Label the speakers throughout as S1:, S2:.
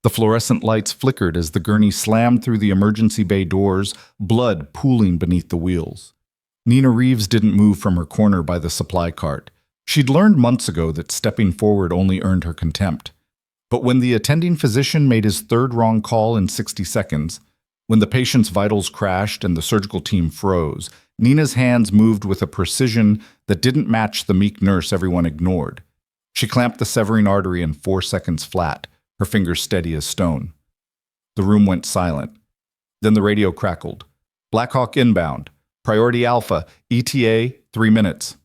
S1: The fluorescent lights flickered as the gurney slammed through the emergency bay doors, blood pooling beneath the wheels. Nina Reeves didn't move from her corner by the supply cart. She'd learned months ago that stepping forward only earned her contempt. But when the attending physician made his third wrong call in 60 seconds, when the patient's vitals crashed and the surgical team froze, Nina's hands moved with a precision that didn't match the meek nurse everyone ignored. She clamped the severing artery in 4 seconds flat, her fingers steady as stone. The room went silent. Then the radio crackled. Blackhawk inbound. Priority Alpha. ETA, 3 minutes.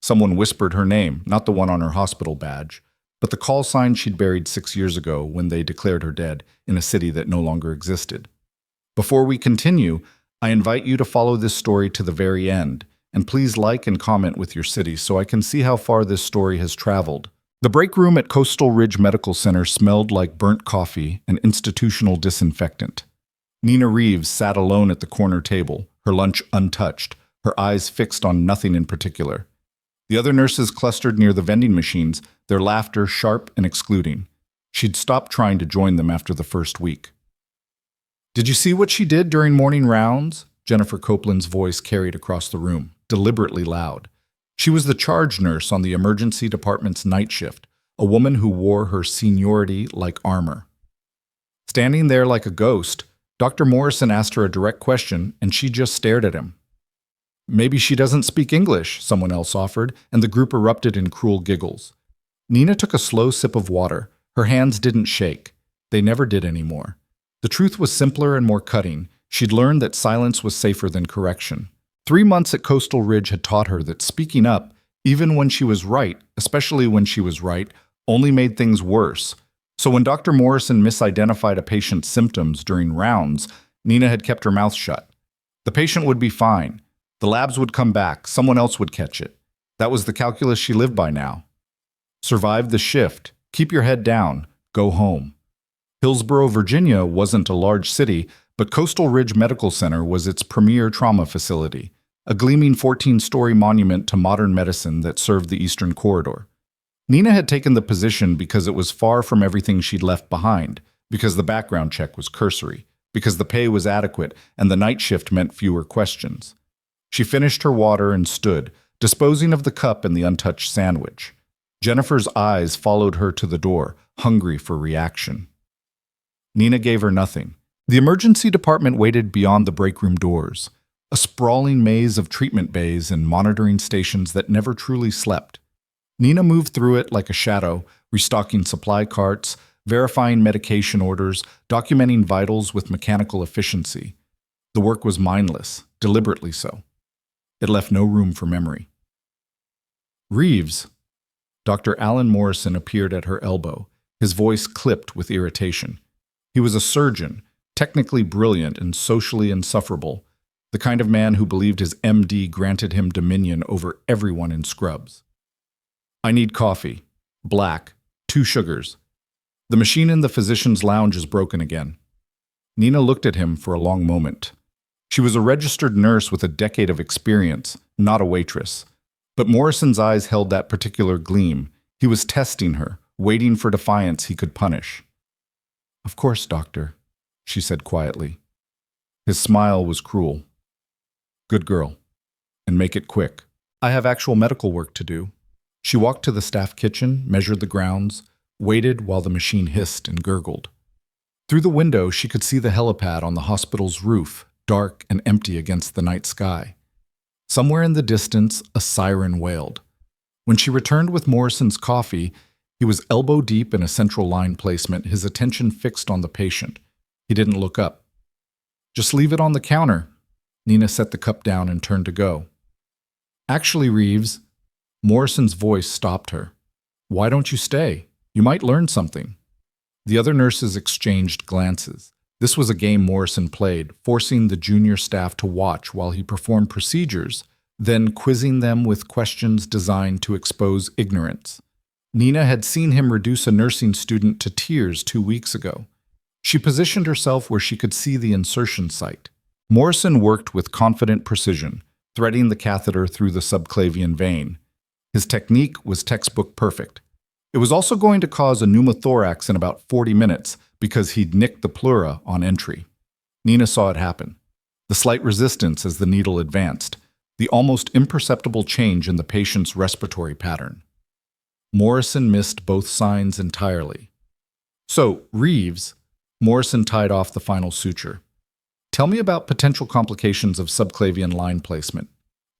S1: Someone whispered her name, not the one on her hospital badge, but the call sign she'd buried 6 years ago when they declared her dead in a city that no longer existed. Before we continue, I invite you to follow this story to the very end, and please like and comment with your city so I can see how far this story has traveled. The break room at Coastal Ridge Medical Center smelled like burnt coffee and institutional disinfectant. Nina Reeves sat alone at the corner table, her lunch untouched, her eyes fixed on nothing in particular. The other nurses clustered near the vending machines, their laughter sharp and excluding. She'd stopped trying to join them after the first week. "Did you see what she did during morning rounds?" Jennifer Copeland's voice carried across the room, deliberately loud. She was the charge nurse on the emergency department's night shift, a woman who wore her seniority like armor. Standing there like a ghost, Dr. Morrison asked her a direct question, and she just stared at him. "Maybe she doesn't speak English," someone else offered, and the group erupted in cruel giggles. Nina took a slow sip of water. Her hands didn't shake. They never did anymore. The truth was simpler and more cutting. She'd learned that silence was safer than correction. 3 months at Coastal Ridge had taught her that speaking up, even when she was right, especially when she was right, only made things worse. So when Dr. Morrison misidentified a patient's symptoms during rounds, Nina had kept her mouth shut. The patient would be fine. The labs would come back. Someone else would catch it. That was the calculus she lived by now. Survive the shift. Keep your head down. Go home. Hillsborough, Virginia wasn't a large city, but Coastal Ridge Medical Center was its premier trauma facility, a gleaming 14-story monument to modern medicine that served the Eastern Corridor. Nina had taken the position because it was far from everything she'd left behind, because the background check was cursory, because the pay was adequate, and the night shift meant fewer questions. She finished her water and stood, disposing of the cup and the untouched sandwich. Jennifer's eyes followed her to the door, hungry for reaction. Nina gave her nothing. The emergency department waited beyond the break room doors, a sprawling maze of treatment bays and monitoring stations that never truly slept. Nina moved through it like a shadow, restocking supply carts, verifying medication orders, documenting vitals with mechanical efficiency. The work was mindless, deliberately so. It left no room for memory. "Reeves." Dr. Alan Morrison appeared at her elbow, his voice clipped with irritation. He was a surgeon, technically brilliant and socially insufferable, the kind of man who believed his MD granted him dominion over everyone in scrubs. "I need coffee. Black. 2 sugars. The machine in the physician's lounge is broken again." Nina looked at him for a long moment. She was a registered nurse with a decade of experience, not a waitress. But Morrison's eyes held that particular gleam. He was testing her, waiting for defiance he could punish. "Of course, doctor," she said quietly. His smile was cruel. "Good girl. And make it quick. I have actual medical work to do." She walked to the staff kitchen, measured the grounds, waited while the machine hissed and gurgled. Through the window, she could see the helipad on the hospital's roof, dark and empty against the night sky. Somewhere in the distance, a siren wailed. When she returned with Morrison's coffee, he was elbow deep in a central line placement, his attention fixed on the patient. He didn't look up. "Just leave it on the counter." Nina set the cup down and turned to go. "Actually, Reeves," Morrison's voice stopped her. "Why don't you stay? You might learn something." The other nurses exchanged glances. This was a game Morrison played, forcing the junior staff to watch while he performed procedures, then quizzing them with questions designed to expose ignorance. Nina had seen him reduce a nursing student to tears 2 weeks ago. She positioned herself where she could see the insertion site. Morrison worked with confident precision, threading the catheter through the subclavian vein. His technique was textbook perfect. It was also going to cause a pneumothorax in about 40 minutes, because he'd nicked the pleura on entry. Nina saw it happen. The slight resistance as the needle advanced, the almost imperceptible change in the patient's respiratory pattern. Morrison missed both signs entirely. So, Reeves, Morrison tied off the final suture. Tell me about potential complications of subclavian line placement.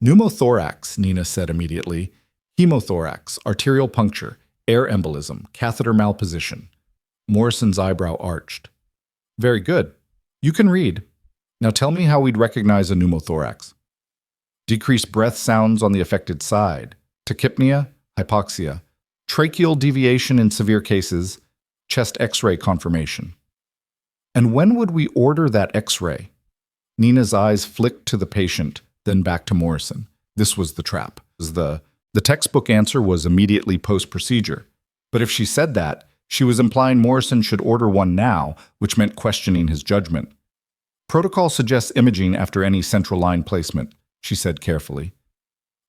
S1: Pneumothorax, Nina said immediately. Hemothorax, arterial puncture, air embolism, catheter malposition. Morrison's eyebrow arched. Very good. You can read. Now tell me how we'd recognize a pneumothorax. Decreased breath sounds on the affected side, tachypnea, hypoxia, tracheal deviation in severe cases, chest X-ray confirmation. And when would we order that X-ray? Nina's eyes flicked to the patient, then back to Morrison. This was the trap. The textbook answer was immediately post-procedure. But if she said that, she was implying Morrison should order one now, which meant questioning his judgment. Protocol suggests imaging after any central line placement, she said carefully.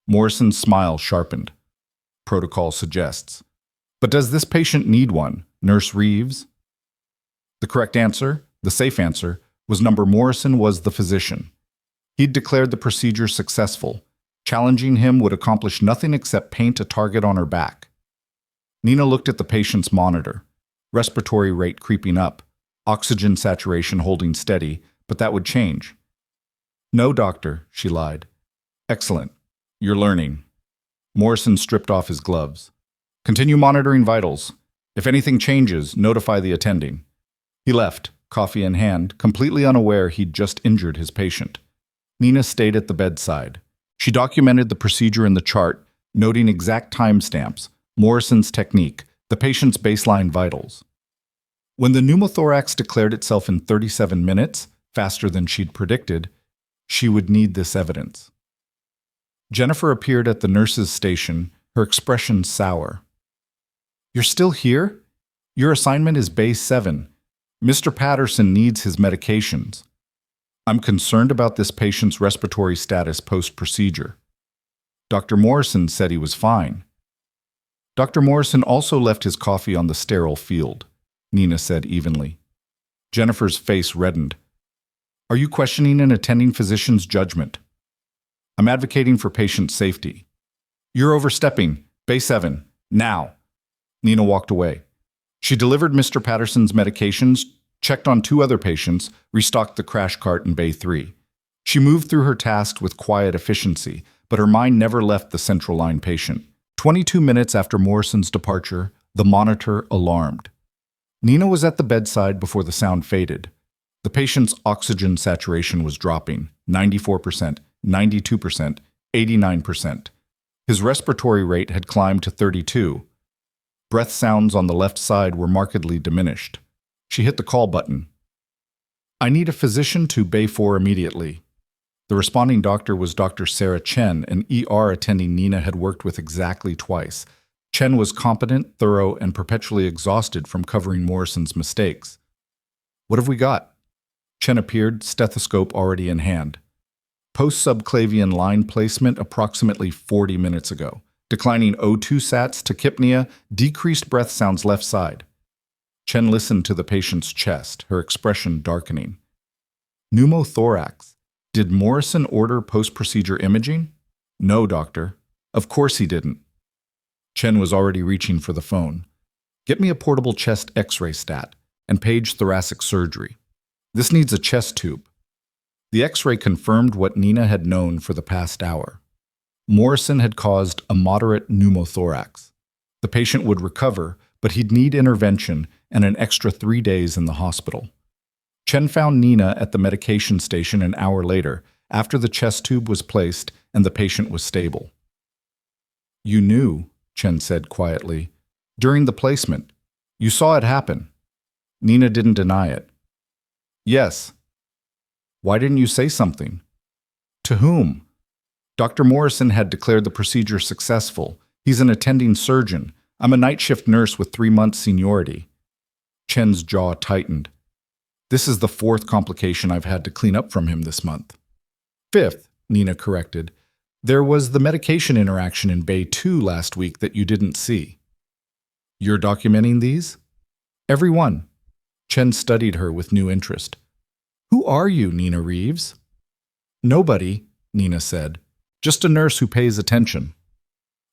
S1: Morrison's smile sharpened. Protocol suggests. But does this patient need one, Nurse Reeves? The correct answer, the safe answer, was number Morrison was the physician. He'd declared the procedure successful. Challenging him would accomplish nothing except paint a target on her back. Nina looked at the patient's monitor. Respiratory rate creeping up, oxygen saturation holding steady, but that would change. No, doctor, she lied. Excellent. You're learning. Morrison stripped off his gloves. Continue monitoring vitals. If anything changes, notify the attending. He left, coffee in hand, completely unaware he'd just injured his patient. Nina stayed at the bedside. She documented the procedure in the chart, noting exact timestamps, Morrison's technique, the patient's baseline vitals. When the pneumothorax declared itself in 37 minutes, faster than she'd predicted, she would need this evidence. Jennifer appeared at the nurse's station, her expression sour. You're still here? Your assignment is Bay 7. Mr. Patterson needs his medications. I'm concerned about this patient's respiratory status post-procedure. Dr. Morrison said he was fine. Dr. Morrison also left his coffee on the sterile field, Nina said evenly. Jennifer's face reddened. Are you questioning an attending physician's judgment? I'm advocating for patient safety. You're overstepping. Bay 7. Now. Nina walked away. She delivered Mr. Patterson's medications, checked on 2 other patients, restocked the crash cart in Bay 3. She moved through her task with quiet efficiency, but her mind never left the central line patient. 22 minutes after Morrison's departure, the monitor alarmed. Nina was at the bedside before the sound faded. The patient's oxygen saturation was dropping, 94%, 92%, 89%. His respiratory rate had climbed to 32. Breath sounds on the left side were markedly diminished. She hit the call button. I need a physician to Bay 4 immediately. The responding doctor was Dr. Sarah Chen, an ER attending Nina had worked with exactly twice. Chen was competent, thorough, and perpetually exhausted from covering Morrison's mistakes. What have we got? Chen appeared, stethoscope already in hand. Post-subclavian line placement approximately 40 minutes ago. Declining O2 sats, tachypnea, decreased breath sounds left side. Chen listened to the patient's chest, her expression darkening. Pneumothorax. Did Morrison order post-procedure imaging? No, doctor. Of course he didn't. Chen was already reaching for the phone. Get me a portable chest X-ray stat and page thoracic surgery. This needs a chest tube. The X-ray confirmed what Nina had known for the past hour. Morrison had caused a moderate pneumothorax. The patient would recover, but he'd need intervention and an extra 3 days in the hospital. Chen found Nina at the medication station an hour later, after the chest tube was placed and the patient was stable. You knew, Chen said quietly. During the placement. You saw it happen. Nina didn't deny it. Yes. Why didn't you say something? To whom? Dr. Morrison had declared the procedure successful. He's an attending surgeon. I'm a night shift nurse with 3 months seniority. Chen's jaw tightened. This is the 4th complication I've had to clean up from him this month. 5th, Nina corrected. There was the medication interaction in Bay 2 last week that you didn't see. You're documenting these? Every one. Chen studied her with new interest. "Who are you, Nina Reeves?" "Nobody," Nina said. "Just a nurse who pays attention."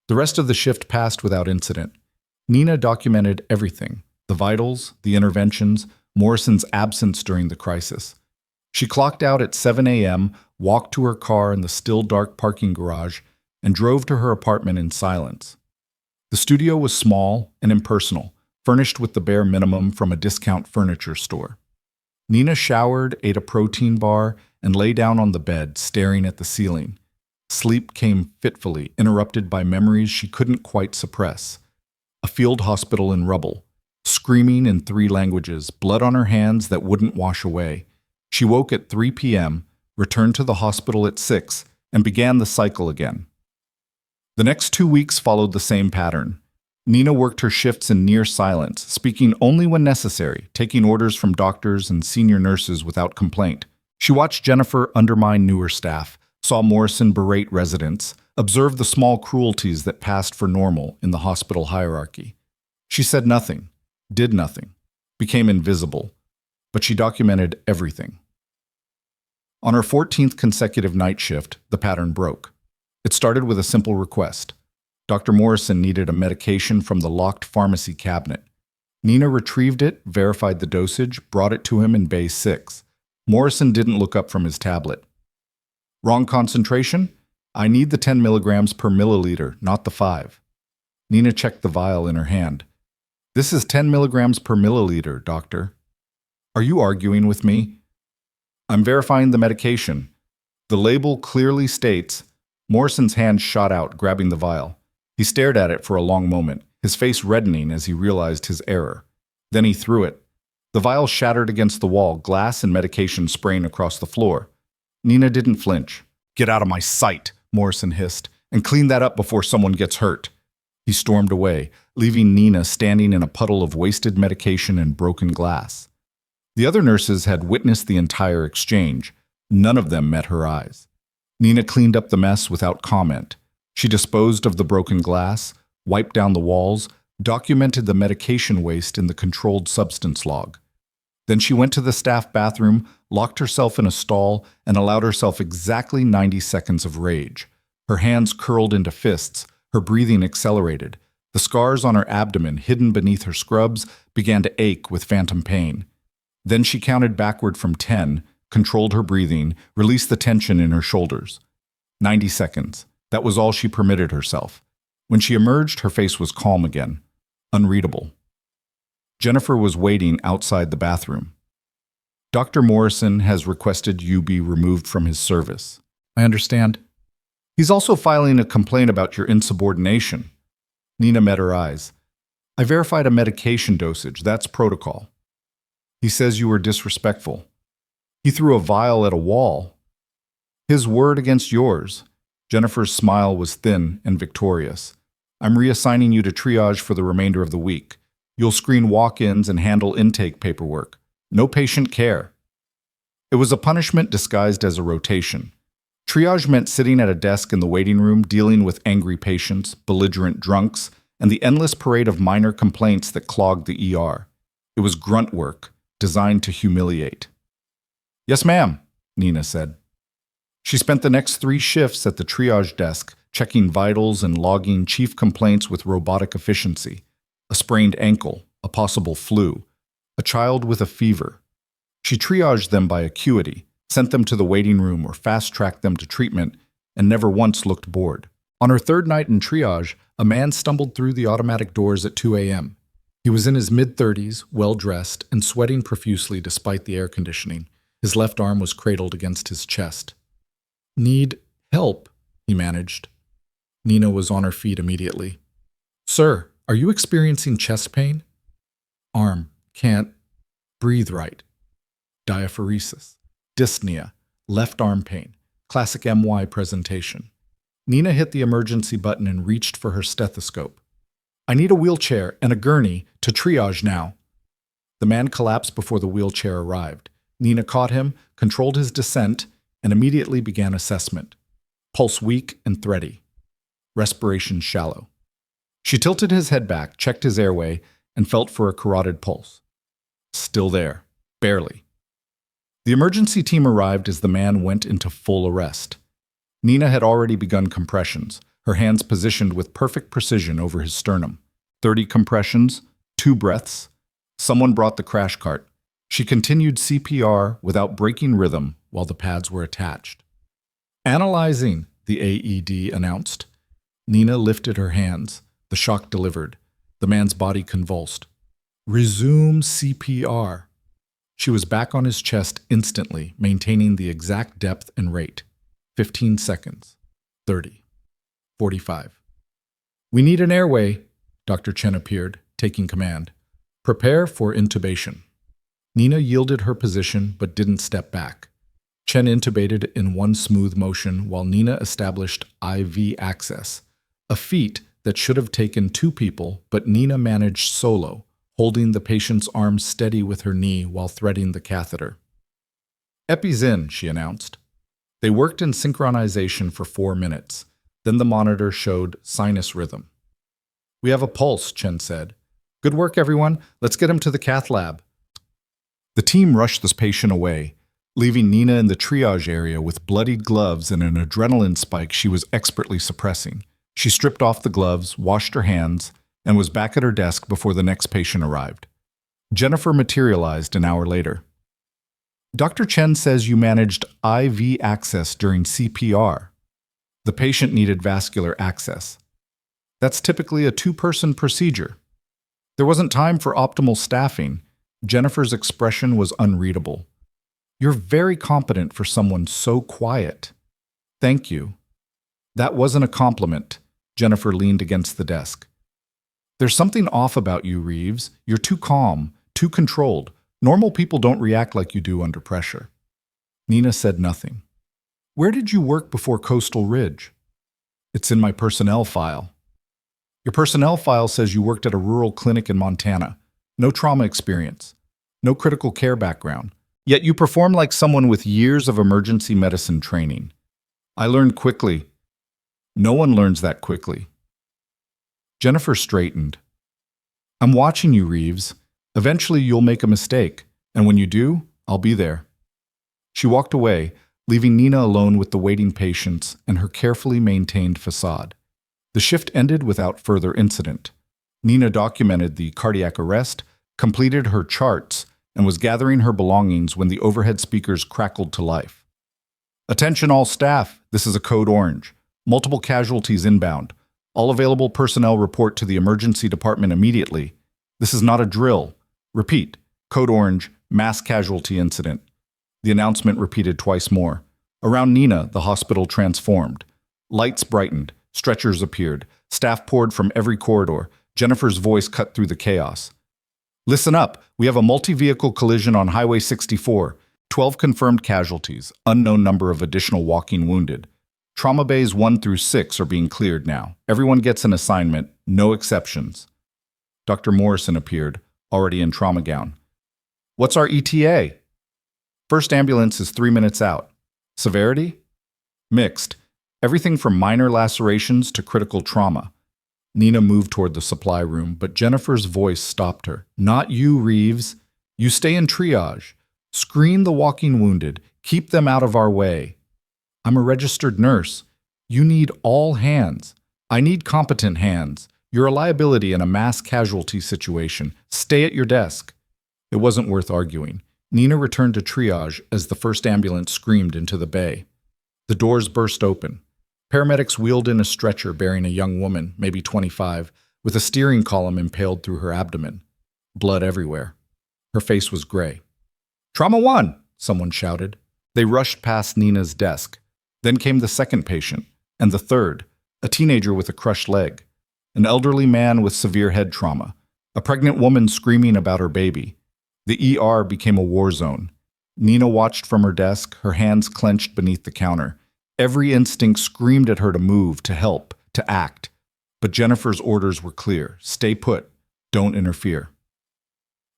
S1: The rest of the shift passed without incident. Nina documented everything: the vitals, the interventions, Morrison's absence during the crisis. She clocked out at 7 a.m., walked to her car in the still dark parking garage, and drove to her apartment in silence. The studio was small and impersonal, furnished with the bare minimum from a discount furniture store. Nina showered, ate a protein bar, and lay down on the bed, staring at the ceiling. Sleep came fitfully, interrupted by memories she couldn't quite suppress. A field hospital in rubble, screaming in 3 languages, blood on her hands that wouldn't wash away. She woke at 3 p.m., returned to the hospital at 6, and began the cycle again. The next 2 weeks followed the same pattern. Nina worked her shifts in near silence, speaking only when necessary, taking orders from doctors and senior nurses without complaint. She watched Jennifer undermine newer staff, saw Morrison berate residents, observed the small cruelties that passed for normal in the hospital hierarchy. She said nothing, did nothing, became invisible, but she documented everything. On her 14th consecutive night shift, the pattern broke. It started with a simple request. Dr. Morrison needed a medication from the locked pharmacy cabinet. Nina retrieved it, verified the dosage, brought it to him in Bay 6. Morrison didn't look up from his tablet. "Wrong concentration? I need the 10 milligrams per milliliter, not the 5. Nina checked the vial in her hand. "This is 10 milligrams per milliliter, doctor." "Are you arguing with me?" "I'm verifying the medication. The label clearly states—" Morrison's hand shot out, grabbing the vial. He stared at it for a long moment, his face reddening as he realized his error. Then he threw it. The vial shattered against the wall, glass and medication spraying across the floor. Nina didn't flinch. "Get out of my sight," Morrison hissed, "and clean that up before someone gets hurt." He stormed away, leaving Nina standing in a puddle of wasted medication and broken glass. The other nurses had witnessed the entire exchange. None of them met her eyes. Nina cleaned up the mess without comment. She disposed of the broken glass, wiped down the walls, documented the medication waste in the controlled substance log. Then she went to the staff bathroom, locked herself in a stall, and allowed herself exactly 90 seconds of rage. Her hands curled into fists, her breathing accelerated. The scars on her abdomen, hidden beneath her scrubs, began to ache with phantom pain. Then she counted backward from 10, controlled her breathing, released the tension in her shoulders. 90 seconds. That was all she permitted herself. When she emerged, her face was calm again, unreadable. Jennifer was waiting outside the bathroom. "Dr. Morrison has requested you be removed from his service." "I understand." "He's also filing a complaint about your insubordination." Nina met her eyes. "I verified a medication dosage. That's protocol." "He says you were disrespectful." "He threw a vial at a wall." "His word against yours." Jennifer's smile was thin and victorious. "I'm reassigning you to triage for the remainder of the week. You'll screen walk-ins and handle intake paperwork. No patient care." It was a punishment disguised as a rotation. Triage meant sitting at a desk in the waiting room, dealing with angry patients, belligerent drunks, and the endless parade of minor complaints that clogged the ER. It was grunt work, designed to humiliate. "Yes, ma'am," Nina said. She spent the next 3 shifts at the triage desk, checking vitals and logging chief complaints with robotic efficiency. A sprained ankle, a possible flu, a child with a fever. She triaged them by acuity, sent them to the waiting room or fast-tracked them to treatment, and never once looked bored. On her 3rd night in triage, a man stumbled through the automatic doors at 2 a.m. He was in his mid-30s, well-dressed, and sweating profusely despite the air conditioning. His left arm was cradled against his chest. "Need help," he managed. Nina was on her feet immediately. "Sir, are you experiencing chest pain?" "Arm, can't breathe right." "Diaphoresis, dyspnea, left arm pain, classic MY presentation." Nina hit the emergency button and reached for her stethoscope. "I need a wheelchair and a gurney to triage now." The man collapsed before the wheelchair arrived. Nina caught him, controlled his descent, and immediately began assessment. Pulse weak and thready. Respiration shallow. She tilted his head back, checked his airway, and felt for a carotid pulse. Still there. Barely. The emergency team arrived as the man went into full arrest. Nina had already begun compressions, her hands positioned with perfect precision over his sternum. 30 compressions, 2 breaths. Someone brought the crash cart. She continued CPR without breaking rhythm while the pads were attached. Analyzing, the AED announced. Nina lifted her hands. The shock delivered. The man's body convulsed. Resume CPR. She was back on his chest instantly, maintaining the exact depth and rate. 15 seconds. 30. 45. We need an airway. Dr. Chen appeared, taking command. Prepare for intubation. Nina yielded her position but didn't step back. Chen intubated in one smooth motion while Nina established IV access, a feat that should have taken 2 people, but Nina managed solo, holding the patient's arm steady with her knee while threading the catheter. Epi's in, she announced. They worked in synchronization for 4 minutes. Then the monitor showed sinus rhythm. We have a pulse, Chen said. Good work, everyone. Let's get him to the cath lab. The team rushed this patient away, leaving Nina in the triage area with bloodied gloves and an adrenaline spike she was expertly suppressing. She stripped off the gloves, washed her hands, and was back at her desk before the next patient arrived. Jennifer materialized an hour later. Dr. Chen says you managed IV access during CPR. The patient needed vascular access. That's typically a 2-person procedure. There wasn't time for optimal staffing. Jennifer's expression was unreadable. You're very competent for someone so quiet. Thank you. That wasn't a compliment. Jennifer leaned against the desk. There's something off about you, Reeves. You're too calm, too controlled. Normal people don't react like you do under pressure. Nina said nothing. Where did you work before Coastal Ridge? It's in my personnel file. Your personnel file says you worked at a rural clinic in Montana. No trauma experience. No critical care background. Yet you perform like someone with years of emergency medicine training. I learned quickly. No one learns that quickly. Jennifer straightened. I'm watching you, Reeves. Eventually you'll make a mistake, and when you do, I'll be there. She walked away, leaving Nina alone with the waiting patients and her carefully maintained facade. The shift ended without further incident. Nina documented the cardiac arrest, completed her charts, and was gathering her belongings when the overhead speakers crackled to life. Attention all staff, this is a code orange. Multiple casualties inbound. All available personnel report to the emergency department immediately. This is not a drill. Repeat, code orange, mass casualty incident. The announcement repeated twice more. Around Nina, the hospital transformed. Lights brightened, stretchers appeared, staff poured from every corridor. Jennifer's voice cut through the chaos. Listen up, we have a multi-vehicle collision on Highway 64. 12 confirmed casualties, unknown number of additional walking wounded. Trauma bays 1 through 6 are being cleared now. Everyone gets an assignment, no exceptions. Dr. Morrison appeared, already in trauma gown. What's our ETA? First ambulance is 3 minutes out. Severity? Mixed. Everything from minor lacerations to critical trauma. Nina moved toward the supply room, but Jennifer's voice stopped her. Not you, Reeves. You stay in triage. Screen the walking wounded. Keep them out of our way. I'm a registered nurse. You need all hands. I need competent hands. You're a liability in a mass casualty situation. Stay at your desk. It wasn't worth arguing. Nina returned to triage as the first ambulance screamed into the bay. The doors burst open. Paramedics wheeled in a stretcher bearing a young woman, maybe 25, with a steering column impaled through her abdomen. Blood everywhere. Her face was gray. Trauma 1, someone shouted. They rushed past Nina's desk. Then came the second patient, and the third, a teenager with a crushed leg, an elderly man with severe head trauma, a pregnant woman screaming about her baby. The ER became a war zone. Nina watched from her desk, her hands clenched beneath the counter. Every instinct screamed at her to move, to help, to act. But Jennifer's orders were clear. Stay put. Don't interfere.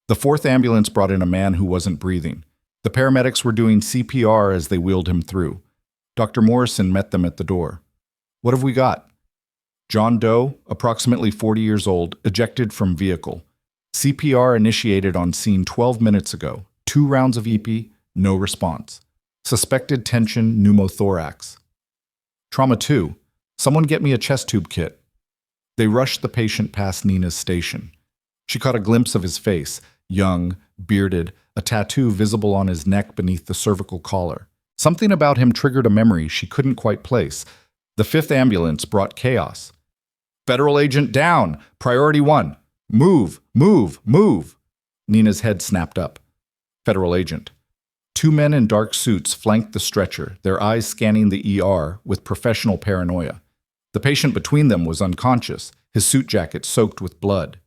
S1: The fourth ambulance brought in a man who wasn't breathing. The paramedics were doing CPR as they wheeled him through. Dr. Morrison met them at the door. What have we got? John Doe, approximately 40 years old, ejected from vehicle. CPR initiated on scene 12 minutes ago. 2 rounds of EP, no response. Suspected tension pneumothorax. Trauma 2. Someone get me a chest tube kit. They rushed the patient past Nina's station. She caught a glimpse of his face, young, bearded, a tattoo visible on his neck beneath the cervical collar. Something about him triggered a memory she couldn't quite place. The 5th ambulance brought chaos. Federal agent down! Priority 1! Move! Move! Move! Nina's head snapped up. Federal agent. 2 men in dark suits flanked the stretcher, their eyes scanning the ER with professional paranoia. The patient between them was unconscious, his suit jacket soaked with blood.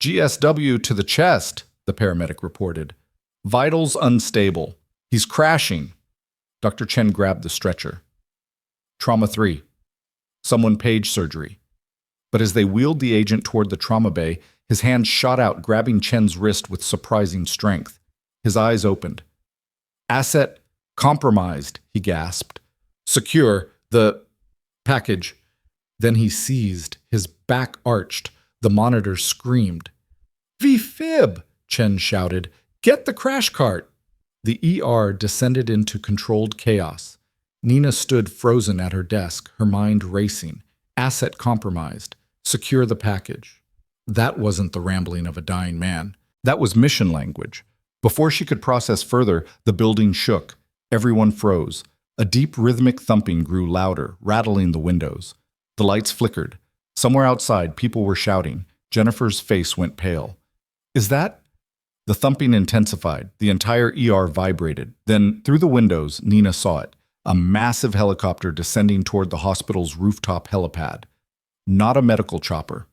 S1: GSW to the chest, the paramedic reported. Vitals unstable. He's crashing. Dr. Chen grabbed the stretcher. Trauma 3. Someone paged surgery. But as they wheeled the agent toward the trauma bay, his hand shot out, grabbing Chen's wrist with surprising strength. His eyes opened. Asset compromised, he gasped. Secure the package. Then he seized, his back arched. The monitor screamed. V-fib, Chen shouted. Get the crash cart. The ER descended into controlled chaos. Nina stood frozen at her desk, her mind racing. Asset compromised. Secure the package. That wasn't the rambling of a dying man. That was mission language. Before she could process further, the building shook. Everyone froze. A deep rhythmic thumping grew louder, rattling the windows. The lights flickered. Somewhere outside, people were shouting. Jennifer's face went pale. Is that? The thumping intensified. The entire ER vibrated. Then, through the windows, Nina saw it. A massive helicopter descending toward the hospital's rooftop helipad. Not a medical chopper.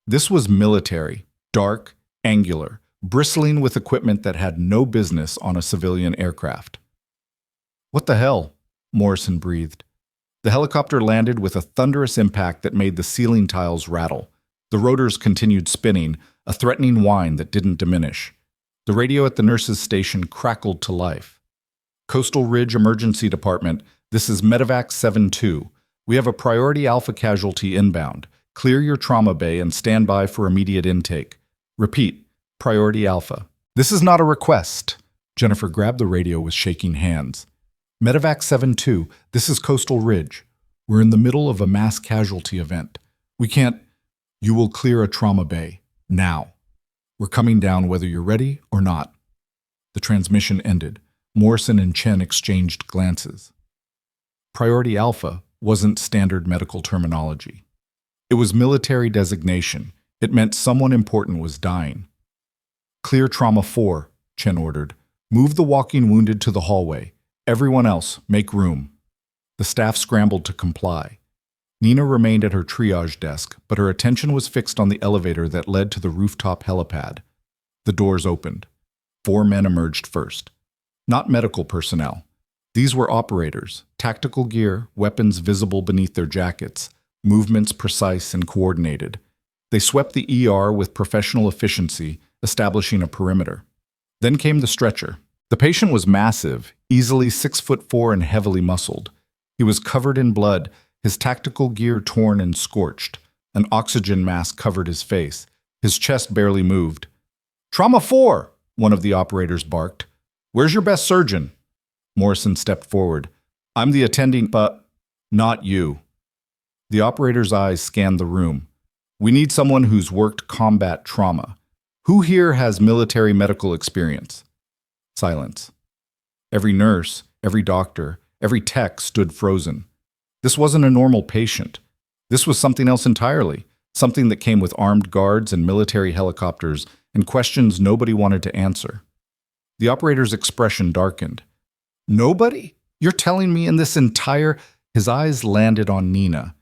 S1: This was military, dark, angular, bristling with equipment that had no business on a civilian aircraft. What the hell? Morrison breathed. The helicopter landed with a thunderous impact that made the ceiling tiles rattle. The rotors continued spinning, a threatening whine that didn't diminish. The radio at the nurse's station crackled to life. Coastal Ridge Emergency Department, this is Medevac 7-2. We have a priority alpha casualty inbound. Clear your trauma bay and stand by for immediate intake. Repeat, priority alpha. This is not a request. Jennifer grabbed the radio with shaking hands. Medevac 7-2, this is Coastal Ridge. We're in the middle of a mass casualty event. We can't... You will clear a trauma bay. Now. We're coming down whether you're ready or not. The transmission ended. Morrison and Chen exchanged glances. Priority Alpha wasn't standard medical terminology. It was military designation. It meant someone important was dying. Clear Trauma 4, Chen ordered. Move the walking wounded to the hallway. Everyone else, make room. The staff scrambled to comply. Nina remained at her triage desk, but her attention was fixed on the elevator that led to the rooftop helipad. The doors opened. 4 men emerged first. Not medical personnel. These were operators, tactical gear, weapons visible beneath their jackets, movements precise and coordinated. They swept the ER with professional efficiency, establishing a perimeter. Then came the stretcher. The patient was massive, easily 6'4" and heavily muscled. He was covered in blood, his tactical gear torn and scorched. An oxygen mask covered his face. His chest barely moved. Trauma 4, one of the operators barked. Where's your best surgeon? Morrison stepped forward. I'm the attending, but not you. The operator's eyes scanned the room. We need someone who's worked combat trauma. Who here has military medical experience? Silence. Every nurse, every doctor, every tech stood frozen. This wasn't a normal patient. This was something else entirely, something that came with armed guards and military helicopters and questions nobody wanted to answer. The operator's expression darkened. Nobody? You're telling me in this entire... His eyes landed on Nina.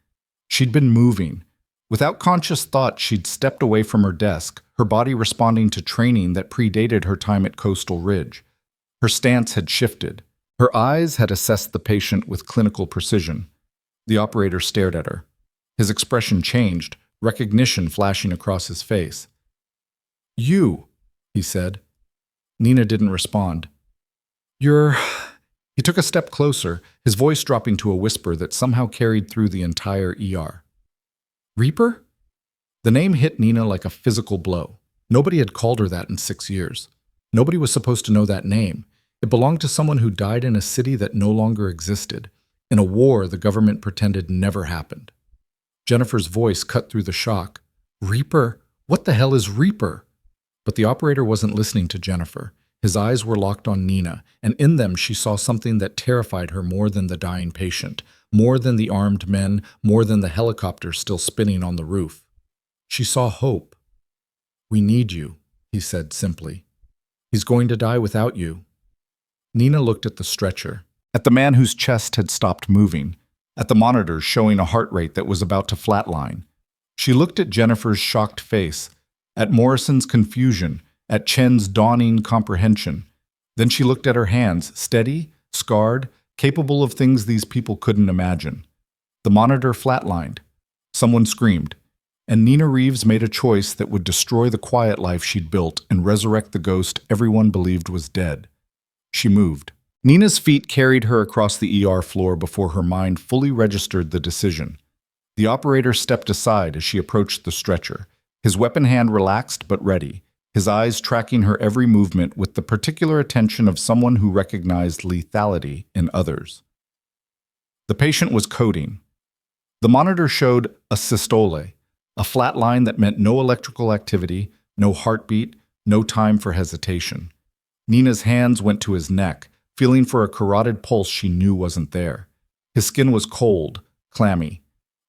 S1: She'd been moving. Without conscious thought, she'd stepped away from her desk, her body responding to training that predated her time at Coastal Ridge. Her stance had shifted. Her eyes had assessed the patient with clinical precision. The operator stared at her. His expression changed, recognition flashing across his face. You, he said. Nina didn't respond. You're... He took a step closer, his voice dropping to a whisper that somehow carried through the entire ER. Reaper? The name hit Nina like a physical blow. Nobody had called her that in 6 years. Nobody was supposed to know that name. It belonged to someone who died in a city that no longer existed, in a war the government pretended never happened. Jennifer's voice cut through the shock. Reaper? What the hell is Reaper? But the operator wasn't listening to Jennifer. His eyes were locked on Nina, and in them she saw something that terrified her more than the dying patient, more than the armed men, more than the helicopter still spinning on the roof. She saw hope. We need you, he said simply. He's going to die without you. Nina looked at the stretcher, at the man whose chest had stopped moving, at the monitors showing a heart rate that was about to flatline. She looked at Jennifer's shocked face, at Morrison's confusion, at Chen's dawning comprehension. Then she looked at her hands, steady, scarred, capable of things these people couldn't imagine. The monitor flatlined. Someone screamed, and Nina Reeves made a choice that would destroy the quiet life she'd built and resurrect the ghost everyone believed was dead. She moved. Nina's feet carried her across the ER floor before her mind fully registered the decision. The operator stepped aside as she approached the stretcher, his weapon hand relaxed but ready, his eyes tracking her every movement with the particular attention of someone who recognized lethality in others. The patient was coding. The monitor showed a systole, a flat line that meant no electrical activity, no heartbeat, no time for hesitation. Nina's hands went to his neck, feeling for a carotid pulse she knew wasn't there. His skin was cold, clammy.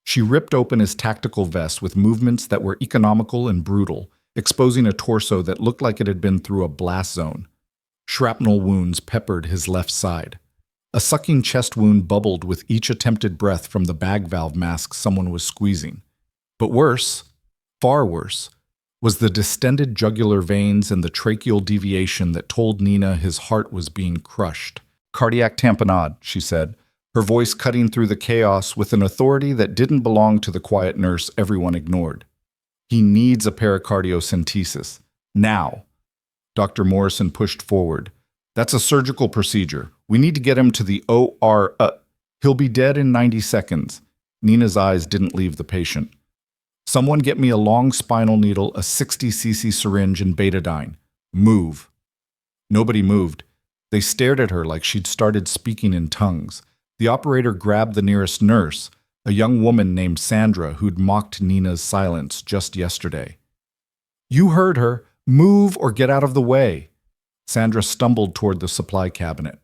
S1: She ripped open his tactical vest with movements that were economical and brutal, exposing a torso that looked like it had been through a blast zone. Shrapnel wounds peppered his left side. A sucking chest wound bubbled with each attempted breath from the bag valve mask someone was squeezing. But worse, far worse, was the distended jugular veins and the tracheal deviation that told Nina his heart was being crushed. Cardiac tamponade, she said, her voice cutting through the chaos with an authority that didn't belong to the quiet nurse everyone ignored. He needs a pericardiocentesis. Now. Dr. Morrison pushed forward. That's a surgical procedure. We need to get him to the OR. He'll be dead in 90 seconds. Nina's eyes didn't leave the patient. Someone get me a long spinal needle, a 60cc syringe, and betadine. Move. Nobody moved. They stared at her like she'd started speaking in tongues. The operator grabbed the nearest nurse, a young woman named Sandra who'd mocked Nina's silence just yesterday. You heard her. Move or get out of the way. Sandra stumbled toward the supply cabinet.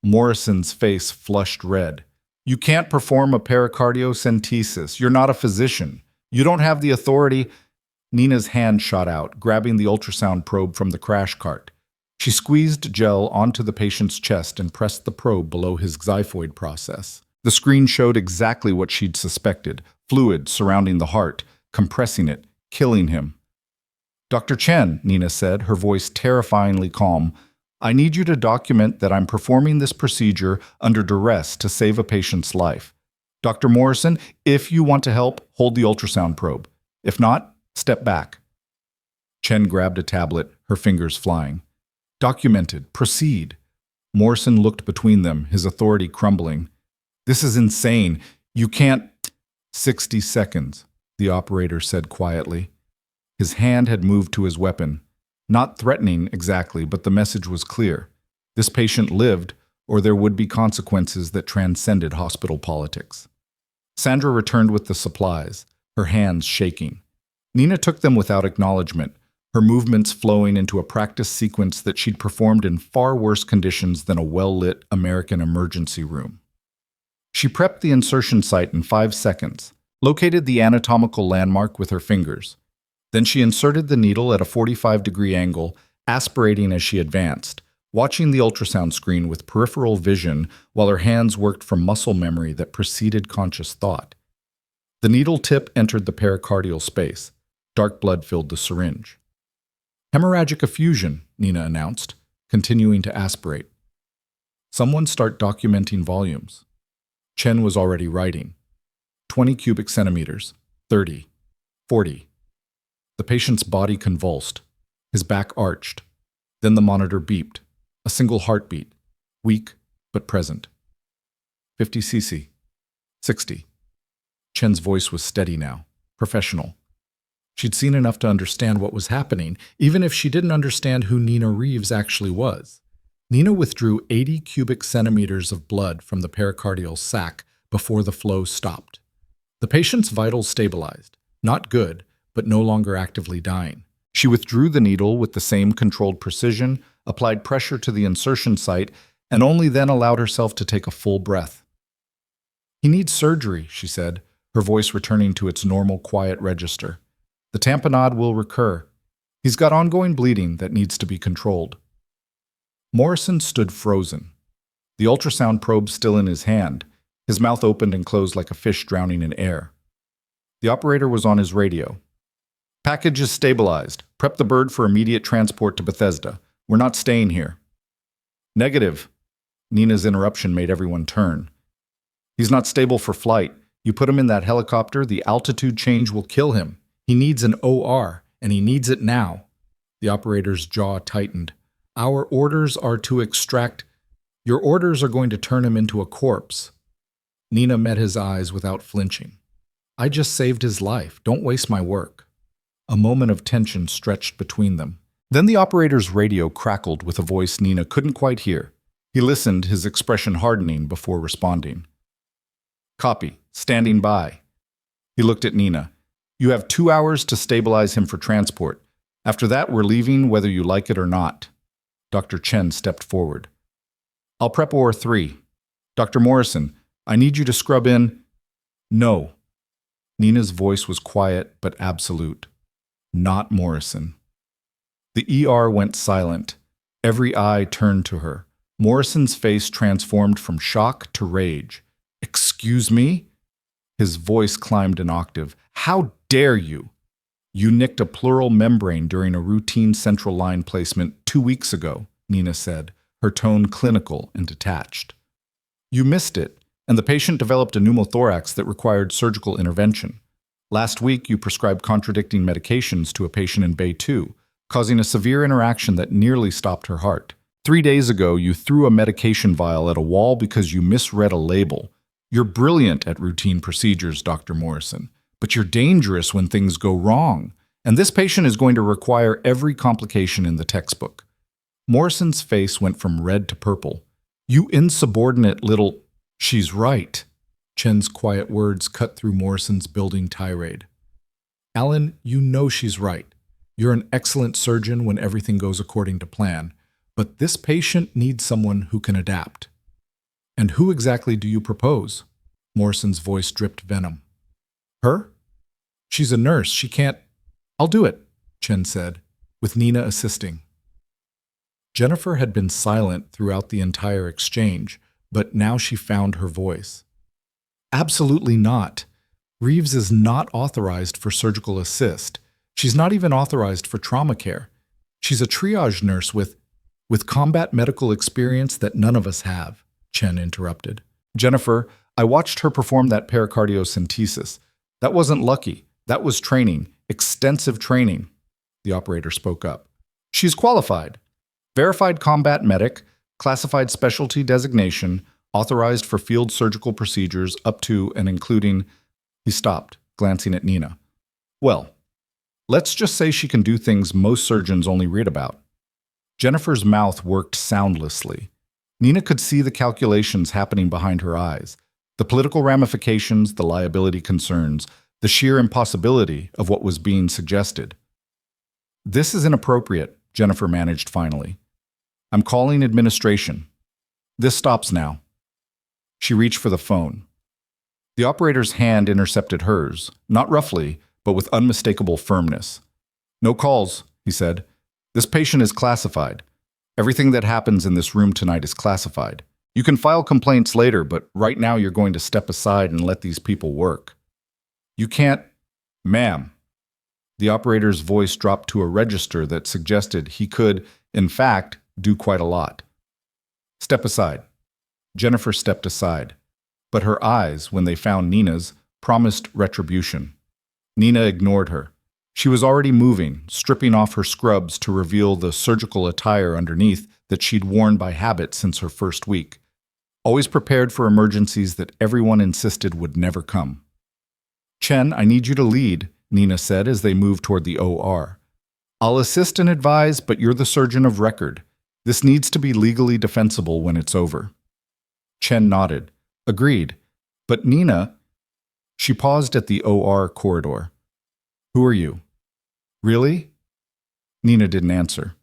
S1: Morrison's face flushed red. You can't perform a pericardiocentesis. You're not a physician. You don't have the authority. Nina's hand shot out, grabbing the ultrasound probe from the crash cart. She squeezed gel onto the patient's chest and pressed the probe below his xiphoid process. The screen showed exactly what she'd suspected, fluid surrounding the heart, compressing it, killing him. Dr. Chen, Nina said, her voice terrifyingly calm, I need you to document that I'm performing this procedure under duress to save a patient's life. Dr. Morrison, if you want to help, hold the ultrasound probe. If not, step back. Chen grabbed a tablet, her fingers flying. Documented. Proceed. Morrison looked between them, his authority crumbling. This is insane. You can't... 60 seconds, the operator said quietly. His hand had moved to his weapon. Not threatening exactly, but the message was clear. This patient lived, or there would be consequences that transcended hospital politics. Sandra returned with the supplies, her hands shaking. Nina took them without acknowledgement, her movements flowing into a practice sequence that she'd performed in far worse conditions than a well-lit American emergency room. She prepped the insertion site in 5 seconds, located the anatomical landmark with her fingers. Then she inserted the needle at a 45-degree angle, aspirating as she advanced, watching the ultrasound screen with peripheral vision while her hands worked from muscle memory that preceded conscious thought. The needle tip entered the pericardial space. Dark blood filled the syringe. Hemorrhagic effusion, Nina announced, continuing to aspirate. Someone start documenting volumes. Chen was already writing. 20 cubic centimeters, 30, 40. The patient's body convulsed. His back arched. Then the monitor beeped. A single heartbeat, weak but present. 50 cc. 60. Chen's voice was steady now, professional. She'd seen enough to understand what was happening, even if she didn't understand who Nina Reeves actually was. Nina withdrew 80 cubic centimeters of blood from the pericardial sac before the flow stopped. The patient's vitals stabilized. Not good, but no longer actively dying. She withdrew the needle with the same controlled precision, applied pressure to the insertion site, and only then allowed herself to take a full breath. "He needs surgery," she said, her voice returning to its normal quiet register. "The tamponade will recur. He's got ongoing bleeding that needs to be controlled." Morrison stood frozen, the ultrasound probe still in his hand. His mouth opened and closed like a fish drowning in air. The operator was on his radio. "Package is stabilized. Prep the bird for immediate transport to Bethesda. We're not staying here." "Negative." Nina's interruption made everyone turn. "He's not stable for flight. You put him in that helicopter, the altitude change will kill him. He needs an OR, and he needs it now." The operator's jaw tightened. "Our orders are to extract. Your orders are going to turn him into a corpse." Nina met his eyes without flinching. "I just saved his life. Don't waste my work." A moment of tension stretched between them. Then the operator's radio crackled with a voice Nina couldn't quite hear. He listened, his expression hardening before responding. "Copy. Standing by." He looked at Nina. "You have 2 hours to stabilize him for transport. After that, we're leaving whether you like it or not." Dr. Chen stepped forward. "I'll prep OR 3. Dr. Morrison, I need you to scrub in." "No." Nina's voice was quiet but absolute. "Not Morrison." The ER went silent. Every eye turned to her. Morrison's face transformed from shock to rage. "Excuse me?" His voice climbed an octave. "How dare you? You nicked a pleural membrane during a routine central line placement 2 weeks ago," Nina said, her tone clinical and detached. "You missed it, and the patient developed a pneumothorax that required surgical intervention. Last week, you prescribed contradicting medications to a patient in Bay 2, causing a severe interaction that nearly stopped her heart. 3 days ago, you threw a medication vial at a wall because you misread a label. You're brilliant at routine procedures, Dr. Morrison, but you're dangerous when things go wrong, and this patient is going to require every complication in the textbook." Morrison's face went from red to purple. "You insubordinate little—" "She's right." Chen's quiet words cut through Morrison's building tirade. "Alan, you know she's right. You're an excellent surgeon when everything goes according to plan, but this patient needs someone who can adapt." "And who exactly do you propose?" Morrison's voice dripped venom. "Her? She's a nurse. She can't—" "I'll do it," Chen said, with Nina assisting. Jennifer had been silent throughout the entire exchange, but now she found her voice. "Absolutely not. Reeves is not authorized for surgical assist. She's not even authorized for trauma care. She's a triage nurse with combat medical experience that none of us have," Chen interrupted. "Jennifer, I watched her perform that pericardiocentesis. That wasn't lucky. That was training, extensive training." The operator spoke up. "She's qualified. Verified combat medic, classified specialty designation, authorized for field surgical procedures up to and including—" He stopped, glancing at Nina. "Well, let's just say she can do things most surgeons only read about." Jennifer's mouth worked soundlessly. Nina could see the calculations happening behind her eyes, the political ramifications, the liability concerns, the sheer impossibility of what was being suggested. "This is inappropriate," Jennifer managed finally. "I'm calling administration. This stops now." She reached for the phone. The operator's hand intercepted hers, not roughly, but with unmistakable firmness. "No calls," he said. "This patient is classified. Everything that happens in this room tonight is classified. You can file complaints later, but right now you're going to step aside and let these people work." "You can't—" "Ma'am." The operator's voice dropped to a register that suggested he could, in fact, do quite a lot. "Step aside." Jennifer stepped aside, but her eyes, when they found Nina's, promised retribution. Nina ignored her. She was already moving, stripping off her scrubs to reveal the surgical attire underneath that she'd worn by habit since her first week, always prepared for emergencies that everyone insisted would never come. "Chen, I need you to lead," Nina said as they moved toward the OR. I'll assist and advise, but you're the surgeon of record. This needs to be legally defensible when it's over. Chen nodded. Agreed. But Nina... She paused at the OR corridor. Who are you? Really? Nina didn't answer.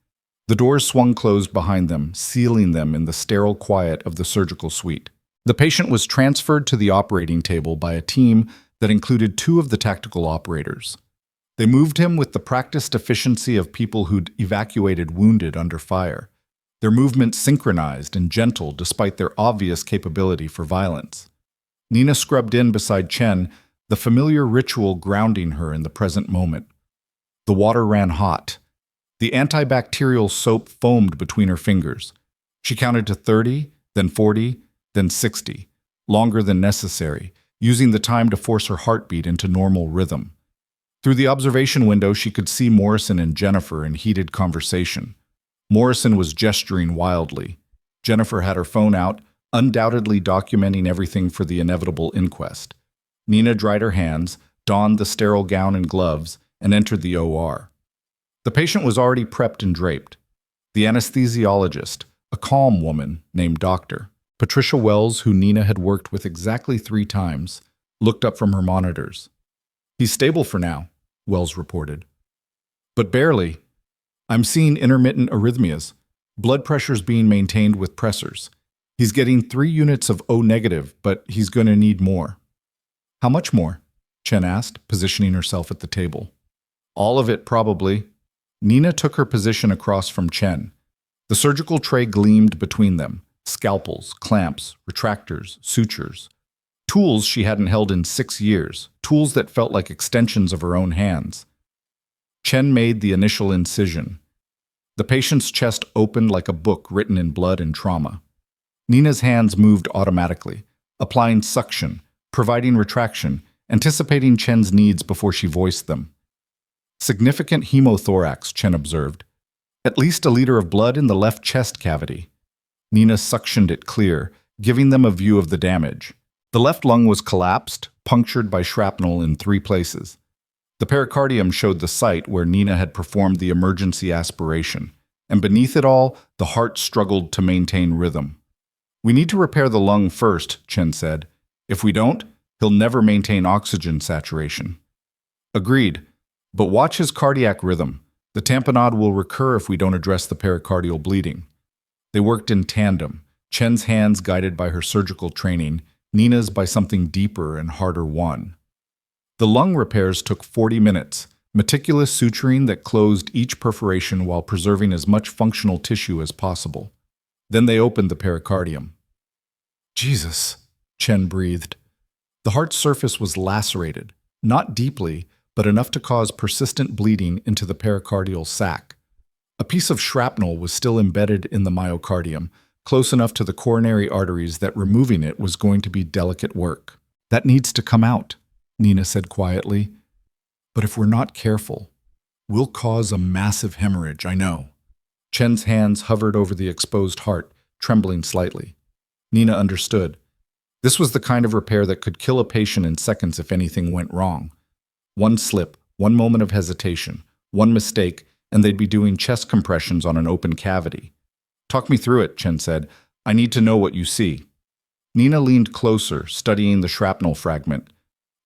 S1: The doors swung closed behind them, sealing them in the sterile quiet of the surgical suite. The patient was transferred to the operating table by a team that included 2 of the tactical operators. They moved him with the practiced efficiency of people who'd evacuated wounded under fire, their movements synchronized and gentle despite their obvious capability for violence. Nina scrubbed in beside Chen, the familiar ritual grounding her in the present moment. The water ran hot. The antibacterial soap foamed between her fingers. She counted to 30, then 40, then 60, longer than necessary, using the time to force her heartbeat into normal rhythm. Through the observation window, she could see Morrison and Jennifer in heated conversation. Morrison was gesturing wildly. Jennifer had her phone out, undoubtedly documenting everything for the inevitable inquest. Nina dried her hands, donned the sterile gown and gloves, and entered the OR. The patient was already prepped and draped. The anesthesiologist, a calm woman named Dr. Patricia Wells, who Nina had worked with exactly 3 times, looked up from her monitors. He's stable for now, Wells reported. But barely. I'm seeing intermittent arrhythmias. Blood pressure's being maintained with pressors. He's getting 3 units of O negative, but he's going to need more. How much more? Chen asked, positioning herself at the table. All of it, probably. Nina took her position across from Chen. The surgical tray gleamed between them. Scalpels, clamps, retractors, sutures. Tools she hadn't held in 6 years, tools that felt like extensions of her own hands. Chen made the initial incision. The patient's chest opened like a book written in blood and trauma. Nina's hands moved automatically, applying suction, providing retraction, anticipating Chen's needs before she voiced them. Significant hemothorax, Chen observed. At least a liter of blood in the left chest cavity. Nina suctioned it clear, giving them a view of the damage. The left lung was collapsed, punctured by shrapnel in 3 places. The pericardium showed the site where Nina had performed the emergency aspiration, and beneath it all, the heart struggled to maintain rhythm. We need to repair the lung first, Chen said. If we don't, he'll never maintain oxygen saturation. Agreed, but watch his cardiac rhythm. The tamponade will recur if we don't address the pericardial bleeding. They worked in tandem, Chen's hands guided by her surgical training, Nina's by something deeper and harder won. The lung repairs took 40 minutes, meticulous suturing that closed each perforation while preserving as much functional tissue as possible. Then they opened the pericardium. Jesus, Chen breathed. The heart's surface was lacerated, not deeply, but enough to cause persistent bleeding into the pericardial sac. A piece of shrapnel was still embedded in the myocardium, close enough to the coronary arteries that removing it was going to be delicate work. That needs to come out, Nina said quietly. But if we're not careful, we'll cause a massive hemorrhage, I know. Chen's hands hovered over the exposed heart, trembling slightly. Nina understood. This was the kind of repair that could kill a patient in seconds if anything went wrong. One slip, one moment of hesitation, one mistake, and they'd be doing chest compressions on an open cavity. Talk me through it, Chen said. I need to know what you see. Nina leaned closer, studying the shrapnel fragment.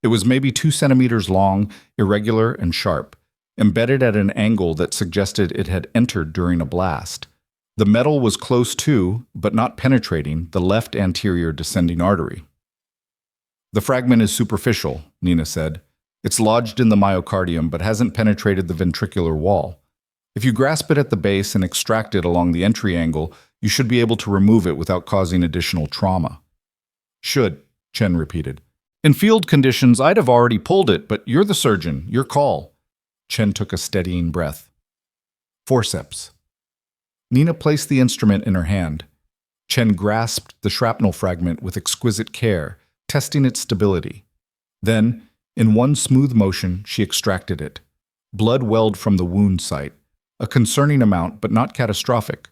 S1: It was maybe 2 centimeters long, irregular and sharp, embedded at an angle that suggested it had entered during a blast. The metal was close to, but not penetrating, the left anterior descending artery. The fragment is superficial, Nina said. It's lodged in the myocardium but hasn't penetrated the ventricular wall. If you grasp it at the base and extract it along the entry angle, you should be able to remove it without causing additional trauma. Should, Chen repeated. In field conditions, I'd have already pulled it, but you're the surgeon, your call. Chen took a steadying breath. Forceps. Nina placed the instrument in her hand. Chen grasped the shrapnel fragment with exquisite care, testing its stability. Then, in one smooth motion, she extracted it. Blood welled from the wound site, a concerning amount but not catastrophic.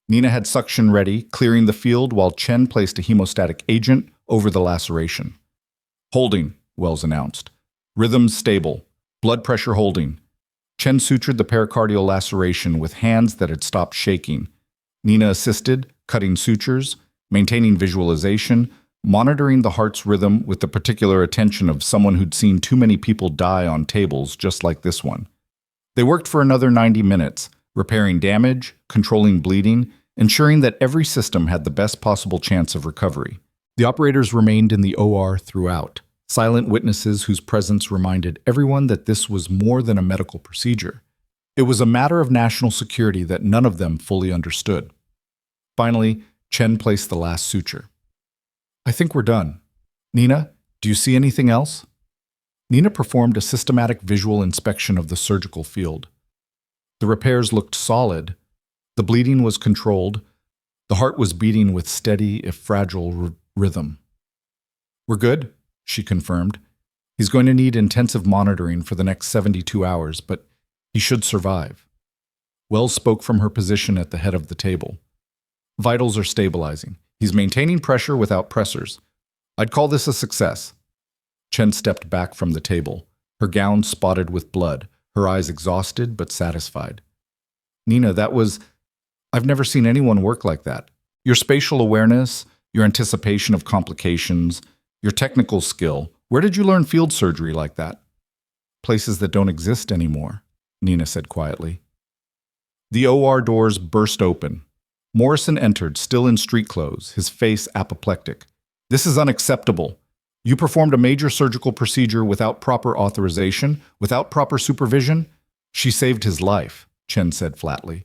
S1: Nina had suction ready, clearing the field while Chen placed a hemostatic agent over the laceration. Holding, Wells announced. Rhythms stable. Blood pressure holding. Chen sutured the pericardial laceration with hands that had stopped shaking. Nina assisted, cutting sutures, maintaining visualization, monitoring the heart's rhythm with the particular attention of someone who'd seen too many people die on tables just like this one. They worked for another 90 minutes, repairing damage, controlling bleeding, ensuring that every system had the best possible chance of recovery. The operators remained in the OR throughout, silent witnesses whose presence reminded everyone that this was more than a medical procedure. It was a matter of national security that none of them fully understood. Finally, Chen placed the last suture. I think we're done. Nina, do you see anything else? Nina performed a systematic visual inspection of the surgical field. The repairs looked solid. The bleeding was controlled. The heart was beating with steady, if fragile, rhythm. We're good, she confirmed. He's going to need intensive monitoring for the next 72 hours, but he should survive. Wells spoke from her position at the head of the table. Vitals are stabilizing. He's maintaining pressure without pressors. I'd call this a success. Chen stepped back from the table, her gown spotted with blood, her eyes exhausted but satisfied. Nina, I've never seen anyone work like that. Your spatial awareness, your anticipation of complications, your technical skill. Where did you learn field surgery like that? Places that don't exist anymore, Nina said quietly. The OR doors burst open. Morrison entered, still in street clothes, his face apoplectic. This is unacceptable. You performed a major surgical procedure without proper authorization, without proper supervision. She saved his life, Chen said flatly,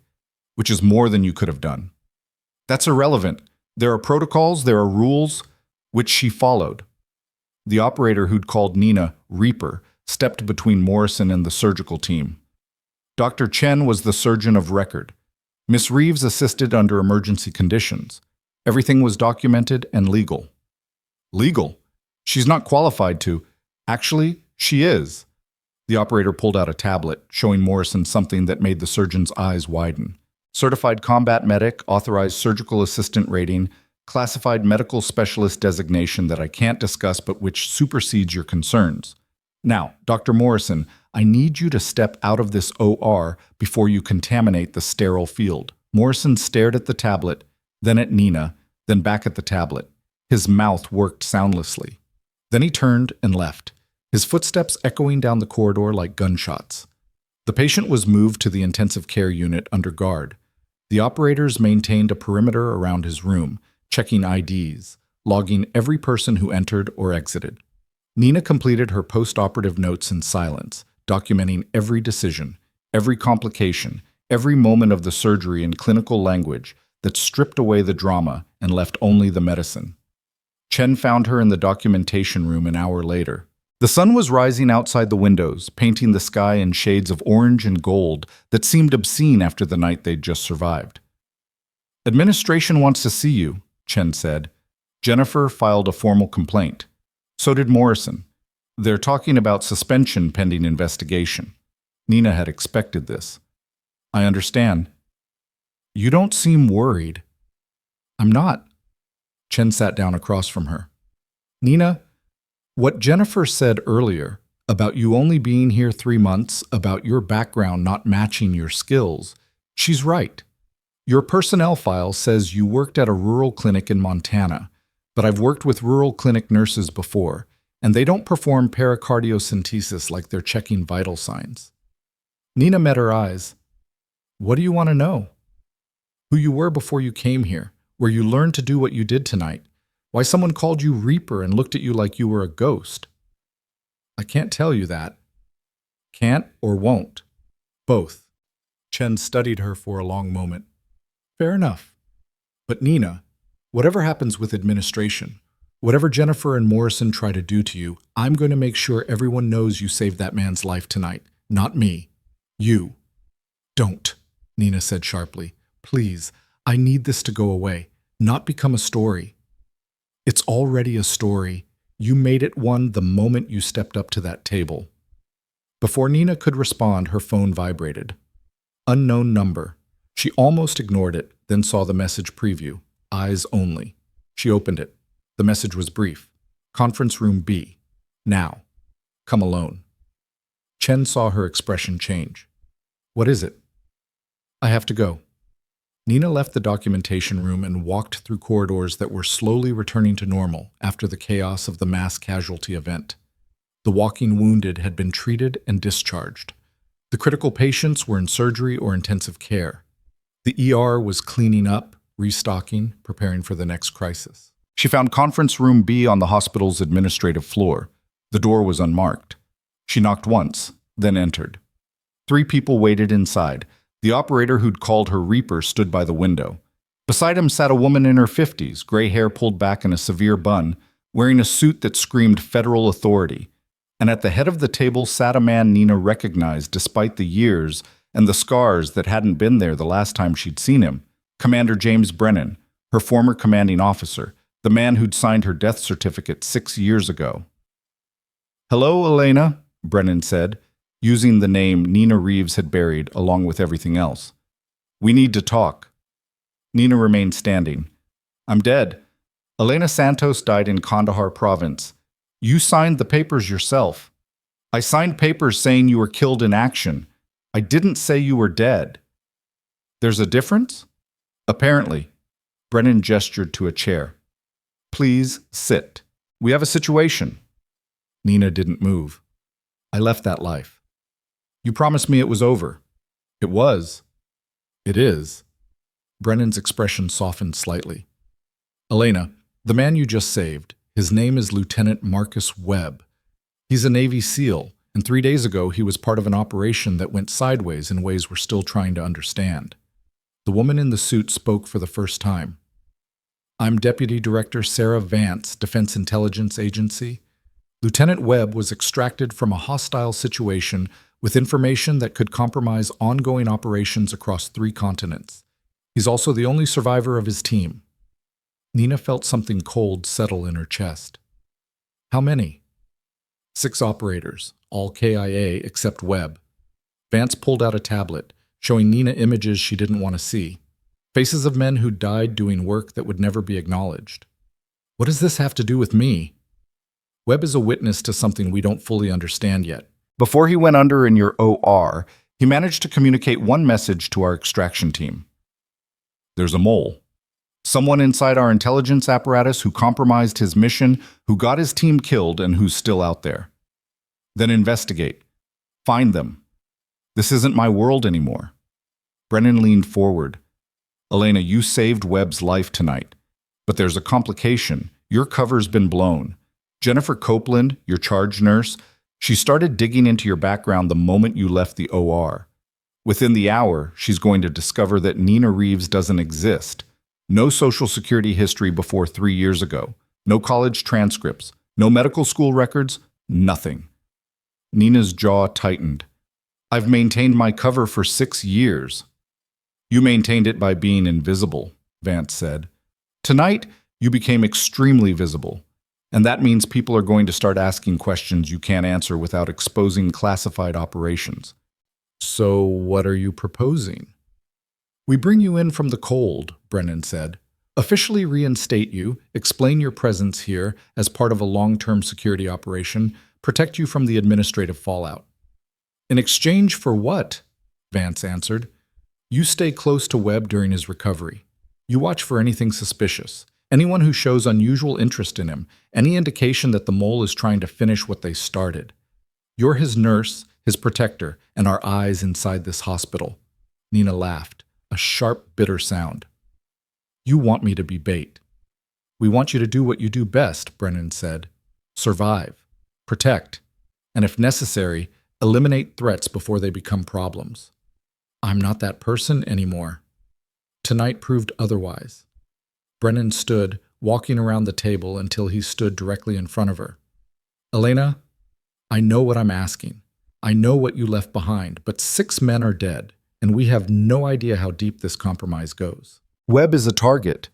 S1: which is more than you could have done. That's irrelevant. There are protocols, there are rules, which she followed. The operator who'd called Nina Reaper stepped between Morrison and the surgical team. Dr. Chen was the surgeon of record. Miss Reeves assisted under emergency conditions. Everything was documented and legal. Legal? She's not qualified to. Actually, she is. The operator pulled out a tablet, showing Morrison something that made the surgeon's eyes widen. Certified combat medic, authorized surgical assistant rating, classified medical specialist designation that I can't discuss but which supersedes your concerns. Now, Dr. Morrison, I need you to step out of this OR before you contaminate the sterile field. Morrison stared at the tablet, then at Nina, then back at the tablet. His mouth worked soundlessly. Then he turned and left, his footsteps echoing down the corridor like gunshots. The patient was moved to the intensive care unit under guard. The operators maintained a perimeter around his room, checking IDs, logging every person who entered or exited. Nina completed her post-operative notes in silence, documenting every decision, every complication, every moment of the surgery in clinical language that stripped away the drama and left only the medicine. Chen found her in the documentation room an hour later. The sun was rising outside the windows, painting the sky in shades of orange and gold that seemed obscene after the night they'd just survived. Administration wants to see you, Chen said. Jennifer filed a formal complaint. So did Morrison. They're talking about suspension pending investigation. Nina had expected this. I understand. You don't seem worried. I'm not. Chen sat down across from her. Nina, what Jennifer said earlier about you only being here 3 months, about your background not matching your skills, she's right. Your personnel file says you worked at a rural clinic in Montana, but I've worked with rural clinic nurses before, and they don't perform pericardiocentesis like they're checking vital signs. Nina met her eyes. What do you want to know? Who you were before you came here, where you learned to do what you did tonight, why someone called you Reaper and looked at you like you were a ghost. I can't tell you that. Can't or won't. Both. Chen studied her for a long moment. Fair enough. But Nina, whatever happens with administration, whatever Jennifer and Morrison try to do to you, I'm going to make sure everyone knows you saved that man's life tonight. Not me. You. Don't, Nina said sharply. Please, I need this to go away, not become a story. It's already a story. You made it one the moment you stepped up to that table. Before Nina could respond, her phone vibrated. Unknown number. She almost ignored it, then saw the message preview. Eyes only. She opened it. The message was brief. Conference room B. Now. Come alone. Chen saw her expression change. What is it? I have to go. Nina left the documentation room and walked through corridors that were slowly returning to normal after the chaos of the mass casualty event. The walking wounded had been treated and discharged. The critical patients were in surgery or intensive care. The ER was cleaning up, restocking, preparing for the next crisis. She found conference room B on the hospital's administrative floor. The door was unmarked. She knocked once, then entered. 3 people waited inside. The operator who'd called her Reaper stood by the window. Beside him sat a woman in her 50s, gray hair pulled back in a severe bun, wearing a suit that screamed federal authority. And at the head of the table sat a man Nina recognized despite the years and the scars that hadn't been there the last time she'd seen him. Commander James Brennan, her former commanding officer, the man who'd signed her death certificate 6 years ago. "Hello, Elena," Brennan said, using the name Nina Reeves had buried along with everything else. "We need to talk." Nina remained standing. "I'm dead. Elena Santos died in Kandahar province. You signed the papers yourself." "I signed papers saying you were killed in action. I didn't say you were dead." "There's a difference?" "Apparently." Brennan gestured to a chair. "Please sit. We have a situation." Nina didn't move. "I left that life." "You promised me it was over." "It was." "It is." Brennan's expression softened slightly. "Elena, the man you just saved, his name is Lieutenant Marcus Webb. He's a Navy SEAL, and 3 days ago he was part of an operation that went sideways in ways we're still trying to understand." The woman in the suit spoke for the first time. "I'm Deputy Director Sarah Vance, Defense Intelligence Agency. Lieutenant Webb was extracted from a hostile situation with information that could compromise ongoing operations across 3 continents. He's also the only survivor of his team." Nina felt something cold settle in her chest. "How many?" 6 operators, all KIA except Webb. Vance pulled out a tablet, showing Nina images she didn't want to see. Faces of men who died doing work that would never be acknowledged. "What does this have to do with me?" "Webb is a witness to something we don't fully understand yet. Before he went under in your OR, he managed to communicate one message to our extraction team. There's a mole. Someone inside our intelligence apparatus who compromised his mission, who got his team killed, and who's still out there. Then investigate. Find them. This isn't my world anymore." Brennan leaned forward. "Elena, you saved Webb's life tonight. But there's a complication. Your cover's been blown. Jennifer Copeland, your charge nurse, she started digging into your background the moment you left the OR. Within the hour, she's going to discover that Nina Reeves doesn't exist. No Social Security history before 3 years ago. No college transcripts. No medical school records. Nothing." Nina's jaw tightened. "I've maintained my cover for 6 years. "You maintained it by being invisible," Vance said. "Tonight, you became extremely visible. And that means people are going to start asking questions you can't answer without exposing classified operations." "So what are you proposing?" "We bring you in from the cold," Brennan said. "Officially reinstate you, explain your presence here as part of a long-term security operation, protect you from the administrative fallout." "In exchange for what?" Vance answered. "You stay close to Webb during his recovery. You watch for anything suspicious. Anyone who shows unusual interest in him, any indication that the mole is trying to finish what they started. You're his nurse, his protector, and our eyes inside this hospital." Nina laughed, a sharp, bitter sound. "You want me to be bait." "We want you to do what you do best," Brennan said. "Survive, protect, and if necessary, eliminate threats before they become problems." "I'm not that person anymore." Tonight proved otherwise. Brennan stood, walking around the table until he stood directly in front of her. "Elena, I know what I'm asking. I know what you left behind, but 6 men are dead, and we have no idea how deep this compromise goes. Webb is a target.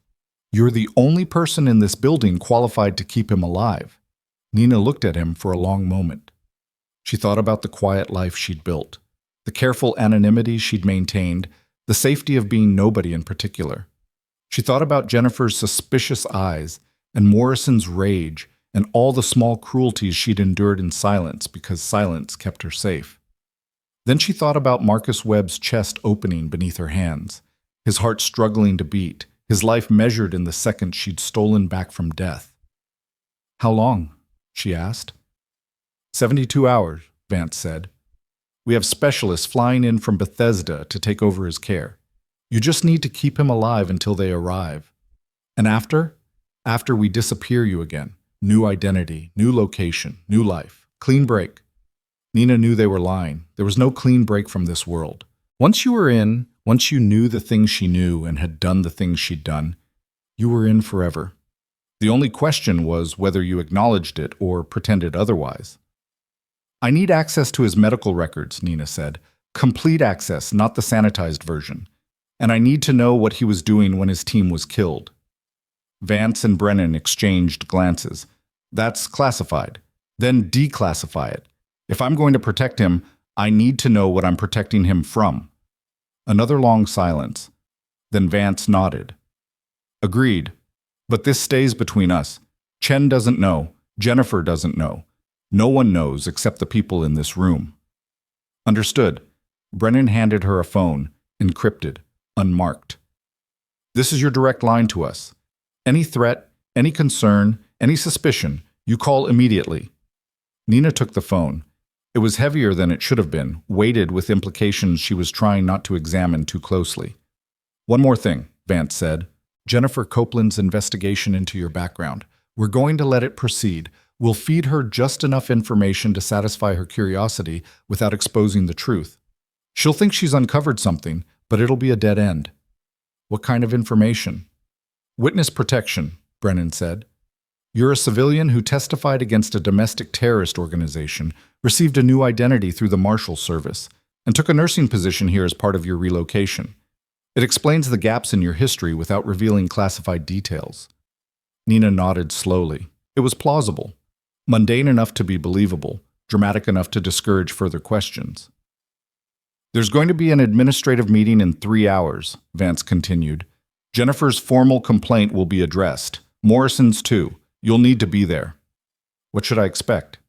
S1: You're the only person in this building qualified to keep him alive." Nina looked at him for a long moment. She thought about the quiet life she'd built, the careful anonymity she'd maintained, the safety of being nobody in particular. She thought about Jennifer's suspicious eyes and Morrison's rage and all the small cruelties she'd endured in silence because silence kept her safe. Then she thought about Marcus Webb's chest opening beneath her hands, his heart struggling to beat, his life measured in the seconds she'd stolen back from death. "How long?" she asked. 72 hours, Vance said. "We have specialists flying in from Bethesda to take over his care. You just need to keep him alive until they arrive. And after? After we disappear you again. New identity, new location, new life. Clean break." Nina knew they were lying. There was no clean break from this world. Once you were in, once you knew the things she knew and had done the things she'd done, you were in forever. The only question was whether you acknowledged it or pretended otherwise. "I need access to his medical records," Nina said. "Complete access, not the sanitized version. And I need to know what he was doing when his team was killed." Vance and Brennan exchanged glances. "That's classified. Then declassify it. If I'm going to protect him, I need to know what I'm protecting him from." Another long silence. Then Vance nodded. "Agreed. But this stays between us. Chen doesn't know. Jennifer doesn't know. No one knows except the people in this room." "Understood." Brennan handed her a phone, encrypted, unmarked. "This is your direct line to us. Any threat, any concern, any suspicion, you call immediately." Nina took the phone. It was heavier than it should have been, weighted with implications she was trying not to examine too closely. "One more thing," Vance said. "Jennifer Copeland's investigation into your background. We're going to let it proceed. We'll feed her just enough information to satisfy her curiosity without exposing the truth. She'll think she's uncovered something, but it'll be a dead end." "What kind of information?" "Witness protection," Brennan said. "You're a civilian who testified against a domestic terrorist organization, received a new identity through the Marshal Service, and took a nursing position here as part of your relocation. It explains the gaps in your history without revealing classified details." Nina nodded slowly. It was plausible. Mundane enough to be believable, dramatic enough to discourage further questions. "There's going to be an administrative meeting in 3 hours," Vance continued. "Jennifer's formal complaint will be addressed. Morrison's too. You'll need to be there." "What should I expect?"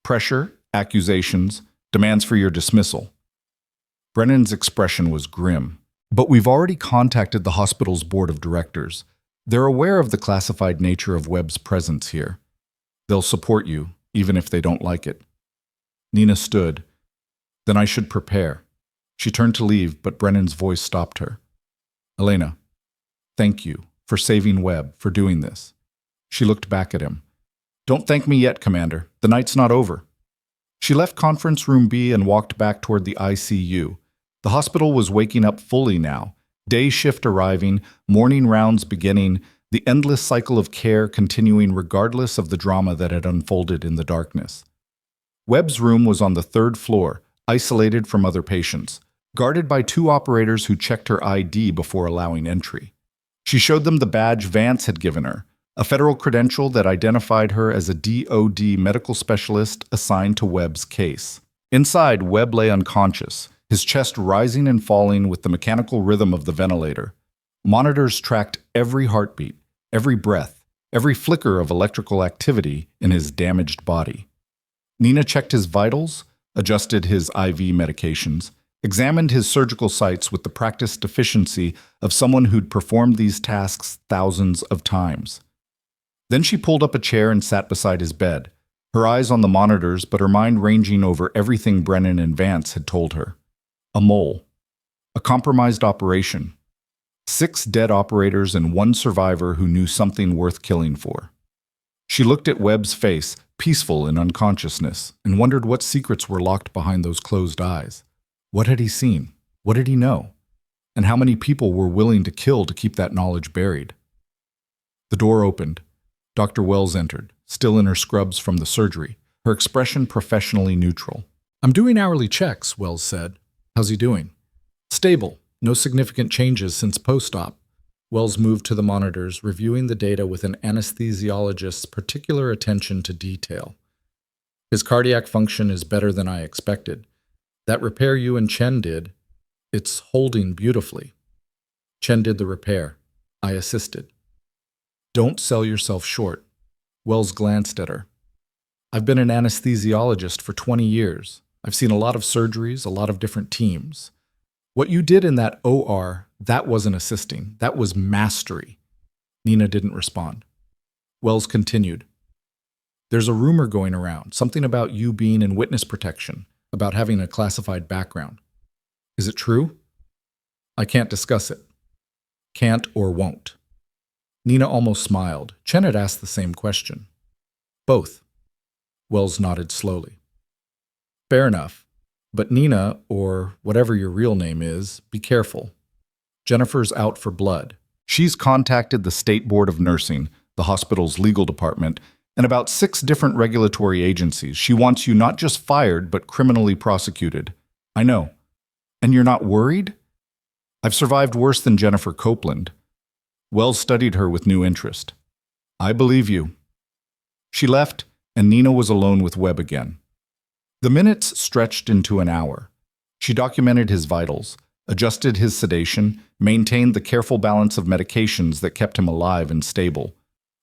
S1: "Pressure, accusations, demands for your dismissal." Brennan's expression was grim. "But we've already contacted the hospital's board of directors. They're aware of the classified nature of Webb's presence here. They'll support you, even if they don't like it." Nina stood. "Then I should prepare." She turned to leave, but Brennan's voice stopped her. "Elena, thank you for saving Webb, for doing this." She looked back at him. "Don't thank me yet, Commander. The night's not over." She left Conference Room B and walked back toward the ICU. The hospital was waking up fully now. Day shift arriving, morning rounds beginning, the endless cycle of care continuing regardless of the drama that had unfolded in the darkness. Webb's room was on the 3rd floor, isolated from other patients, guarded by 2 operators who checked her ID before allowing entry. She showed them the badge Vance had given her, a federal credential that identified her as a DOD medical specialist assigned to Webb's case. Inside, Webb lay unconscious, his chest rising and falling with the mechanical rhythm of the ventilator. Monitors tracked every heartbeat, every breath, every flicker of electrical activity in his damaged body. Nina checked his vitals, adjusted his IV medications, examined his surgical sites with the practiced efficiency of someone who'd performed these tasks thousands of times. Then she pulled up a chair and sat beside his bed, her eyes on the monitors but her mind ranging over everything Brennan and Vance had told her. A mole. A compromised operation. 6 dead operators and 1 survivor who knew something worth killing for. She looked at Webb's face, peaceful in unconsciousness, and wondered what secrets were locked behind those closed eyes. What had he seen? What did he know? And how many people were willing to kill to keep that knowledge buried? The door opened. Dr. Wells entered, still in her scrubs from the surgery, her expression professionally neutral. "I'm doing hourly checks," Wells said. "How's he doing?" "Stable. No significant changes since post-op." Wells moved to the monitors, reviewing the data with an anesthesiologist's particular attention to detail. "His cardiac function is better than I expected. That repair you and Chen did, it's holding beautifully. Chen did the repair. I assisted." "Don't sell yourself short." Wells glanced at her. I've been an anesthesiologist for 20 years. I've seen a lot of surgeries, a lot of different teams. What you did in that OR, that wasn't assisting. That was mastery. Nina didn't respond. Wells continued. There's a rumor going around, something about you being in witness protection, about having a classified background. Is it true? I can't discuss it. Can't or won't. Nina almost smiled. Chen had asked the same question. Both. Wells nodded slowly. Fair enough. But Nina, or whatever your real name is, be careful. Jennifer's out for blood. She's contacted the State Board of Nursing, the hospital's legal department, and about 6 different regulatory agencies. She wants you not just fired, but criminally prosecuted. I know. And you're not worried? I've survived worse than Jennifer Copeland. Wells studied her with new interest. I believe you. She left, and Nina was alone with Webb again. The minutes stretched into an hour. She documented his vitals, adjusted his sedation, maintained the careful balance of medications that kept him alive and stable.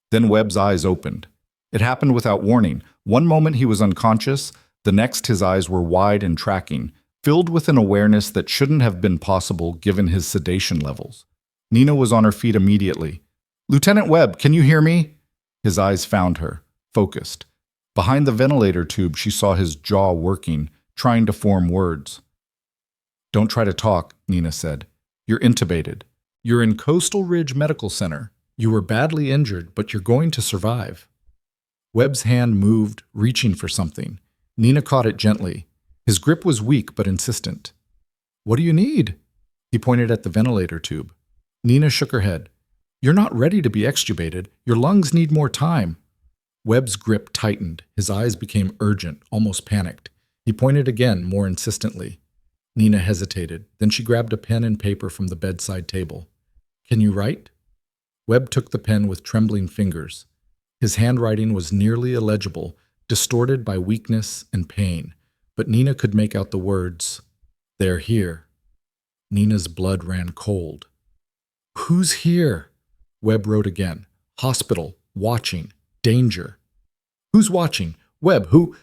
S1: Then Webb's eyes opened. It happened without warning. One moment he was unconscious, the next his eyes were wide and tracking, filled with an awareness that shouldn't have been possible given his sedation levels. Nina was on her feet immediately. Lieutenant Webb, can you hear me? His eyes found her, focused. Behind the ventilator tube, she saw his jaw working, trying to form words. Don't try to talk, Nina said. You're intubated. You're in Coastal Ridge Medical Center. You were badly injured, but you're going to survive. Webb's hand moved, reaching for something. Nina caught it gently. His grip was weak but insistent. What do you need? He pointed at the ventilator tube. Nina shook her head. You're not ready to be extubated. Your lungs need more time. Webb's grip tightened. His eyes became urgent, almost panicked. He pointed again, more insistently. Nina hesitated. Then she grabbed a pen and paper from the bedside table. Can you write? Webb took the pen with trembling fingers. His handwriting was nearly illegible, distorted by weakness and pain, but Nina could make out the words, They're here. Nina's blood ran cold. Who's here? Webb wrote again. Hospital, watching, danger. Who's watching? Webb, who?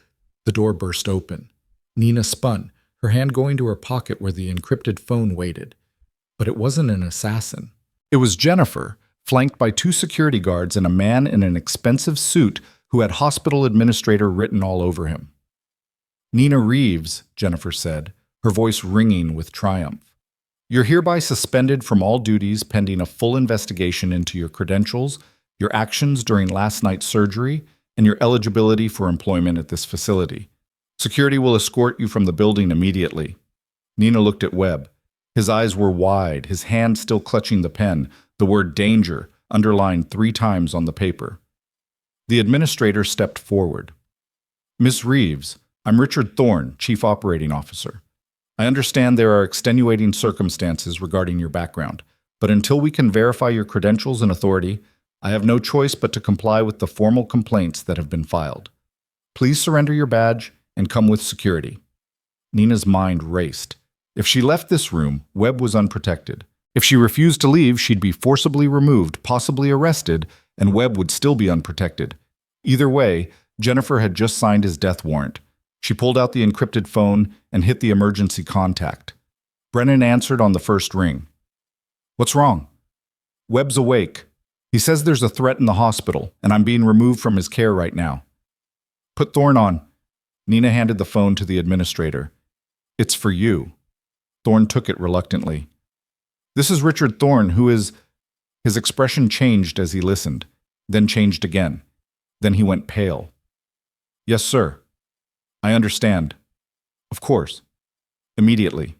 S1: The door burst open. Nina spun, her hand going to her pocket where the encrypted phone waited. But it wasn't an assassin. It was Jennifer, flanked by 2 security guards and a man in an expensive suit who had hospital administrator written all over him. Nina Reeves, Jennifer said, her voice ringing with triumph. You're hereby suspended from all duties pending a full investigation into your credentials, your actions during last night's surgery, and your eligibility for employment at this facility. Security will escort you from the building immediately. Nina looked at Webb. His eyes were wide, his hand still clutching the pen, the word danger underlined 3 times on the paper. The administrator stepped forward. Miss Reeves, I'm Richard Thorne, Chief Operating Officer. I understand there are extenuating circumstances regarding your background, but until we can verify your credentials and authority, I have no choice but to comply with the formal complaints that have been filed. Please surrender your badge and come with security. Nina's mind raced. If she left this room, Webb was unprotected. If she refused to leave, she'd be forcibly removed, possibly arrested, and Webb would still be unprotected. Either way, Jennifer had just signed his death warrant. She pulled out the encrypted phone and hit the emergency contact. Brennan answered on the first ring. What's wrong? Webb's awake. He says there's a threat in the hospital, and I'm being removed from his care right now. Put Thorne on. Nina handed the phone to the administrator. It's for you. Thorne took it reluctantly. This is Richard Thorne, who is... His expression changed as he listened, then changed again. Then he went pale. Yes, sir. I understand. Of course. Immediately.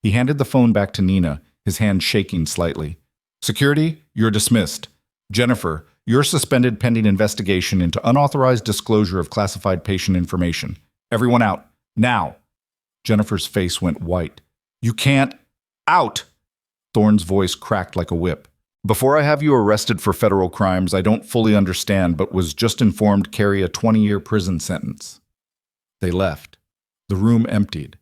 S1: He handed the phone back to Nina, his hand shaking slightly. Security, you're dismissed. Jennifer, you're suspended pending investigation into unauthorized disclosure of classified patient information. Everyone out. Now. Jennifer's face went white. You can't... Out! Thorne's voice cracked like a whip. Before I have you arrested for federal crimes I don't fully understand but was just informed carry a 20-year prison sentence. They left. The room emptied.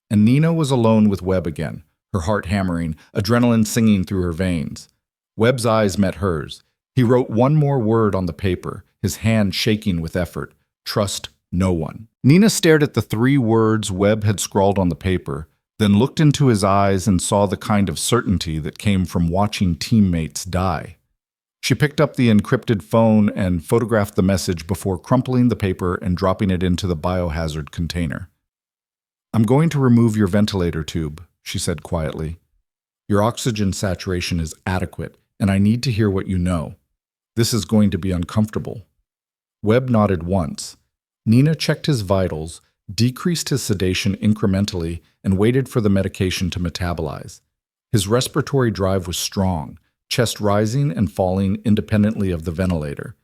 S1: And Nina was alone with Webb again, her heart hammering, adrenaline singing through her veins. Webb's eyes met hers. He wrote one more word on the paper, his hand shaking with effort. Trust no one. Nina stared at the 3 words Webb had scrawled on the paper, then looked into his eyes and saw the kind of certainty that came from watching teammates die. She picked up the encrypted phone and photographed the message before crumpling the paper and dropping it into the biohazard container. "I'm going to remove your ventilator tube," she said quietly. "Your oxygen saturation is adequate, and I need to hear what you know. This is going to be uncomfortable." Webb nodded once. Nina checked his vitals, decreased his sedation incrementally, and waited for the medication to metabolize. His respiratory drive was strong, chest rising and falling independently of the ventilator.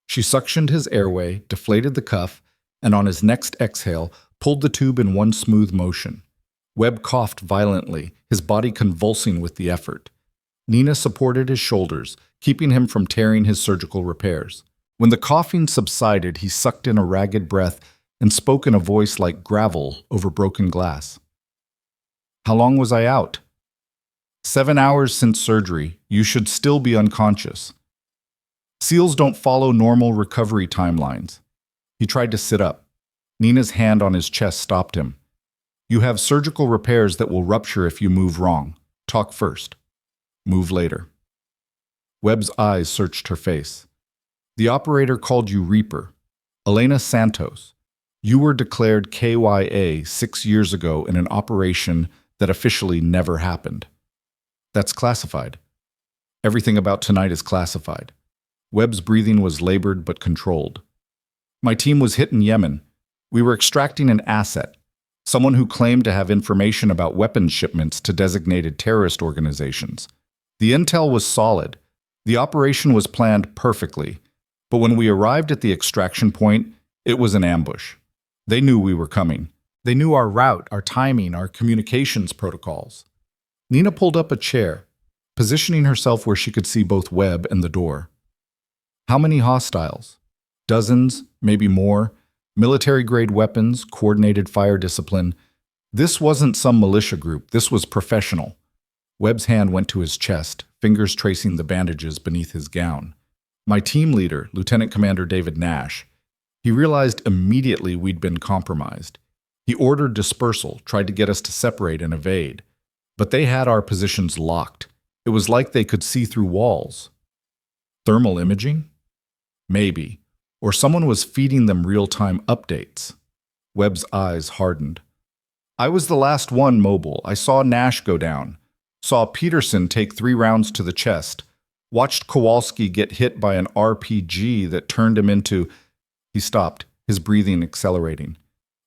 S1: She suctioned his airway, deflated the cuff, and on his next exhale, pulled the tube in one smooth motion. Webb coughed violently, his body convulsing with the effort. Nina supported his shoulders, keeping him from tearing his surgical repairs. When the coughing subsided, he sucked in a ragged breath and spoke in a voice like gravel over broken glass. "How long was I out?" 7 hours since surgery. You should still be unconscious." SEALs don't follow normal recovery timelines. He tried to sit up. Nina's hand on his chest stopped him. "You have surgical repairs that will rupture if you move wrong. Talk first. Move later." Webb's eyes searched her face. "The operator called you Reaper. Elena Santos. You were declared KYA 6 years ago in an operation that officially never happened." "That's classified." "Everything about tonight is classified." Webb's breathing was labored but controlled. "My team was hit in Yemen. We were extracting an asset, someone who claimed to have information about weapons shipments to designated terrorist organizations. The intel was solid. The operation was planned perfectly. But when we arrived at the extraction point, it was an ambush. They knew we were coming. They knew our route, our timing, our communications protocols." Nina pulled up a chair, positioning herself where she could see both Webb and the door. "How many hostiles?" "Dozens, maybe more. Military-grade weapons, coordinated fire discipline. This wasn't some militia group. This was professional." Webb's hand went to his chest, fingers tracing the bandages beneath his gown. "My team leader, Lieutenant Commander David Nash. He realized immediately we'd been compromised. He ordered dispersal, tried to get us to separate and evade. But they had our positions locked. It was like they could see through walls." "Thermal imaging?" "Maybe. Or someone was feeding them real-time updates." Webb's eyes hardened. "I was the last one mobile. I saw Nash go down. Saw Peterson take 3 rounds to the chest. Watched Kowalski get hit by an RPG that turned him into—" He stopped, his breathing accelerating.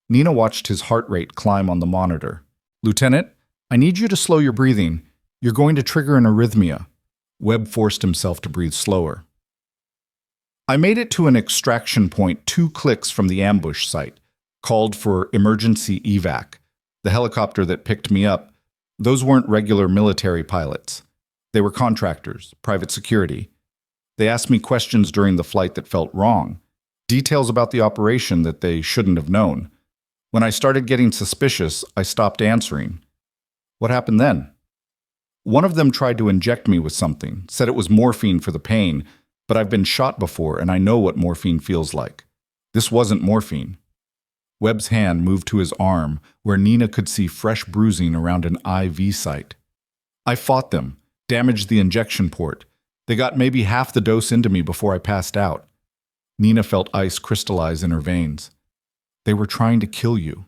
S1: Nina watched his heart rate climb on the monitor. "Lieutenant, I need you to slow your breathing. You're going to trigger an arrhythmia." Webb forced himself to breathe slower. "I made it to an extraction point 2 clicks from the ambush site. Called for emergency evac. The helicopter that picked me up, those weren't regular military pilots. They were contractors, private security. They asked me questions during the flight that felt wrong. Details about the operation that they shouldn't have known. When I started getting suspicious, I stopped answering." "What happened then?" "One of them tried to inject me with something, said it was morphine for the pain, but I've been shot before and I know what morphine feels like. This wasn't morphine." Webb's hand moved to his arm, where Nina could see fresh bruising around an IV site. "I fought them, damaged the injection port. They got maybe half the dose into me before I passed out." Nina felt ice crystallize in her veins. "They were trying to kill you.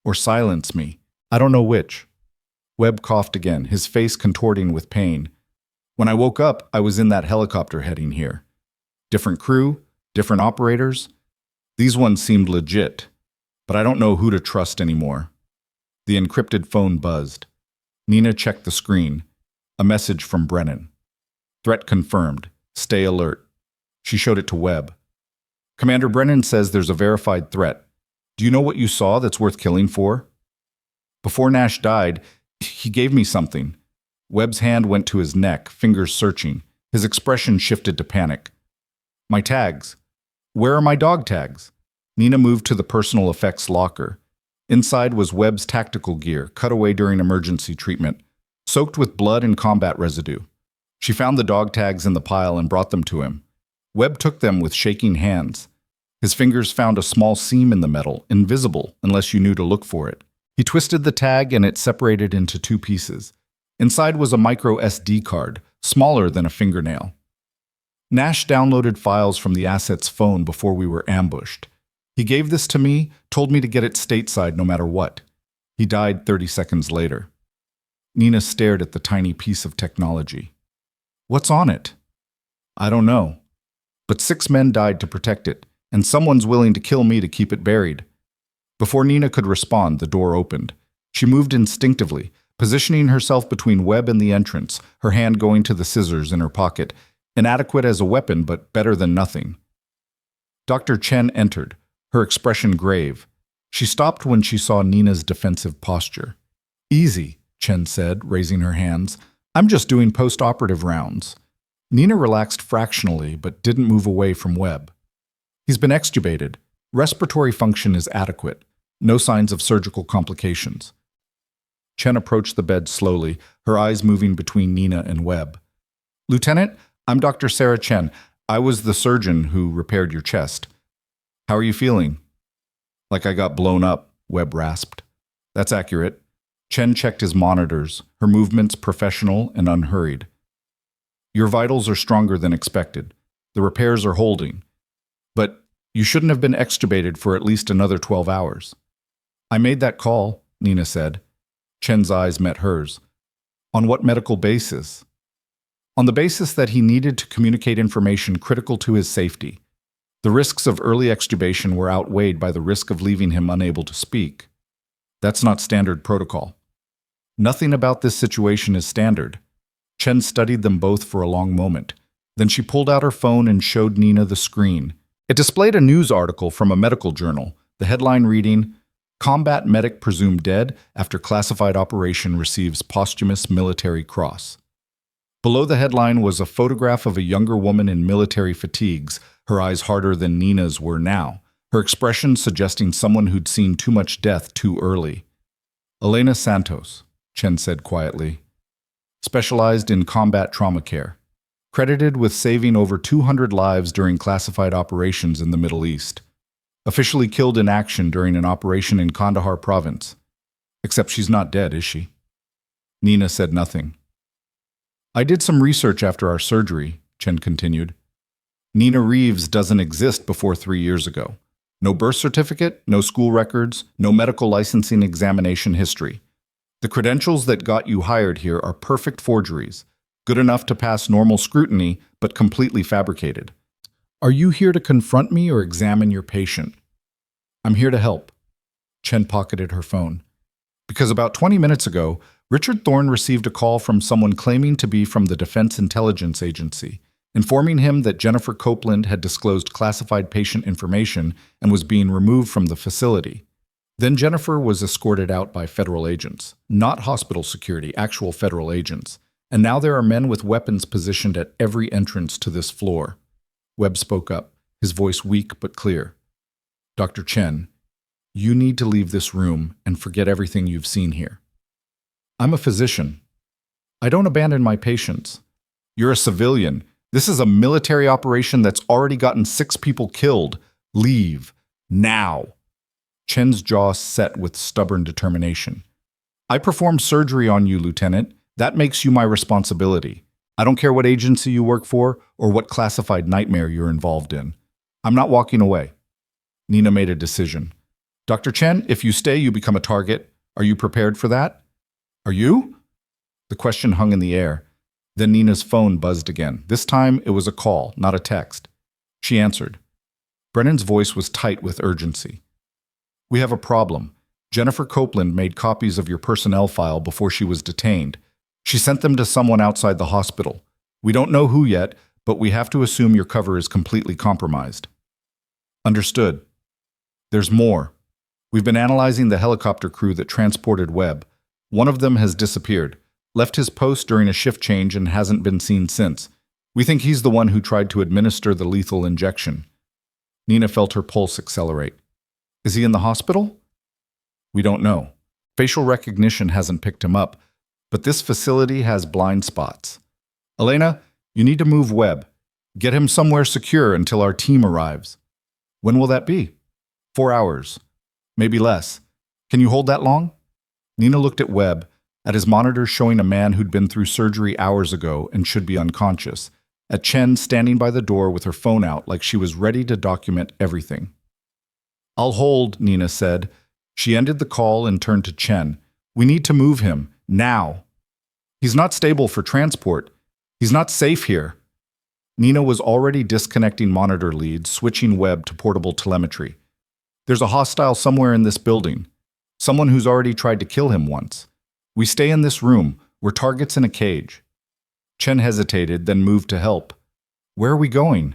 S1: Or silence me. I don't know which." Webb coughed again, his face contorting with pain. "When I woke up, I was in that helicopter heading here. Different crew, different operators. These ones seemed legit, but I don't know who to trust anymore." The encrypted phone buzzed. Nina checked the screen. A message from Brennan. "Threat confirmed. Stay alert." She showed it to Webb. "Commander Brennan says there's a verified threat. Do you know what you saw that's worth killing for?" "Before Nash died, he gave me something." Webb's hand went to his neck, fingers searching. His expression shifted to panic. "My tags. Where are my dog tags?" Nina moved to the personal effects locker. Inside was Webb's tactical gear, cut away during emergency treatment, soaked with blood and combat residue. She found the dog tags in the pile and brought them to him. Webb took them with shaking hands. His fingers found a small seam in the metal, invisible unless you knew to look for it. He twisted the tag and it separated into two pieces. Inside was a micro SD card, smaller than a fingernail. Nash downloaded files from the asset's phone before we were ambushed. He gave this to me, told me to get it stateside no matter what. He died 30 seconds later. Nina stared at the tiny piece of technology. What's on it? I don't know. But 6 men died to protect it, and someone's willing to kill me to keep it buried. Before Nina could respond, the door opened. She moved instinctively, positioning herself between Webb and the entrance, her hand going to the scissors in her pocket, inadequate as a weapon but better than nothing. Dr. Chen entered, her expression grave. She stopped when she saw Nina's defensive posture. Easy, Chen said, raising her hands. I'm just doing post-operative rounds. Nina relaxed fractionally but didn't move away from Webb. He's been extubated. Respiratory function is adequate. No signs of surgical complications. Chen approached the bed slowly, her eyes moving between Nina and Webb. Lieutenant, I'm Dr. Sarah Chen. I was the surgeon who repaired your chest. How are you feeling? Like I got blown up, Webb rasped. That's accurate. Chen checked his monitors, her movements professional and unhurried. Your vitals are stronger than expected. The repairs are holding. But you shouldn't have been extubated for at least another 12 hours. I made that call, Nina said. Chen's eyes met hers. On what medical basis? On the basis that he needed to communicate information critical to his safety. The risks of early extubation were outweighed by the risk of leaving him unable to speak. That's not standard protocol. Nothing about this situation is standard. Chen studied them both for a long moment. Then she pulled out her phone and showed Nina the screen. It displayed a news article from a medical journal, the headline reading, Combat Medic Presumed Dead After Classified Operation Receives Posthumous Military Cross. Below the headline was a photograph of a younger woman in military fatigues, her eyes harder than Nina's were now, her expression suggesting someone who'd seen too much death too early. Elena Santos, Chen said quietly. Specialized in combat trauma care. Credited with saving over 200 lives during classified operations in the Middle East. Officially killed in action during an operation in Kandahar province. Except she's not dead, is she? Nina said nothing. I did some research after our surgery, Chen continued. Nina Reeves doesn't exist before 3 years ago. No birth certificate, no school records, no medical licensing examination history. The credentials that got you hired here are perfect forgeries, good enough to pass normal scrutiny, but completely fabricated. Are you here to confront me or examine your patient? I'm here to help. Chen pocketed her phone. Because about 20 minutes ago, Richard Thorne received a call from someone claiming to be from the Defense Intelligence Agency, informing him that Jennifer Copeland had disclosed classified patient information and was being removed from the facility. Then Jennifer was escorted out by federal agents, not hospital security, actual federal agents. And now there are men with weapons positioned at every entrance to this floor. Webb spoke up, his voice weak but clear. Dr. Chen, you need to leave this room and forget everything you've seen here. I'm a physician. I don't abandon my patients. You're a civilian. This is a military operation that's already gotten 6 people killed. Leave. Now. Chen's jaw set with stubborn determination. I performed surgery on you, Lieutenant. That makes you my responsibility. I don't care what agency you work for or what classified nightmare you're involved in. I'm not walking away. Nina made a decision. Dr. Chen, if you stay, you become a target. Are you prepared for that? Are you? The question hung in the air. Then Nina's phone buzzed again. This time it was a call, not a text. She answered. Brennan's voice was tight with urgency. We have a problem. Jennifer Copeland made copies of your personnel file before she was detained. She sent them to someone outside the hospital. We don't know who yet, but we have to assume your cover is completely compromised. Understood. There's more. We've been analyzing the helicopter crew that transported Webb. One of them has disappeared, left his post during a shift change and hasn't been seen since. We think he's the one who tried to administer the lethal injection. Nina felt her pulse accelerate. Is he in the hospital? We don't know. Facial recognition hasn't picked him up, but this facility has blind spots. Elena, you need to move Webb. Get him somewhere secure until our team arrives. When will that be? 4 hours. Maybe less. Can you hold that long? Nina looked at Webb, at his monitor showing a man who'd been through surgery hours ago and should be unconscious, at Chen standing by the door with her phone out like she was ready to document everything. I'll hold, Nina said. She ended the call and turned to Chen. We need to move him, now. He's not stable for transport. He's not safe here. Nina was already disconnecting monitor leads, switching Webb to portable telemetry. There's a hostile somewhere in this building. Someone who's already tried to kill him once. We stay in this room. We're targets in a cage. Chen hesitated, then moved to help. Where are we going?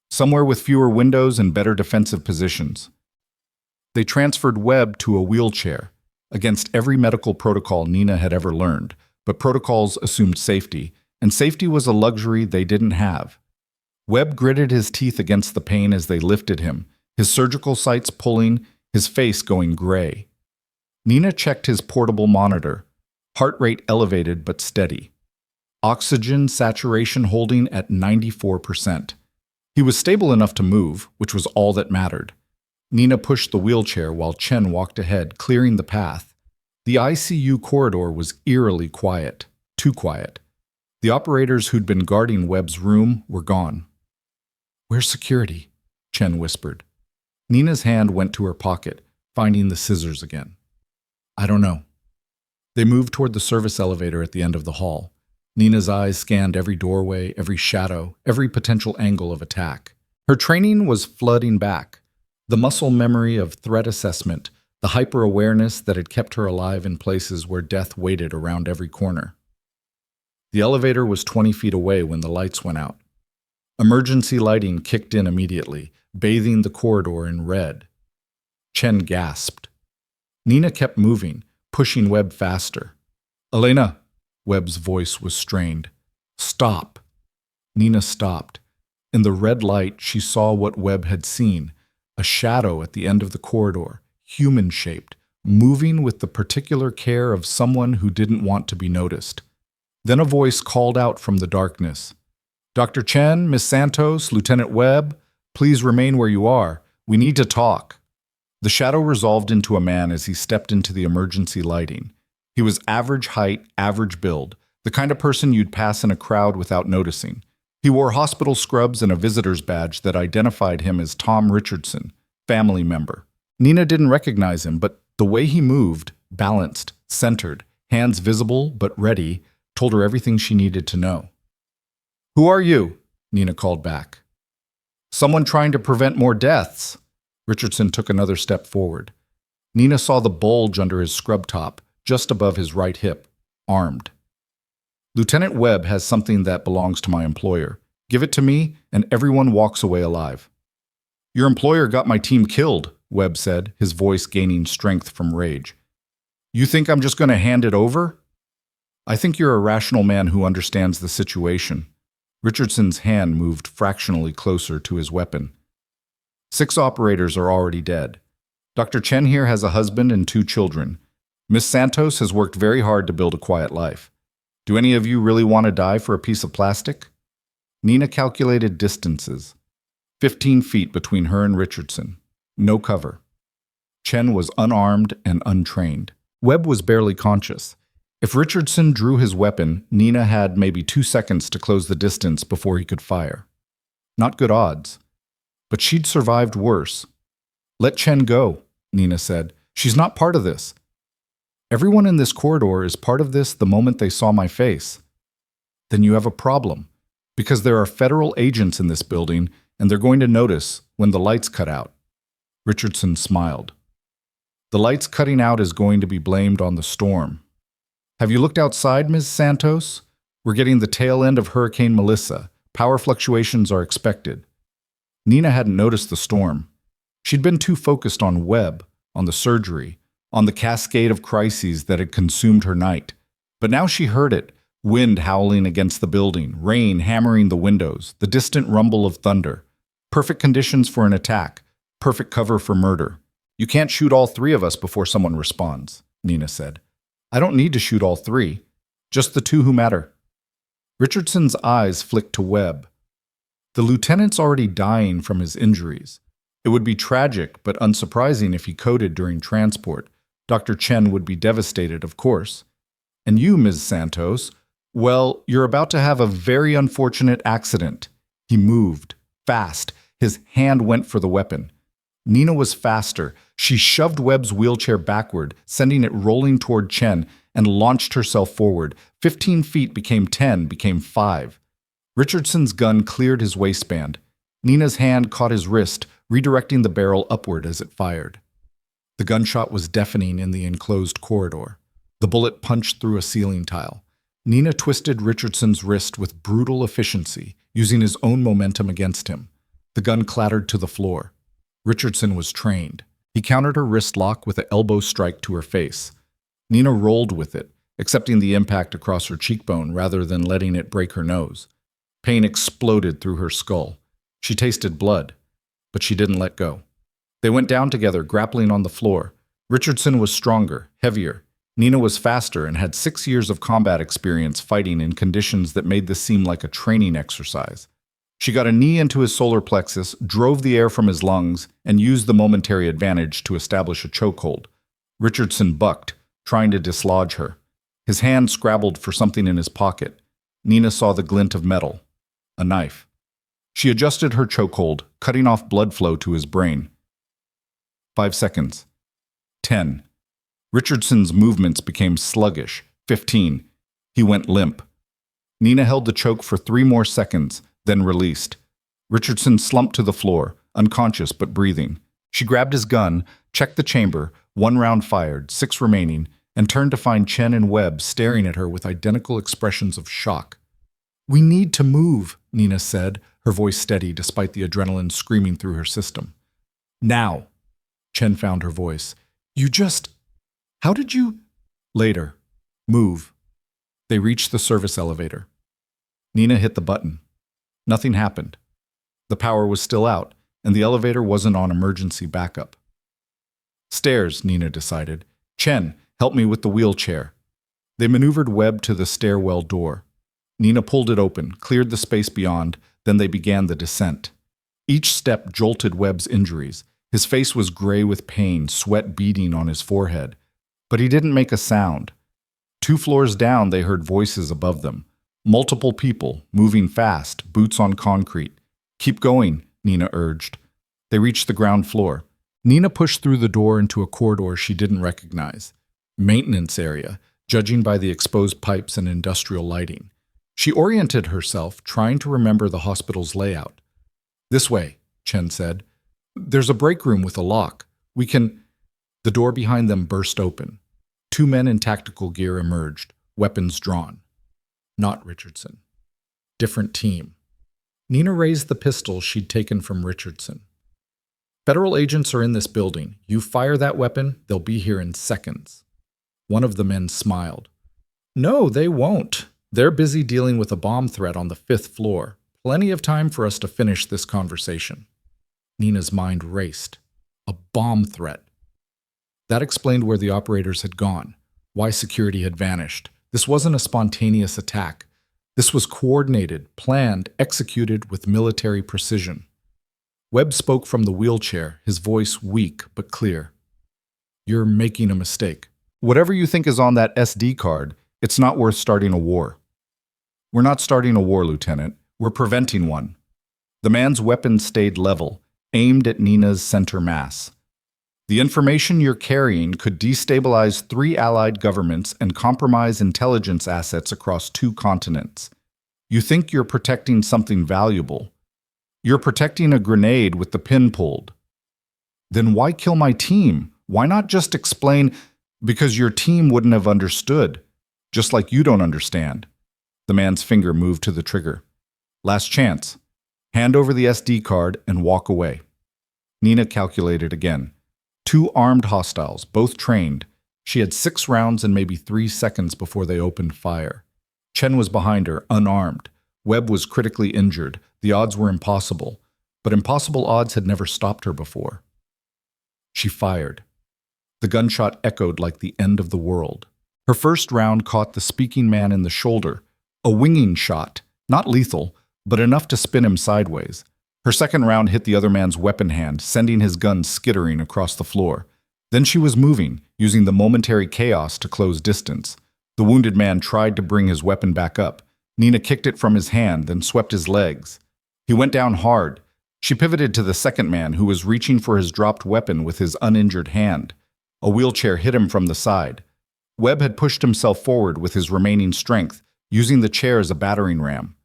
S1: Somewhere with fewer windows and better defensive positions. They transferred Webb to a wheelchair, against every medical protocol Nina had ever learned, but protocols assumed safety, and safety was a luxury they didn't have. Webb gritted his teeth against the pain as they lifted him, his surgical sights pulling, his face going gray. Nina checked his portable monitor, heart rate elevated but steady. Oxygen saturation holding at 94%. He was stable enough to move, which was all that mattered. Nina pushed the wheelchair while Chen walked ahead, clearing the path. The ICU corridor was eerily quiet, too quiet. The operators who'd been guarding Webb's room were gone. Where's security? Chen whispered. Nina's hand went to her pocket, finding the scissors again. I don't know. They moved toward the service elevator at the end of the hall. Nina's eyes scanned every doorway, every shadow, every potential angle of attack. Her training was flooding back. The muscle memory of threat assessment, the hyper-awareness that had kept her alive in places where death waited around every corner. The elevator was 20 feet away when the lights went out. Emergency lighting kicked in immediately, bathing the corridor in red. Chen gasped. Nina kept moving, pushing Webb faster. Elena! Webb's voice was strained. Stop! Nina stopped. In the red light, she saw what Webb had seen, a shadow at the end of the corridor, human-shaped, moving with the particular care of someone who didn't want to be noticed. Then a voice called out from the darkness. Dr. Chen, Miss Santos, Lieutenant Webb, please remain where you are. We need to talk. The shadow resolved into a man as he stepped into the emergency lighting. He was average height, average build, the kind of person you'd pass in a crowd without noticing. He wore hospital scrubs and a visitor's badge that identified him as Tom Richardson, family member. Nina didn't recognize him, but the way he moved, balanced, centered, hands visible but ready, told her everything she needed to know. Who are you? Nina called back. Someone trying to prevent more deaths. Richardson took another step forward. Nina saw the bulge under his scrub top, just above his right hip, armed. Lieutenant Webb has something that belongs to my employer. Give it to me, and everyone walks away alive. Your employer got my team killed, Webb said, his voice gaining strength from rage. You think I'm just going to hand it over? I think you're a rational man who understands the situation. Richardson's hand moved fractionally closer to his weapon. 6 operators are already dead. Dr. Chen here has a husband and 2 children. Miss Santos has worked very hard to build a quiet life. Do any of you really want to die for a piece of plastic? Nina calculated distances. 15 feet between her and Richardson. No cover. Chen was unarmed and untrained. Webb was barely conscious. If Richardson drew his weapon, Nina had maybe 2 seconds to close the distance before he could fire. Not good odds. But she'd survived worse. Let Chen go, Nina said. She's not part of this. Everyone in this corridor is part of this the moment they saw my face. Then you have a problem, because there are federal agents in this building, and they're going to notice when the lights cut out. Richardson smiled. The lights cutting out is going to be blamed on the storm. Have you looked outside, Ms. Santos? We're getting the tail end of Hurricane Melissa. Power fluctuations are expected. Nina hadn't noticed the storm. She'd been too focused on Webb, on the surgery, on the cascade of crises that had consumed her night. But now she heard it, wind howling against the building, rain hammering the windows, the distant rumble of thunder. Perfect conditions for an attack, perfect cover for murder. You can't shoot all 3 of us before someone responds, Nina said. I don't need to shoot all 3, just the 2 who matter. Richardson's eyes flicked to Webb. The lieutenant's already dying from his injuries. It would be tragic, but unsurprising if he coded during transport. Dr. Chen would be devastated, of course. And you, Ms. Santos, well, you're about to have a very unfortunate accident. He moved, fast. His hand went for the weapon. Nina was faster. She shoved Webb's wheelchair backward, sending it rolling toward Chen, and launched herself forward. 15 feet became 10, became 5. Richardson's gun cleared his waistband. Nina's hand caught his wrist, redirecting the barrel upward as it fired. The gunshot was deafening in the enclosed corridor. The bullet punched through a ceiling tile. Nina twisted Richardson's wrist with brutal efficiency, using his own momentum against him. The gun clattered to the floor. Richardson was trained. He countered her wrist lock with an elbow strike to her face. Nina rolled with it, accepting the impact across her cheekbone rather than letting it break her nose. Pain exploded through her skull. She tasted blood, but she didn't let go. They went down together, grappling on the floor. Richardson was stronger, heavier. Nina was faster and had 6 years of combat experience fighting in conditions that made this seem like a training exercise. She got a knee into his solar plexus, drove the air from his lungs, and used the momentary advantage to establish a chokehold. Richardson bucked, trying to dislodge her. His hand scrabbled for something in his pocket. Nina saw the glint of metal. A knife. She adjusted her chokehold, cutting off blood flow to his brain. 5 seconds. 10. Richardson's movements became sluggish. 15. He went limp. Nina held the choke for 3 more seconds, then released. Richardson slumped to the floor, unconscious but breathing. She grabbed his gun, checked the chamber, 1 round fired, 6 remaining, and turned to find Chen and Webb staring at her with identical expressions of shock. "We need to move," Nina said, her voice steady despite the adrenaline screaming through her system. "Now." Chen found her voice. How did you?" "Later. Move." They reached the service elevator. Nina hit the button. Nothing happened. The power was still out, and the elevator wasn't on emergency backup. "Stairs," Nina decided. "Chen, help me with the wheelchair." They maneuvered Webb to the stairwell door. Nina pulled it open, cleared the space beyond, then they began the descent. Each step jolted Webb's injuries. His face was gray with pain, sweat beading on his forehead. But he didn't make a sound. 2 floors down, they heard voices above them. Multiple people, moving fast, boots on concrete. "Keep going," Nina urged. They reached the ground floor. Nina pushed through the door into a corridor she didn't recognize. Maintenance area, judging by the exposed pipes and industrial lighting. She oriented herself, trying to remember the hospital's layout. "This way," Chen said. "There's a break room with a lock. We can—" The door behind them burst open. 2 men in tactical gear emerged, weapons drawn. Not Richardson. Different team. Nina raised the pistol she'd taken from Richardson. "Federal agents are in this building. You fire that weapon, they'll be here in seconds." One of the men smiled. "No, they won't. They're busy dealing with a bomb threat on the 5th floor. Plenty of time for us to finish this conversation." Nina's mind raced. A bomb threat. That explained where the operators had gone, why security had vanished. This wasn't a spontaneous attack. This was coordinated, planned, executed with military precision. Webb spoke from the wheelchair, his voice weak but clear. "You're making a mistake. Whatever you think is on that SD card, it's not worth starting a war." "We're not starting a war, Lieutenant. We're preventing one." The man's weapon stayed level, aimed at Nina's center mass. "The information you're carrying could destabilize 3 allied governments and compromise intelligence assets across 2 continents. You think you're protecting something valuable. You're protecting a grenade with the pin pulled. Then why kill my team? Why not just explain?" "Because your team wouldn't have understood. Just like you don't understand." The man's finger moved to the trigger. "Last chance. Hand over the SD card and walk away." Nina calculated again. 2 armed hostiles, both trained. She had 6 rounds and maybe 3 seconds before they opened fire. Chen was behind her, unarmed. Webb was critically injured. The odds were impossible. But impossible odds had never stopped her before. She fired. The gunshot echoed like the end of the world. Her first round caught the speaking man in the shoulder. A winging shot, not lethal, but enough to spin him sideways. Her second round hit the other man's weapon hand, sending his gun skittering across the floor. Then she was moving, using the momentary chaos to close distance. The wounded man tried to bring his weapon back up. Nina kicked it from his hand, then swept his legs. He went down hard. She pivoted to the second man, who was reaching for his dropped weapon with his uninjured hand. A wheelchair hit him from the side. Webb had pushed himself forward with his remaining strength, using the chair as a battering ram.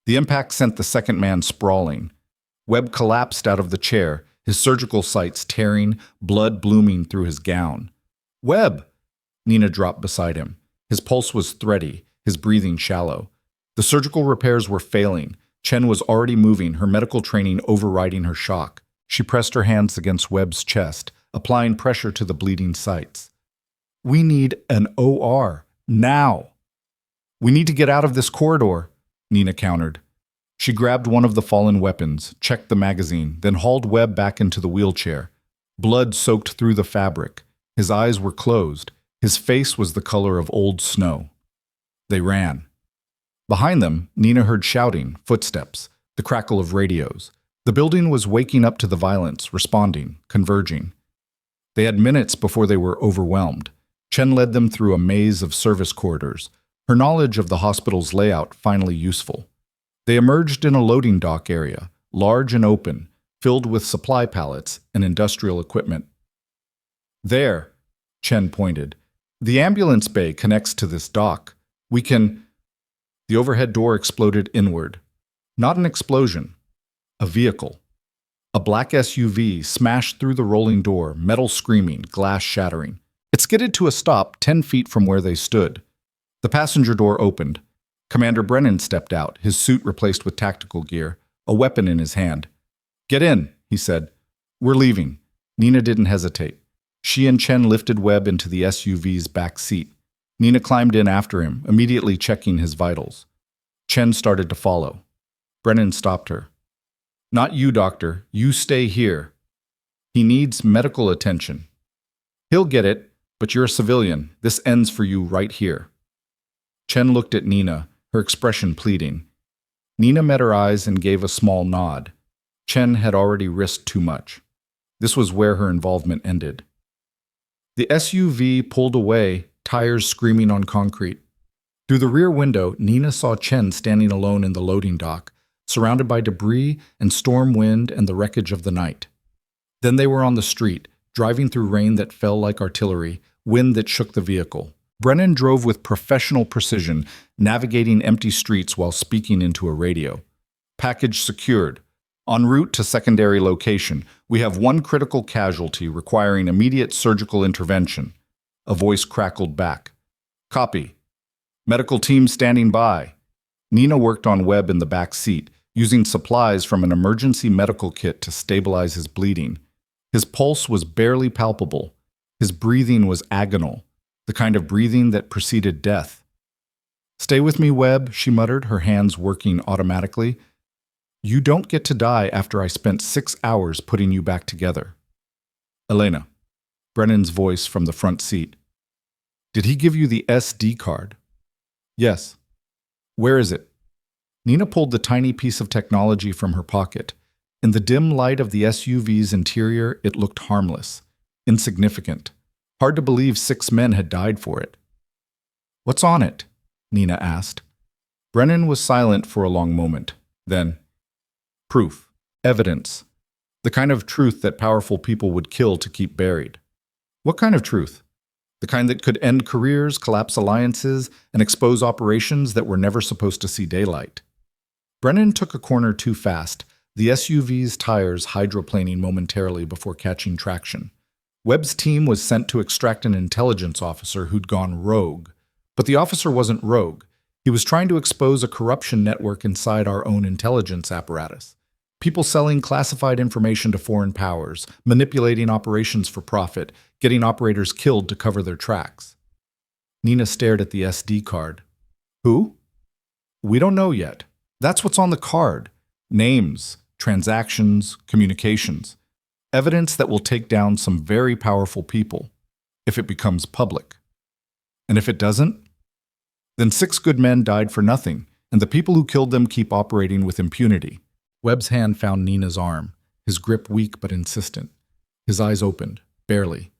S1: The impact sent the second man sprawling. Webb collapsed out of the chair, his surgical sights tearing, blood blooming through his gown. "Webb!" Nina dropped beside him. His pulse was thready, his breathing shallow. The surgical repairs were failing. Chen was already moving, her medical training overriding her shock. She pressed her hands against Webb's chest, applying pressure to the bleeding sites. "We need an OR, now." "We need to get out of this corridor," Nina countered. She grabbed one of the fallen weapons, checked the magazine, then hauled Webb back into the wheelchair. Blood soaked through the fabric. His eyes were closed. His face was the color of old snow. They ran. Behind them, Nina heard shouting, footsteps, the crackle of radios. The building was waking up to the violence, responding, converging. They had minutes before they were overwhelmed. Chen led them through a maze of service corridors, her knowledge of the hospital's layout finally useful. They emerged in a loading dock area, large and open, filled with supply pallets and industrial equipment. "There," Chen pointed. "The ambulance bay connects to this dock. We can—" The overhead door exploded inward. Not an explosion. A vehicle. A black SUV smashed through the rolling door, metal screaming, glass shattering. It skidded to a stop 10 feet from where they stood. The passenger door opened. Commander Brennan stepped out, his suit replaced with tactical gear, a weapon in his hand. "Get in," he said. "We're leaving." Nina didn't hesitate. She and Chen lifted Webb into the SUV's back seat. Nina climbed in after him, immediately checking his vitals. Chen started to follow. Brennan stopped her. "Not you, doctor. You stay here. He needs medical attention." "He'll get it, but you're a civilian. This ends for you right here." Chen looked at Nina, her expression pleading. Nina met her eyes and gave a small nod. Chen had already risked too much. This was where her involvement ended. The SUV pulled away, tires screaming on concrete. Through the rear window, Nina saw Chen standing alone in the loading dock, surrounded by debris and storm wind and the wreckage of the night. Then they were on the street, driving through rain that fell like artillery, wind that shook the vehicle. Brennan drove with professional precision, navigating empty streets while speaking into a radio. "Package secured. En route to secondary location, we have one critical casualty requiring immediate surgical intervention." A voice crackled back. "Copy. Medical team standing by." Nina worked on Webb in the back seat, using supplies from an emergency medical kit to stabilize his bleeding. His pulse was barely palpable. His breathing was agonal, the kind of breathing that preceded death. "Stay with me, Webb," she muttered, her hands working automatically. "You don't get to die after I spent 6 hours putting you back together." "Elena." Brennan's voice from the front seat. "Did he give you the SD card?" "Yes." "Where is it?" Nina pulled the tiny piece of technology from her pocket. In the dim light of the SUV's interior, it looked harmless, insignificant. Hard to believe 6 men had died for it. "What's on it?" Nina asked. Brennan was silent for a long moment. Then, "Proof. Evidence. The kind of truth that powerful people would kill to keep buried." "What kind of truth?" "The kind that could end careers, collapse alliances, and expose operations that were never supposed to see daylight." Brennan took a corner too fast, the SUV's tires hydroplaning momentarily before catching traction. Webb's team was sent to extract an intelligence officer who'd gone rogue. But the officer wasn't rogue. He was trying to expose a corruption network inside our own intelligence apparatus. People selling classified information to foreign powers, manipulating operations for profit, getting operators killed to cover their tracks. Nina stared at the SD card. "Who?" "We don't know yet. That's what's on the card. Names, transactions, communications. Evidence that will take down some very powerful people, if it becomes public. And if it doesn't? Then 6 good men died for nothing. and the people who killed them keep operating with impunity. Webb's hand found Nina's arm, his grip weak but insistent. His eyes opened, barely.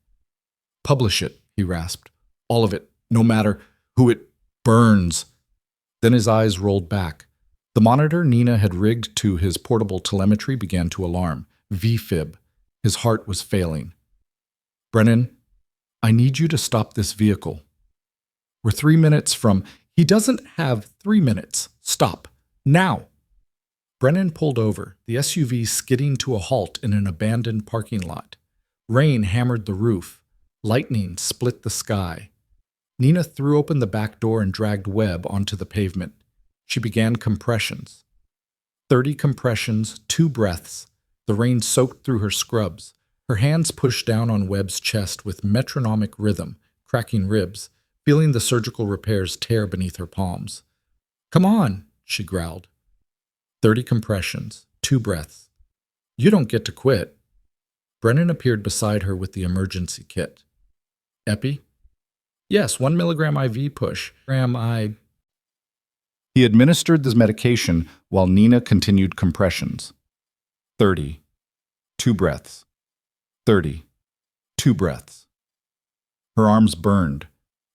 S1: "Publish it," he rasped. "All of it, no matter who it burns." Then his eyes rolled back. The monitor Nina had rigged to his portable telemetry began to alarm. VFib. His heart was failing. "Brennan, I need you to stop this vehicle. We're 3 minutes from—" "He doesn't have 3 minutes. Stop. Now." Brennan pulled over, the SUV skidding to a halt in an abandoned parking lot. Rain hammered the roof. Lightning split the sky. Nina threw open the back door and dragged Webb onto the pavement. She began compressions. 30 compressions, 2 breaths. The rain soaked through her scrubs. Her hands pushed down on Webb's chest with metronomic rhythm, cracking ribs, feeling the surgical repairs tear beneath her palms. "Come on," she growled. 30 compressions, 2 breaths. "You don't get to quit." Brennan appeared beside her with the emergency kit. "Epi?" "Yes, 1 milligram IV push. He administered the medication while Nina continued compressions. 30. 2 breaths. 30. 2 breaths. Her arms burned.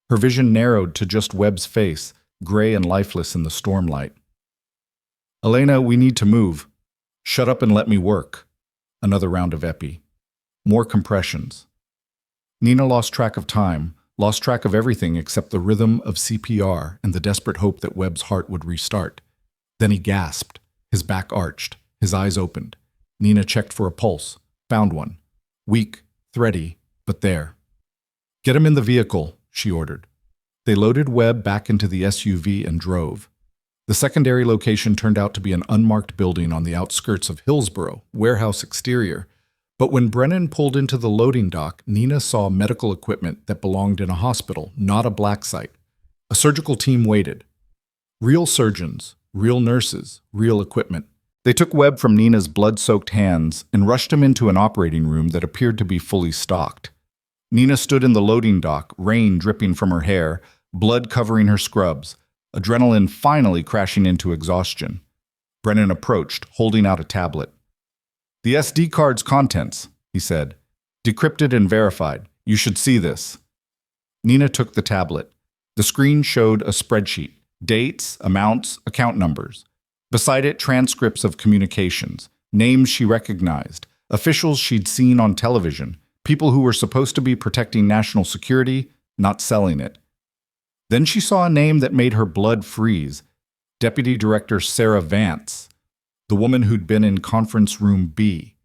S1: Her vision narrowed to just Webb's face, gray and lifeless in the stormlight. "Elena, we need to move. Shut up and let me work." Another round of epi. More compressions. Nina lost track of time, lost track of everything except the rhythm of CPR and the desperate hope that Webb's heart would restart. Then he gasped, his back arched, his eyes opened. Nina checked for a pulse, found one. Weak, thready, but there. "Get him in the vehicle," she ordered. They loaded Webb back into the SUV and drove. The secondary location turned out to be an unmarked building on the outskirts of Hillsborough, warehouse exterior. But when Brennan pulled into the loading dock, Nina saw medical equipment that belonged in a hospital, not a black site. A surgical team waited. Real surgeons, real nurses, real equipment. They took Webb from Nina's blood-soaked hands and rushed him into an operating room that appeared to be fully stocked. Nina stood in the loading dock, rain dripping from her hair, blood covering her scrubs, adrenaline finally crashing into exhaustion. Brennan approached, holding out a tablet. "The SD card's contents," he said. "Decrypted and verified. You should see this." Nina took the tablet. The screen showed a spreadsheet. Dates, amounts, account numbers. Beside it, transcripts of communications. Names she recognized. Officials she'd seen on television. People who were supposed to be protecting national security, not selling it. Then she saw a name that made her blood freeze. Deputy Director Sarah Vance. The woman who'd been in Conference Room B.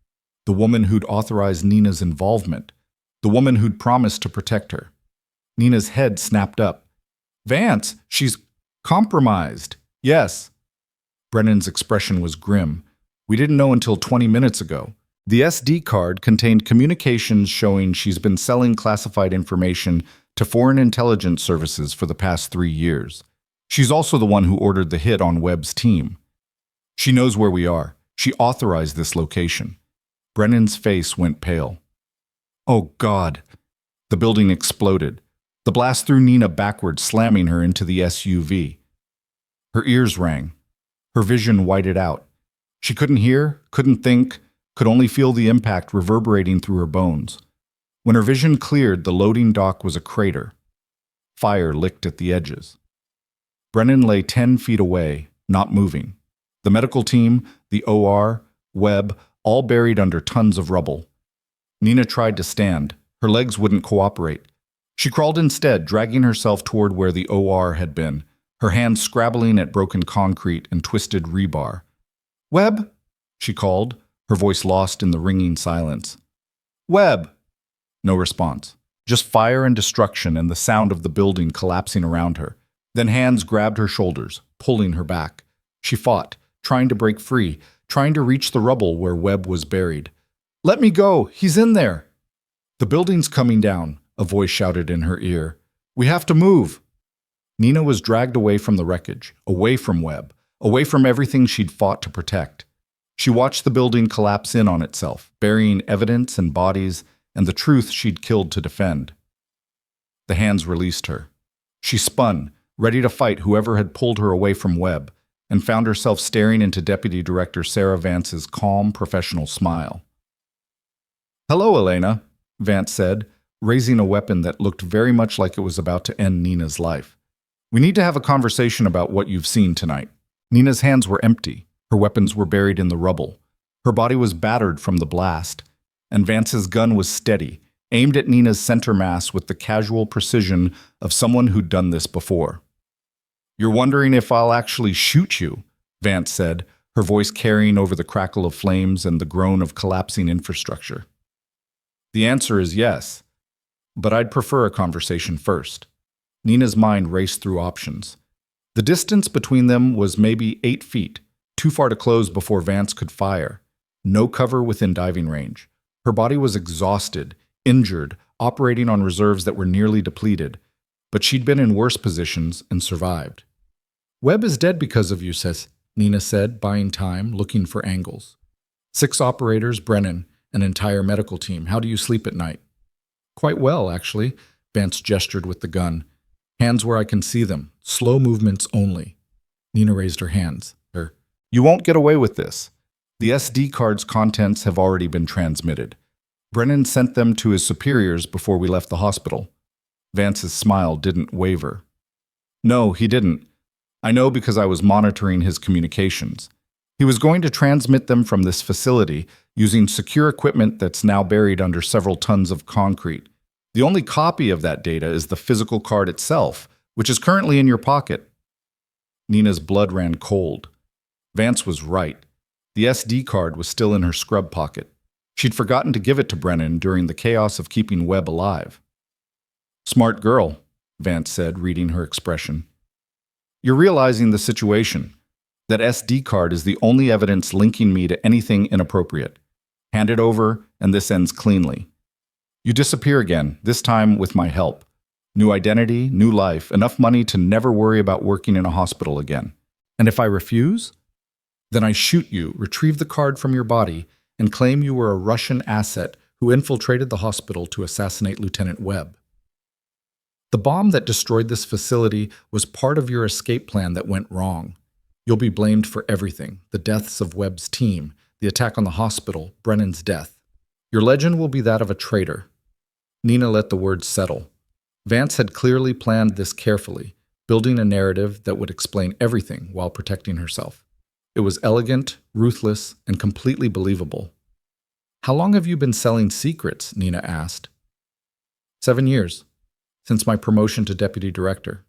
S1: The woman who'd authorized Nina's involvement. The woman who'd promised to protect her. Nina's head snapped up. "Vance, she's compromised." "Yes." Brennan's expression was grim. "We didn't know until 20 minutes ago. The SD card contained communications showing she's been selling classified information to foreign intelligence services for the past 3 years. She's also the one who ordered the hit on Webb's team. She knows where we are. She authorized this location." Brennan's face went pale. "Oh, God." The building exploded. The blast threw Nina backward, slamming her into the SUV. Her ears rang. Her vision whited out. She couldn't hear, couldn't think, could only feel the impact reverberating through her bones. When her vision cleared, the loading dock was a crater. Fire licked at the edges. Brennan lay 10 feet away, not moving. The medical team, the OR, Webb, all buried under tons of rubble. Nina tried to stand. Her legs wouldn't cooperate. She crawled instead, dragging herself toward where the OR had been, her hands scrabbling at broken concrete and twisted rebar. "Webb?" she called, her voice lost in the ringing silence. "Webb!" No response. Just fire and destruction and the sound of the building collapsing around her. Then hands grabbed her shoulders, pulling her back. She fought, trying to break free, trying to reach the rubble where Webb was buried. "Let me go! He's in there!" "The building's coming down," a voice shouted in her ear. "We have to move!" Nina was dragged away from the wreckage, away from Webb, away from everything she'd fought to protect. She watched the building collapse in on itself, burying evidence and bodies and the truth she'd killed to defend. The hands released her. She spun, ready to fight whoever had pulled her away from Webb, and found herself staring into Deputy Director Sarah Vance's calm, professional smile. "Hello, Elena," Vance said, raising a weapon that looked very much like it was about to end Nina's life. "We need to have a conversation about what you've seen tonight." Nina's hands were empty. Her weapons were buried in the rubble. Her body was battered from the blast, and Vance's gun was steady, aimed at Nina's center mass with the casual precision of someone who'd done this before. "You're wondering if I'll actually shoot you," Vance said, her voice carrying over the crackle of flames and the groan of collapsing infrastructure. "The answer is yes, but I'd prefer a conversation first." Nina's mind raced through options. The distance between them was maybe 8 feet, too far to close before Vance could fire. No cover within diving range. Her body was exhausted, injured, operating on reserves that were nearly depleted, but she'd been in worse positions and survived. "Webb is dead because of you, sis," Nina said, buying time, looking for angles. 6 operators, Brennan, an entire medical team. How do you sleep at night?" "Quite well, actually," Vance gestured with the gun. "Hands where I can see them. Slow movements only." Nina raised her hands. "You won't get away with this. The SD card's contents have already been transmitted. Brennan sent them to his superiors before we left the hospital." Vance's smile didn't waver. "No, he didn't. I know because I was monitoring his communications. He was going to transmit them from this facility using secure equipment that's now buried under several tons of concrete. The only copy of that data is the physical card itself, which is currently in your pocket." Nina's blood ran cold. Vance was right. The SD card was still in her scrub pocket. She'd forgotten to give it to Brennan during the chaos of keeping Webb alive. "Smart girl," Vance said, reading her expression. "You're realizing the situation. That SD card is the only evidence linking me to anything inappropriate. Hand it over, and this ends cleanly. You disappear again, this time with my help. New identity, new life, enough money to never worry about working in a hospital again. And if I refuse? Then I shoot you, retrieve the card from your body, and claim you were a Russian asset who infiltrated the hospital to assassinate Lieutenant Webb. The bomb that destroyed this facility was part of your escape plan that went wrong. You'll be blamed for everything, the deaths of Webb's team, the attack on the hospital, Brennan's death. Your legend will be that of a traitor." Nina let the words settle. Vance had clearly planned this carefully, building a narrative that would explain everything while protecting herself. It was elegant, ruthless, and completely believable. "How long have you been selling secrets?" Nina asked. 7 years, since my promotion to deputy director."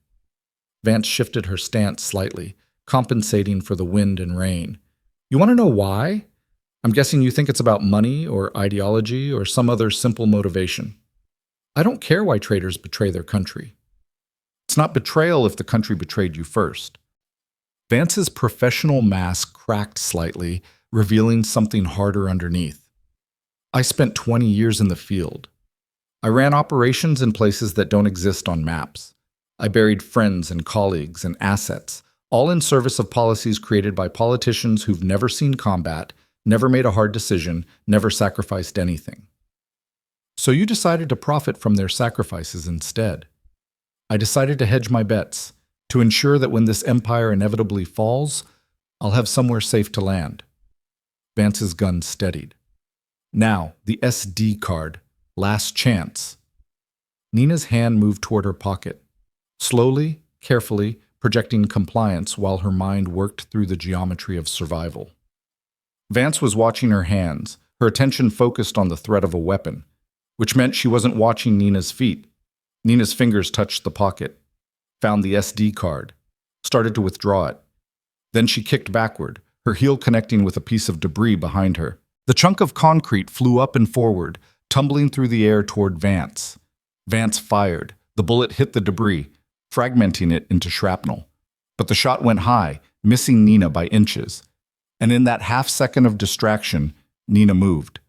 S1: Vance shifted her stance slightly, compensating for the wind and rain. "You want to know why? I'm guessing you think it's about money or ideology or some other simple motivation. I don't care why traitors betray their country. It's not betrayal if the country betrayed you first." Vance's professional mask cracked slightly, revealing something harder underneath. "I spent 20 years in the field. I ran operations in places that don't exist on maps. I buried friends and colleagues and assets, all in service of policies created by politicians who've never seen combat, never made a hard decision, never sacrificed anything. So you decided to profit from their sacrifices instead. I decided to hedge my bets, to ensure that when this empire inevitably falls, I'll have somewhere safe to land." Vance's gun steadied. "Now, the SD card. Last chance." Nina's hand moved toward her pocket. Slowly, carefully, projecting compliance while her mind worked through the geometry of survival. Vance was watching her hands, her attention focused on the threat of a weapon, which meant she wasn't watching Nina's feet. Nina's fingers touched the pocket, found the SD card, started to withdraw it. Then she kicked backward, her heel connecting with a piece of debris behind her. The chunk of concrete flew up and forward, tumbling through the air toward Vance. Vance fired. The bullet hit the debris, fragmenting it into shrapnel. But the shot went high, missing Nina by inches. And in that half-second of distraction, Nina moved.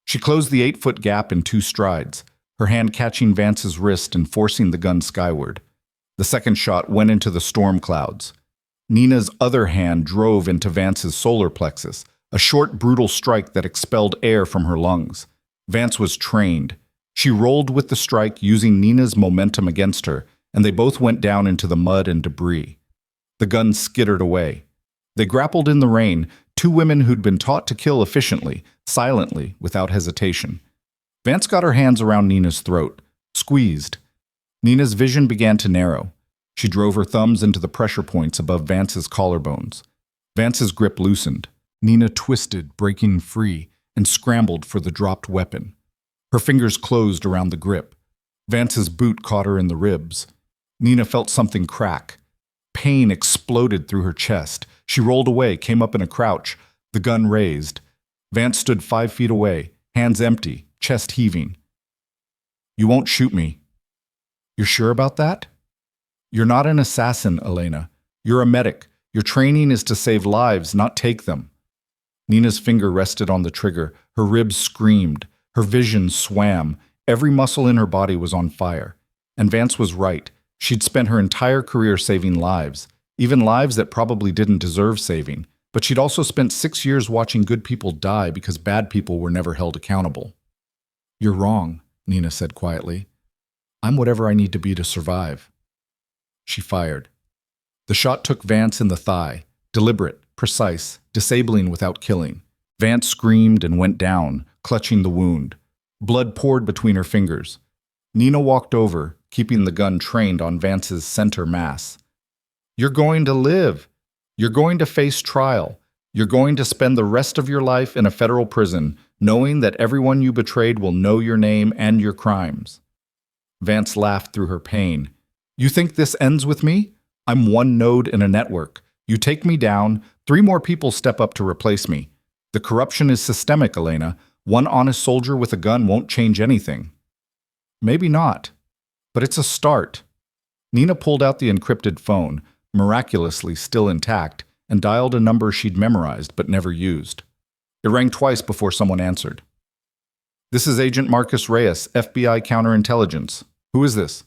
S1: She closed the 8-foot gap in 2 strides, her hand catching Vance's wrist and forcing the gun skyward. The second shot went into the storm clouds. Nina's other hand drove into Vance's solar plexus, a short, brutal strike that expelled air from her lungs. Vance was trained. She rolled with the strike, using Nina's momentum against her, and they both went down into the mud and debris. The gun skittered away. They grappled in the rain, two women who'd been taught to kill efficiently, silently, without hesitation. Vance got her hands around Nina's throat, squeezed. Nina's vision began to narrow. She drove her thumbs into the pressure points above Vance's collarbones. Vance's grip loosened. Nina twisted, breaking free, and scrambled for the dropped weapon. Her fingers closed around the grip. Vance's boot caught her in the ribs. Nina felt something crack. Pain exploded through her chest. She rolled away, came up in a crouch, the gun raised. Vance stood 5 feet away, hands empty, chest heaving. "You won't shoot me." "You're sure about that?" "You're not an assassin, Elena. You're a medic. Your training is to save lives, not take them." Nina's finger rested on the trigger. Her ribs screamed. Her vision swam. Every muscle in her body was on fire. And Vance was right. She'd spent her entire career saving lives, even lives that probably didn't deserve saving. But she'd also spent 6 years watching good people die because bad people were never held accountable. "You're wrong," Nina said quietly. "I'm whatever I need to be to survive." She fired. The shot took Vance in the thigh, deliberate, precise, disabling without killing. Vance screamed and went down, clutching the wound. Blood poured between her fingers. Nina walked over, keeping the gun trained on Vance's center mass. "You're going to live. You're going to face trial. You're going to spend the rest of your life in a federal prison, knowing that everyone you betrayed will know your name and your crimes." Vance laughed through her pain. "You think this ends with me? I'm one node in a network. You take me down, 3 more people step up to replace me. The corruption is systemic, Elena. One honest soldier with a gun won't change anything." "Maybe not, but it's a start." Nina pulled out the encrypted phone, miraculously still intact, and dialed a number she'd memorized but never used. It rang twice before someone answered. "This is Agent Marcus Reyes, FBI Counterintelligence. Who is this?"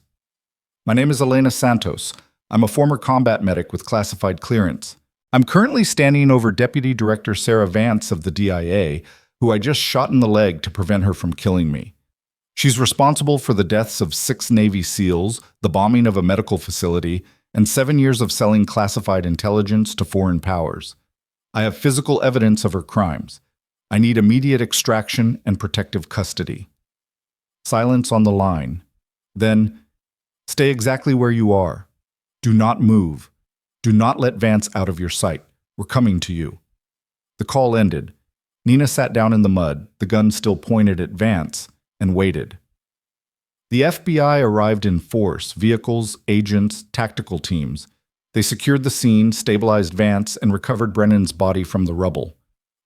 S1: "My name is Elena Santos. I'm a former combat medic with classified clearance. I'm currently standing over Deputy Director Sarah Vance of the DIA, who I just shot in the leg to prevent her from killing me. She's responsible for the deaths of 6 Navy SEALs, the bombing of a medical facility, and 7 years of selling classified intelligence to foreign powers. I have physical evidence of her crimes. I need immediate extraction and protective custody." Silence on the line. Then, "Stay exactly where you are. Do not move. Do not let Vance out of your sight. We're coming to you." The call ended. Nina sat down in the mud, the gun still pointed at Vance, and waited. The FBI arrived in force, vehicles, agents, tactical teams. They secured the scene, stabilized Vance, and recovered Brennan's body from the rubble.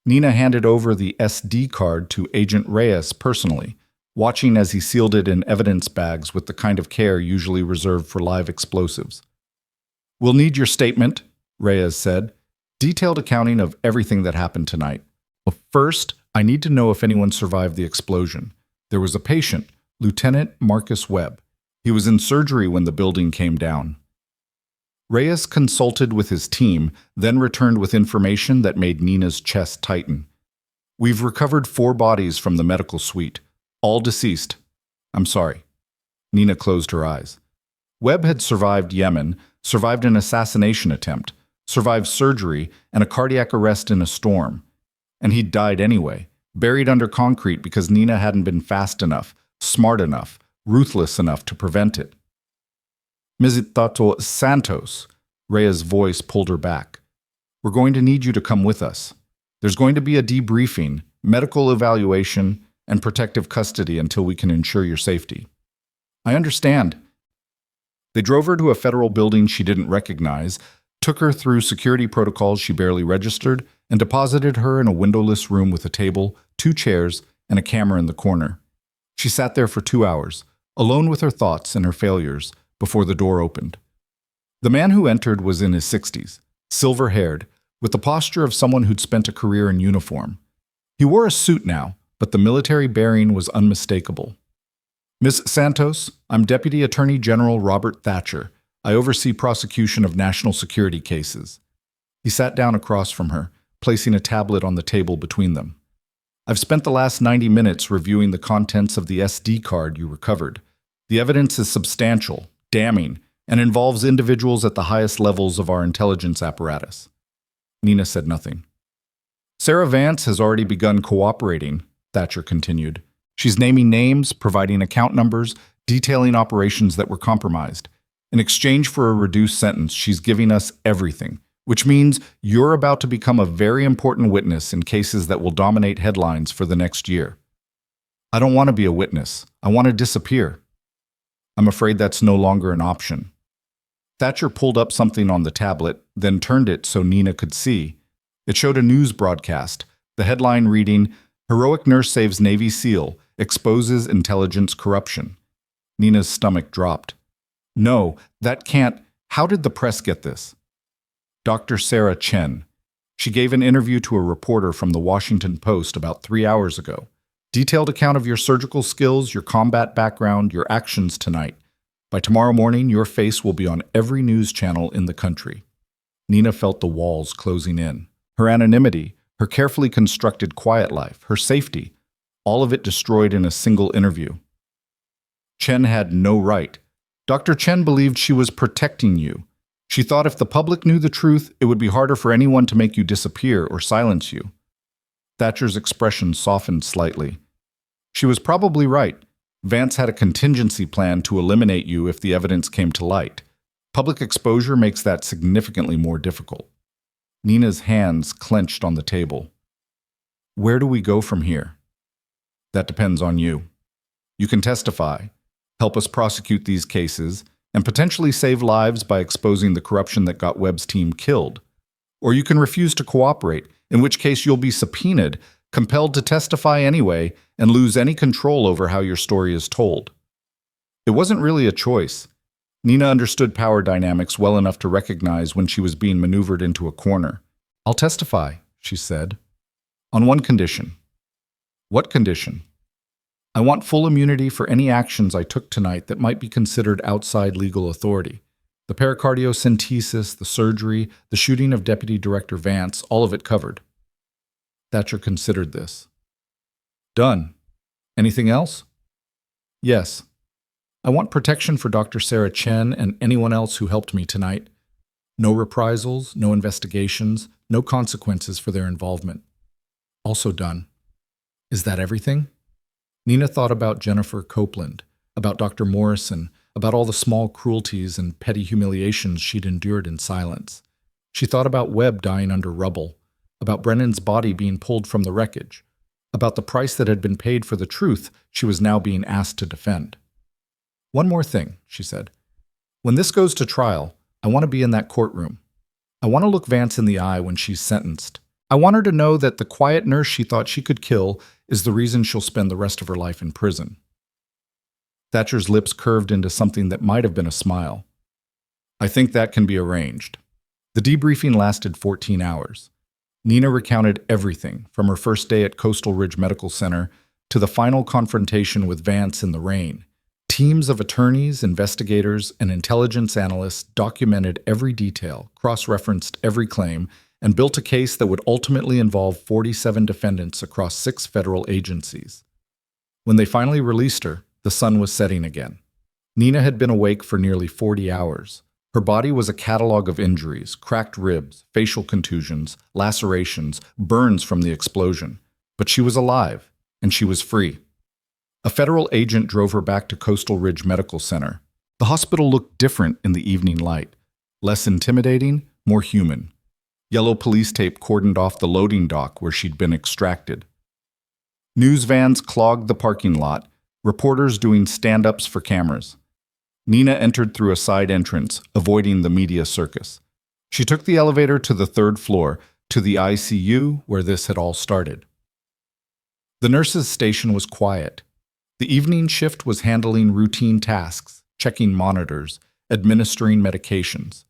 S1: Nina handed over the SD card to Agent Reyes personally, watching as he sealed it in evidence bags with the kind of care usually reserved for live explosives. "We'll need your statement," Reyes said. "Detailed accounting of everything that happened tonight. But first, I need to know if anyone survived the explosion. There was a patient, Lieutenant Marcus Webb. He was in surgery when the building came down." Reyes consulted with his team, then returned with information that made Nina's chest tighten. "We've recovered 4 bodies from the medical suite, all deceased." "I'm sorry." Nina closed her eyes. Webb had survived Yemen, survived an assassination attempt, survived surgery, and a cardiac arrest in a storm. And he'd died anyway, buried under concrete because Nina hadn't been fast enough, smart enough, ruthless enough to prevent it. "Mrs. Santos," Rhea's voice pulled her back. "We're going to need you to come with us. There's going to be a debriefing, medical evaluation, and protective custody until we can ensure your safety." "I understand." They drove her to a federal building she didn't recognize, took her through security protocols she barely registered, and deposited her in a windowless room with a table, 2 chairs, and a camera in the corner. She sat there for 2 hours, alone with her thoughts and her failures, before the door opened. The man who entered was in his 60s, silver-haired, with the posture of someone who'd spent a career in uniform. He wore a suit now, but the military bearing was unmistakable. "Miss Santos, I'm Deputy Attorney General Robert Thatcher. I oversee prosecution of national security cases." He sat down across from her, placing a tablet on the table between them. "I've spent the last 90 minutes reviewing the contents of the SD card you recovered. The evidence is substantial, damning, and involves individuals at the highest levels of our intelligence apparatus." Nina said nothing. Sarah Vance has already begun cooperating, Thatcher continued. She's naming names, providing account numbers, detailing operations that were compromised. In exchange for a reduced sentence, she's giving us everything, which means you're about to become a very important witness in cases that will dominate headlines for the next year. I don't want to be a witness. I want to disappear. I'm afraid that's no longer an option. Thatcher pulled up something on the tablet, then turned it so Nina could see. It showed a news broadcast, the headline reading, "Heroic Nurse Saves Navy SEAL, Exposes Intelligence Corruption." Nina's stomach dropped. No, that can't. How did the press get this? Dr. Sarah Chen. She gave an interview to a reporter from the Washington Post about 3 hours ago. Detailed account of your surgical skills, your combat background, your actions tonight. By tomorrow morning, your face will be on every news channel in the country. Nina felt the walls closing in. Her anonymity, her carefully constructed quiet life, her safety, all of it destroyed in a single interview. Chen had no right. Dr. Chen believed she was protecting you. She thought if the public knew the truth, it would be harder for anyone to make you disappear or silence you. Thatcher's expression softened slightly. She was probably right. Vance had a contingency plan to eliminate you if the evidence came to light. Public exposure makes that significantly more difficult. Nina's hands clenched on the table. Where do we go from here? That depends on you. You can testify, help us prosecute these cases, and potentially save lives by exposing the corruption that got Webb's team killed. Or you can refuse to cooperate, in which case you'll be subpoenaed, compelled to testify anyway, and lose any control over how your story is told. It wasn't really a choice. Nina understood power dynamics well enough to recognize when she was being maneuvered into a corner. I'll testify, she said. On one condition. What condition? I want full immunity for any actions I took tonight that might be considered outside legal authority. The pericardiocentesis, the surgery, the shooting of Deputy Director Vance, all of it covered. Thatcher considered this. Done. Anything else? Yes. I want protection for Dr. Sarah Chen and anyone else who helped me tonight. No reprisals, no investigations, no consequences for their involvement. Also done. Is that everything? Nina thought about Jennifer Copeland, about Dr. Morrison, about all the small cruelties and petty humiliations she'd endured in silence. She thought about Webb dying under rubble, about Brennan's body being pulled from the wreckage, about the price that had been paid for the truth she was now being asked to defend. One more thing, she said. When this goes to trial, I want to be in that courtroom. I want to look Vance in the eye when she's sentenced. I want her to know that the quiet nurse she thought she could kill is the reason she'll spend the rest of her life in prison. Thatcher's lips curved into something that might have been a smile. I think that can be arranged. The debriefing lasted 14 hours. Nina recounted everything from her first day at Coastal Ridge Medical Center to the final confrontation with Vance in the rain. Teams of attorneys, investigators, and intelligence analysts documented every detail, cross-referenced every claim, and built a case that would ultimately involve 47 defendants across 6 federal agencies. When they finally released her, the sun was setting again. Nina had been awake for nearly 40 hours. Her body was a catalog of injuries, cracked ribs, facial contusions, lacerations, burns from the explosion. But she was alive, and she was free. A federal agent drove her back to Coastal Ridge Medical Center. The hospital looked different in the evening light. Less intimidating, more human. Yellow police tape cordoned off the loading dock where she'd been extracted. News vans clogged the parking lot, reporters doing stand-ups for cameras. Nina entered through a side entrance, avoiding the media circus. She took the elevator to the 3rd floor, to the ICU where this had all started. The nurse's station was quiet. The evening shift was handling routine tasks, checking monitors, administering medications.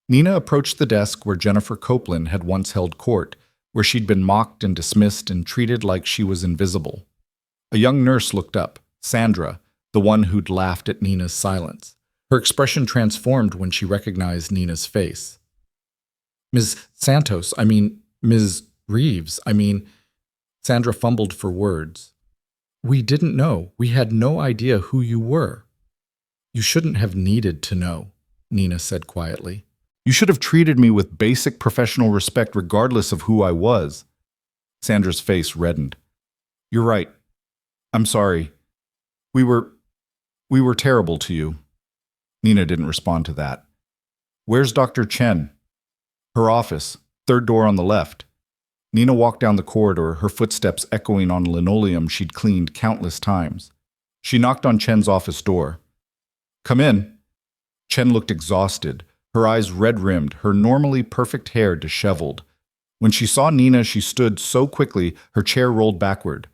S1: Nina approached the desk where Jennifer Copeland had once held court, where she'd been mocked and dismissed and treated like she was invisible. A young nurse looked up, Sandra, the one who'd laughed at Nina's silence. Her expression transformed when she recognized Nina's face. Ms. Reeves, Sandra fumbled for words. We didn't know. We had no idea who you were. You shouldn't have needed to know, Nina said quietly. You should have treated me with basic professional respect regardless of who I was. Sandra's face reddened. You're right. I'm sorry. We were terrible to you. Nina didn't respond to that. Where's Dr. Chen? Her office, third door on the left. Nina walked down the corridor, her footsteps echoing on linoleum she'd cleaned countless times. She knocked on Chen's office door. Come in. Chen looked exhausted, her eyes red-rimmed, her normally perfect hair disheveled. When she saw Nina, she stood so quickly, her chair rolled backward.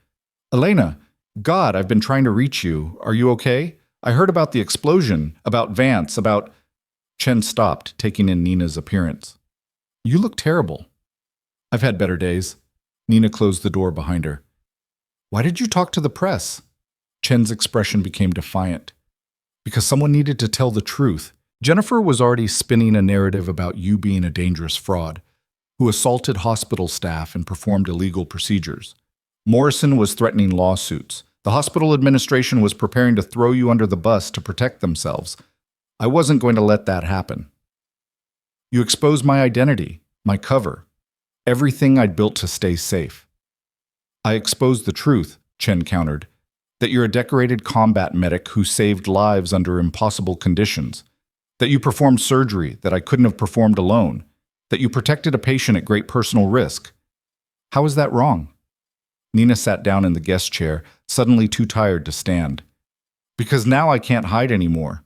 S1: Elena, God, I've been trying to reach you. Are you okay? I heard about the explosion, about Vance, about... Chen stopped, taking in Nina's appearance. You look terrible. I've had better days. Nina closed the door behind her. Why did you talk to the press? Chen's expression became defiant. Because someone needed to tell the truth. Jennifer was already spinning a narrative about you being a dangerous fraud, who assaulted hospital staff and performed illegal procedures. Morrison was threatening lawsuits. The hospital administration was preparing to throw you under the bus to protect themselves. I wasn't going to let that happen. You exposed my identity, my cover, everything I'd built to stay safe. I exposed the truth, Chen countered, that you're a decorated combat medic who saved lives under impossible conditions, that you performed surgery that I couldn't have performed alone, that you protected a patient at great personal risk. How is that wrong? Nina sat down in the guest chair, suddenly too tired to stand. Because now I can't hide anymore.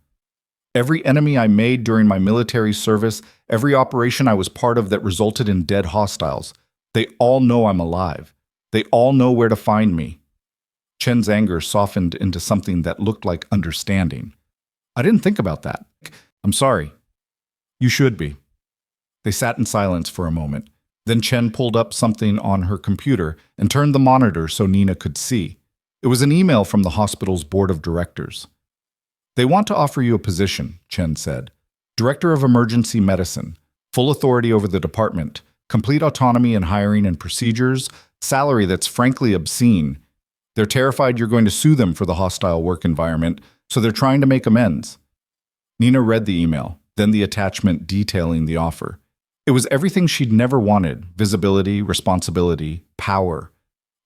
S1: Every enemy I made during my military service, every operation I was part of that resulted in dead hostiles, they all know I'm alive. They all know where to find me. Chen's anger softened into something that looked like understanding. I didn't think about that. I'm sorry. You should be. They sat in silence for a moment. Then Chen pulled up something on her computer and turned the monitor so Nina could see. It was an email from the hospital's board of directors. They want to offer you a position, Chen said. Director of Emergency Medicine, full authority over the department, complete autonomy in hiring and procedures, salary that's frankly obscene. They're terrified you're going to sue them for the hostile work environment, so they're trying to make amends. Nina read the email, then the attachment detailing the offer. It was everything she'd never wanted: visibility, responsibility, power.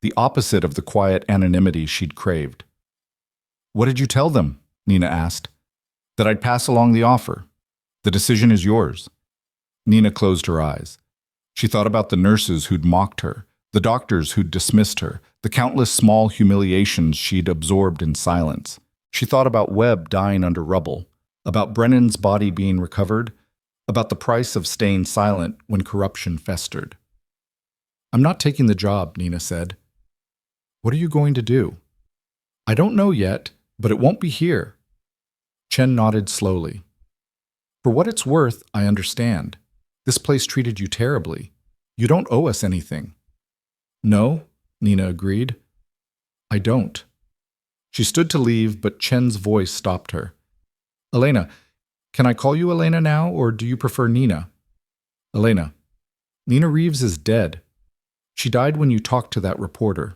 S1: The opposite of the quiet anonymity she'd craved. What did you tell them? Nina asked. That I'd pass along the offer. The decision is yours. Nina closed her eyes. She thought about the nurses who'd mocked her, the doctors who'd dismissed her, the countless small humiliations she'd absorbed in silence. She thought about Webb dying under rubble, about Brennan's body being recovered, about the price of staying silent when corruption festered. I'm not taking the job, Nina said. What are you going to do? I don't know yet, but it won't be here. Chen nodded slowly. For what it's worth, I understand. This place treated you terribly. You don't owe us anything. No, Nina agreed. I don't. She stood to leave, but Chen's voice stopped her. Elena, can I call you Elena now, or do you prefer Nina? Elena, Nina Reeves is dead. She died when you talked to that reporter.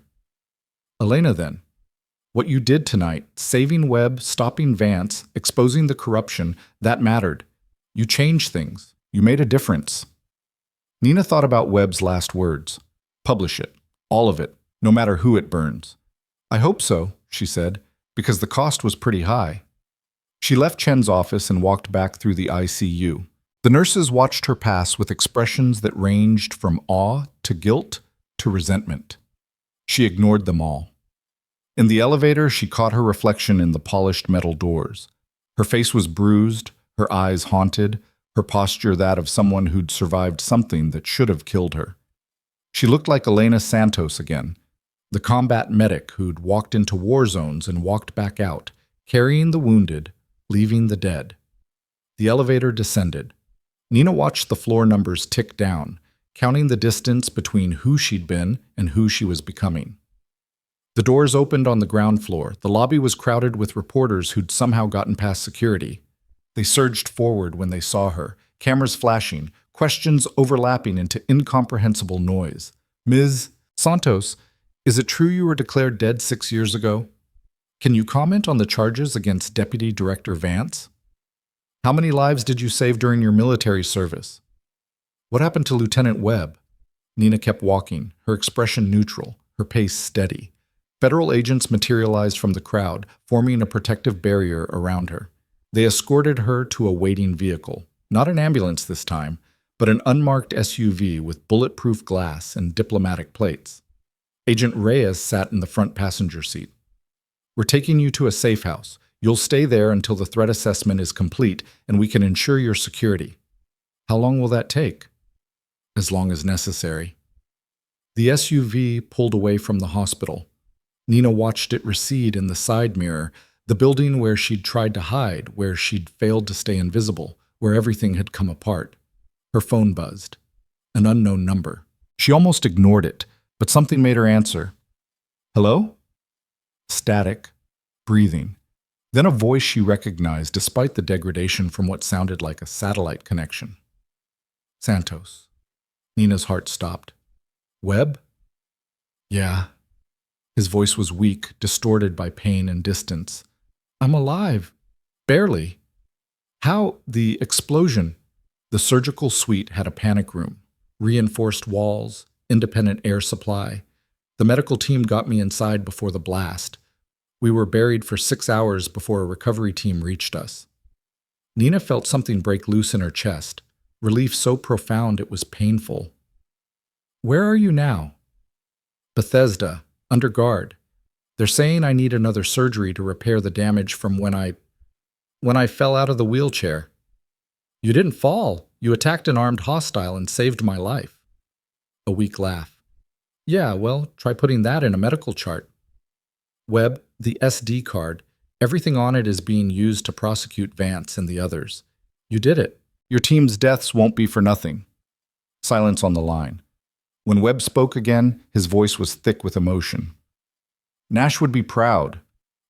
S1: Elena, then. What you did tonight, saving Webb, stopping Vance, exposing the corruption, that mattered. You changed things. You made a difference. Nina thought about Webb's last words. Publish it. All of it. No matter who it burns. I hope so, she said, because the cost was pretty high. She left Chen's office and walked back through the ICU. The nurses watched her pass with expressions that ranged from awe to guilt to resentment. She ignored them all. In the elevator, she caught her reflection in the polished metal doors. Her face was bruised, her eyes haunted, her posture that of someone who'd survived something that should have killed her. She looked like Elena Santos again, the combat medic who'd walked into war zones and walked back out, carrying the wounded, leaving the dead. The elevator descended. Nina watched the floor numbers tick down, counting the distance between who she'd been and who she was becoming. The doors opened on the ground floor. The lobby was crowded with reporters who'd somehow gotten past security. They surged forward when they saw her, cameras flashing, questions overlapping into incomprehensible noise. Ms. Santos, is it true you were declared dead 6 years ago? Can you comment on the charges against Deputy Director Vance? How many lives did you save during your military service? What happened to Lieutenant Webb? Nina kept walking, her expression neutral, her pace steady. Federal agents materialized from the crowd, forming a protective barrier around her. They escorted her to a waiting vehicle, not an ambulance this time, but an unmarked SUV with bulletproof glass and diplomatic plates. Agent Reyes sat in the front passenger seat. We're taking you to a safe house. You'll stay there until the threat assessment is complete and we can ensure your security. How long will that take? As long as necessary. The SUV pulled away from the hospital. Nina watched it recede in the side mirror, the building where she'd tried to hide, where she'd failed to stay invisible, where everything had come apart. Her phone buzzed. An unknown number. She almost ignored it, but something made her answer. Hello? Static. Breathing. Then a voice she recognized despite the degradation from what sounded like a satellite connection. Santos. Nina's heart stopped. Webb? Yeah. His voice was weak, distorted by pain and distance. I'm alive. Barely. How? The explosion. The surgical suite had a panic room, reinforced walls, independent air supply. The medical team got me inside before the blast. We were buried for 6 hours before a recovery team reached us. Nina felt something break loose in her chest, relief so profound it was painful. Where are you now? Bethesda, under guard. They're saying I need another surgery to repair the damage from when I fell out of the wheelchair. You didn't fall. You attacked an armed hostile and saved my life. A weak laugh. Yeah, well, try putting that in a medical chart. Webb, the SD card, everything on it is being used to prosecute Vance and the others. You did it. Your team's deaths won't be for nothing. Silence on the line. When Webb spoke again, his voice was thick with emotion. Nash would be proud.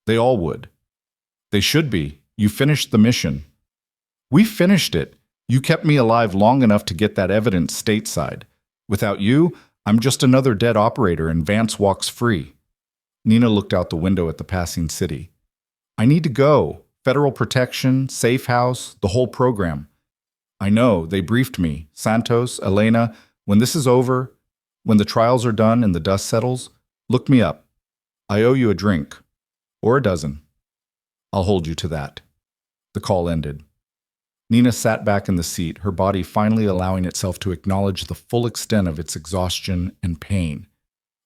S1: They all would. They should be. You finished the mission. We finished it. You kept me alive long enough to get that evidence stateside. Without you, I'm just another dead operator and Vance walks free. Nina looked out the window at the passing city. I need to go. Federal protection, safe house, the whole program. I know, they briefed me. Santos, Elena, when this is over, when the trials are done and the dust settles, look me up. I owe you a drink. Or a dozen. I'll hold you to that. The call ended. Nina sat back in the seat, her body finally allowing itself to acknowledge the full extent of its exhaustion and pain.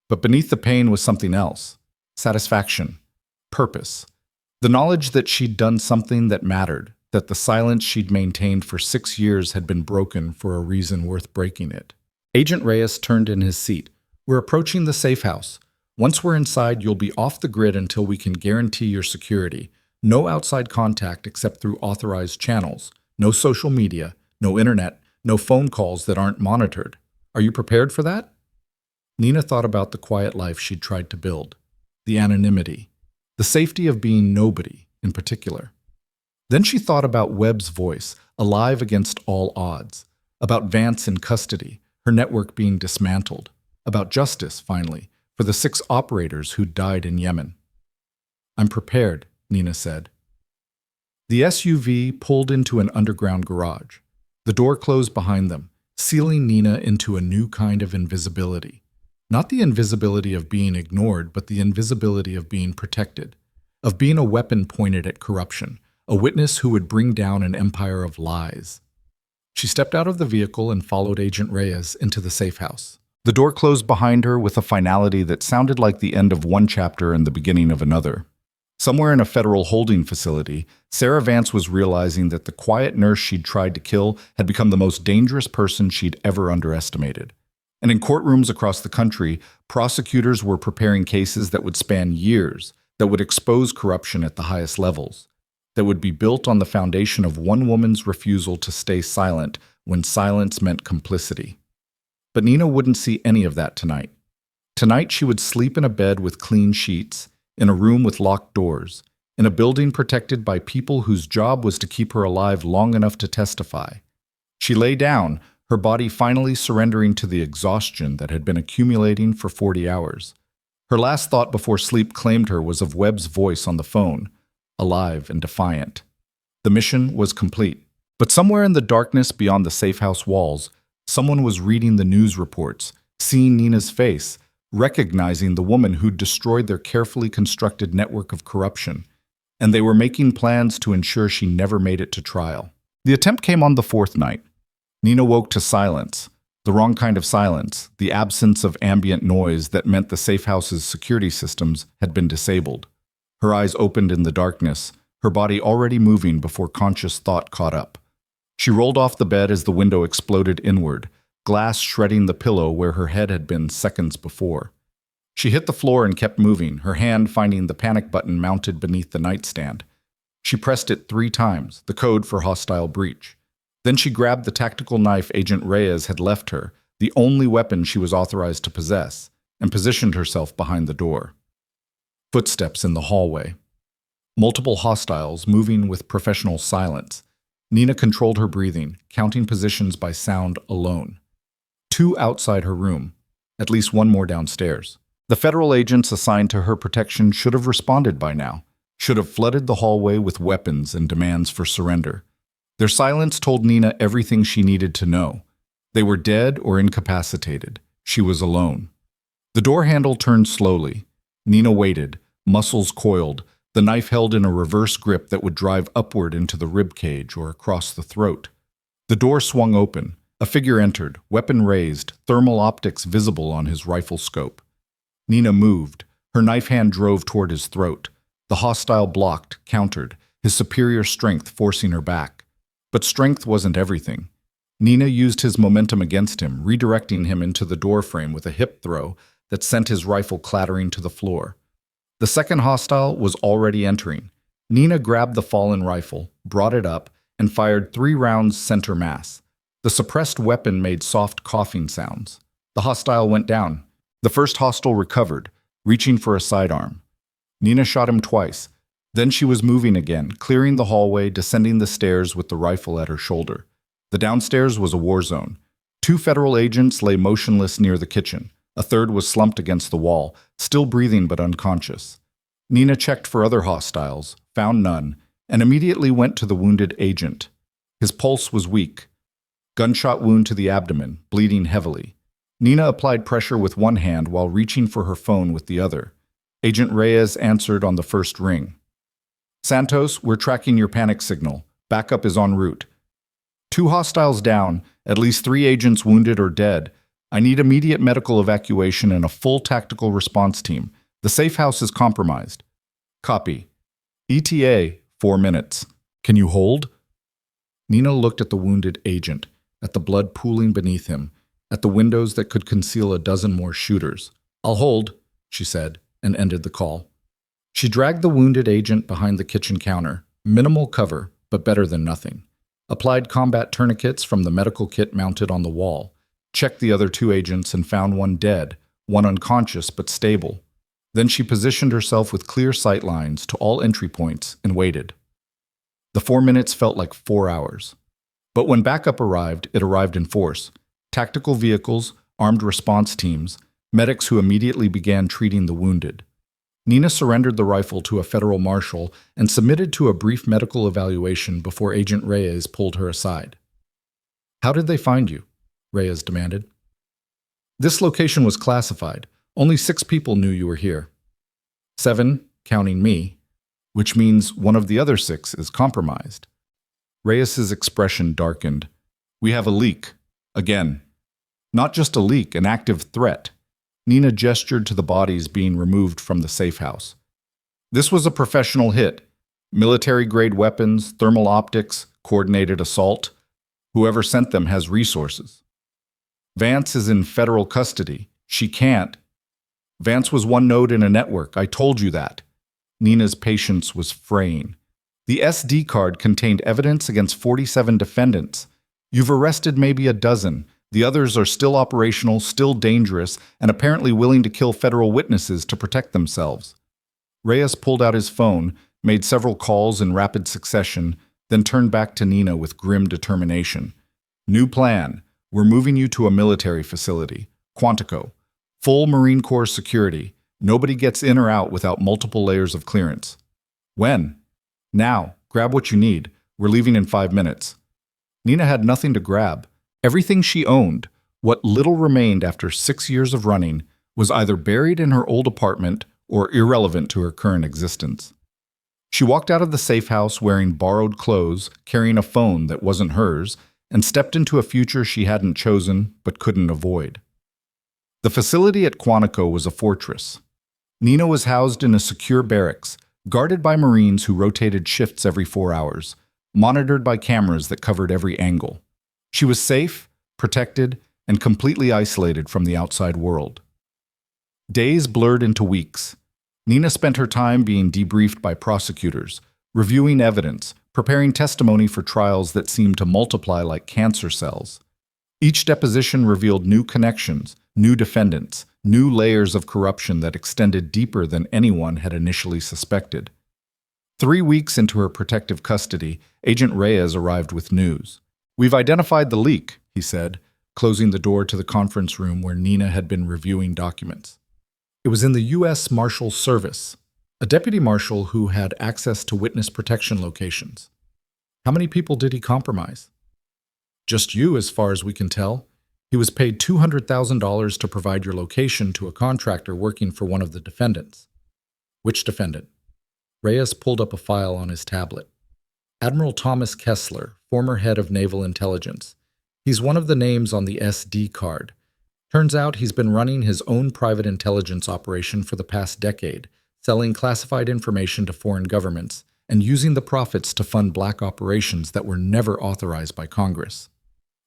S1: But beneath the pain was something else. Satisfaction. Purpose. The knowledge that she'd done something that mattered, that the silence she'd maintained for 6 years had been broken for a reason worth breaking it. Agent Reyes turned in his seat. We're approaching the safe house. Once we're inside, you'll be off the grid until we can guarantee your security. No outside contact except through authorized channels. No social media, no internet, no phone calls that aren't monitored. Are you prepared for that? Nina thought about the quiet life she'd tried to build. The anonymity. The safety of being nobody, in particular. Then she thought about Webb's voice, alive against all odds. About Vance in custody, her network being dismantled. About justice, finally, for the 6 operators who'd died in Yemen. I'm prepared, Nina said. The SUV pulled into an underground garage. The door closed behind them, sealing Nina into a new kind of invisibility. Not the invisibility of being ignored, but the invisibility of being protected, of being a weapon pointed at corruption, a witness who would bring down an empire of lies. She stepped out of the vehicle and followed Agent Reyes into the safe house. The door closed behind her with a finality that sounded like the end of one chapter and the beginning of another. Somewhere in a federal holding facility, Sarah Vance was realizing that the quiet nurse she'd tried to kill had become the most dangerous person she'd ever underestimated. And in courtrooms across the country, prosecutors were preparing cases that would span years, that would expose corruption at the highest levels, that would be built on the foundation of one woman's refusal to stay silent when silence meant complicity. But Nina wouldn't see any of that tonight. Tonight she would sleep in a bed with clean sheets, in a room with locked doors, in a building protected by people whose job was to keep her alive long enough to testify. She lay down, her body finally surrendering to the exhaustion that had been accumulating for 40 hours. Her last thought before sleep claimed her was of Webb's voice on the phone, alive and defiant. The mission was complete. But somewhere in the darkness beyond the safe house walls, someone was reading the news reports, seeing Nina's face, recognizing the woman who'd destroyed their carefully constructed network of corruption, and they were making plans to ensure she never made it to trial. The attempt came on the fourth night. Nina woke to silence, the wrong kind of silence, the absence of ambient noise that meant the safe house's security systems had been disabled. Her eyes opened in the darkness, her body already moving before conscious thought caught up. She rolled off the bed as the window exploded inward, glass shredding the pillow where her head had been seconds before. She hit the floor and kept moving, her hand finding the panic button mounted beneath the nightstand. She pressed it 3 times, the code for hostile breach. Then she grabbed the tactical knife Agent Reyes had left her, the only weapon she was authorized to possess, and positioned herself behind the door. Footsteps in the hallway. Multiple hostiles moving with professional silence. Nina controlled her breathing, counting positions by sound alone. 2 outside her room, at least 1 more downstairs. The federal agents assigned to her protection should have responded by now, should have flooded the hallway with weapons and demands for surrender. Their silence told Nina everything she needed to know. They were dead or incapacitated. She was alone. The door handle turned slowly. Nina waited, muscles coiled, the knife held in a reverse grip that would drive upward into the rib cage or across the throat. The door swung open. A figure entered, weapon raised, thermal optics visible on his rifle scope. Nina moved. Her knife hand drove toward his throat. The hostile blocked, countered, his superior strength forcing her back. But strength wasn't everything. Nina used his momentum against him, redirecting him into the doorframe with a hip throw that sent his rifle clattering to the floor. The second hostile was already entering. Nina grabbed the fallen rifle, brought it up, and fired 3 rounds center mass. The suppressed weapon made soft coughing sounds. The hostile went down. The first hostile recovered, reaching for a sidearm. Nina shot him twice. Then she was moving again, clearing the hallway, descending the stairs with the rifle at her shoulder. The downstairs was a war zone. 2 federal agents lay motionless near the kitchen. A third was slumped against the wall, still breathing but unconscious. Nina checked for other hostiles, found none, and immediately went to the wounded agent. His pulse was weak. Gunshot wound to the abdomen, bleeding heavily. Nina applied pressure with one hand while reaching for her phone with the other. Agent Reyes answered on the first ring. "Santos, we're tracking your panic signal. Backup is en route. 2 hostiles down, at least 3 agents wounded or dead. I need immediate medical evacuation and a full tactical response team. The safe house is compromised." "Copy. ETA, 4 minutes. Can you hold?" Nina looked at the wounded agent, at the blood pooling beneath him, at the windows that could conceal a dozen more shooters. "I'll hold," she said, and ended the call. She dragged the wounded agent behind the kitchen counter. Minimal cover, but better than nothing. Applied combat tourniquets from the medical kit mounted on the wall. Checked the other 2 agents and found one dead, one unconscious but stable. Then she positioned herself with clear sight lines to all entry points and waited. The 4 minutes felt like 4 hours. But when backup arrived, it arrived in force. Tactical vehicles, armed response teams, medics who immediately began treating the wounded. Nina surrendered the rifle to a federal marshal and submitted to a brief medical evaluation before Agent Reyes pulled her aside. "How did they find you?" Reyes demanded. "This location was classified. Only 6 people knew you were here. 7, counting me, which means one of the other 6 is compromised." Reyes's expression darkened. "We have a leak. Again. Not just a leak, an active threat." Nina gestured to the bodies being removed from the safe house. "This was a professional hit. Military-grade weapons, thermal optics, coordinated assault. Whoever sent them has resources. Vance is in federal custody. She can't. Vance was one node in a network. I told you that." Nina's patience was fraying. "The SD card contained evidence against 47 defendants. You've arrested maybe a dozen. The others are still operational, still dangerous, and apparently willing to kill federal witnesses to protect themselves." Reyes pulled out his phone, made several calls in rapid succession, then turned back to Nina with grim determination. "New plan. We're moving you to a military facility. Quantico. Full Marine Corps security. Nobody gets in or out without multiple layers of clearance." "When?" "Now. Grab what you need. We're leaving in 5 minutes. Nina had nothing to grab. Everything she owned, what little remained after 6 years of running, was either buried in her old apartment or irrelevant to her current existence. She walked out of the safe house wearing borrowed clothes, carrying a phone that wasn't hers, and stepped into a future she hadn't chosen but couldn't avoid. The facility at Quantico was a fortress. Nina was housed in a secure barracks, guarded by Marines who rotated shifts every 4 hours, monitored by cameras that covered every angle. She was safe, protected, and completely isolated from the outside world. Days blurred into weeks. Nina spent her time being debriefed by prosecutors, reviewing evidence, preparing testimony for trials that seemed to multiply like cancer cells. Each deposition revealed new connections, new defendants, new layers of corruption that extended deeper than anyone had initially suspected. 3 weeks into her protective custody, Agent Reyes arrived with news. "We've identified the leak," he said, closing the door to the conference room where Nina had been reviewing documents. It was in the U.S. Marshal Service, a deputy marshal who had access to witness protection locations. How many people did he compromise? Just you, as far as we can tell. He was paid $200,000 to provide your location to a contractor working for one of the defendants. Which defendant? Reyes pulled up a file on his tablet. Admiral Thomas Kessler, former head of Naval Intelligence. He's one of the names on the SD card. Turns out he's been running his own private intelligence operation for the past decade, selling classified information to foreign governments and using the profits to fund black operations that were never authorized by Congress.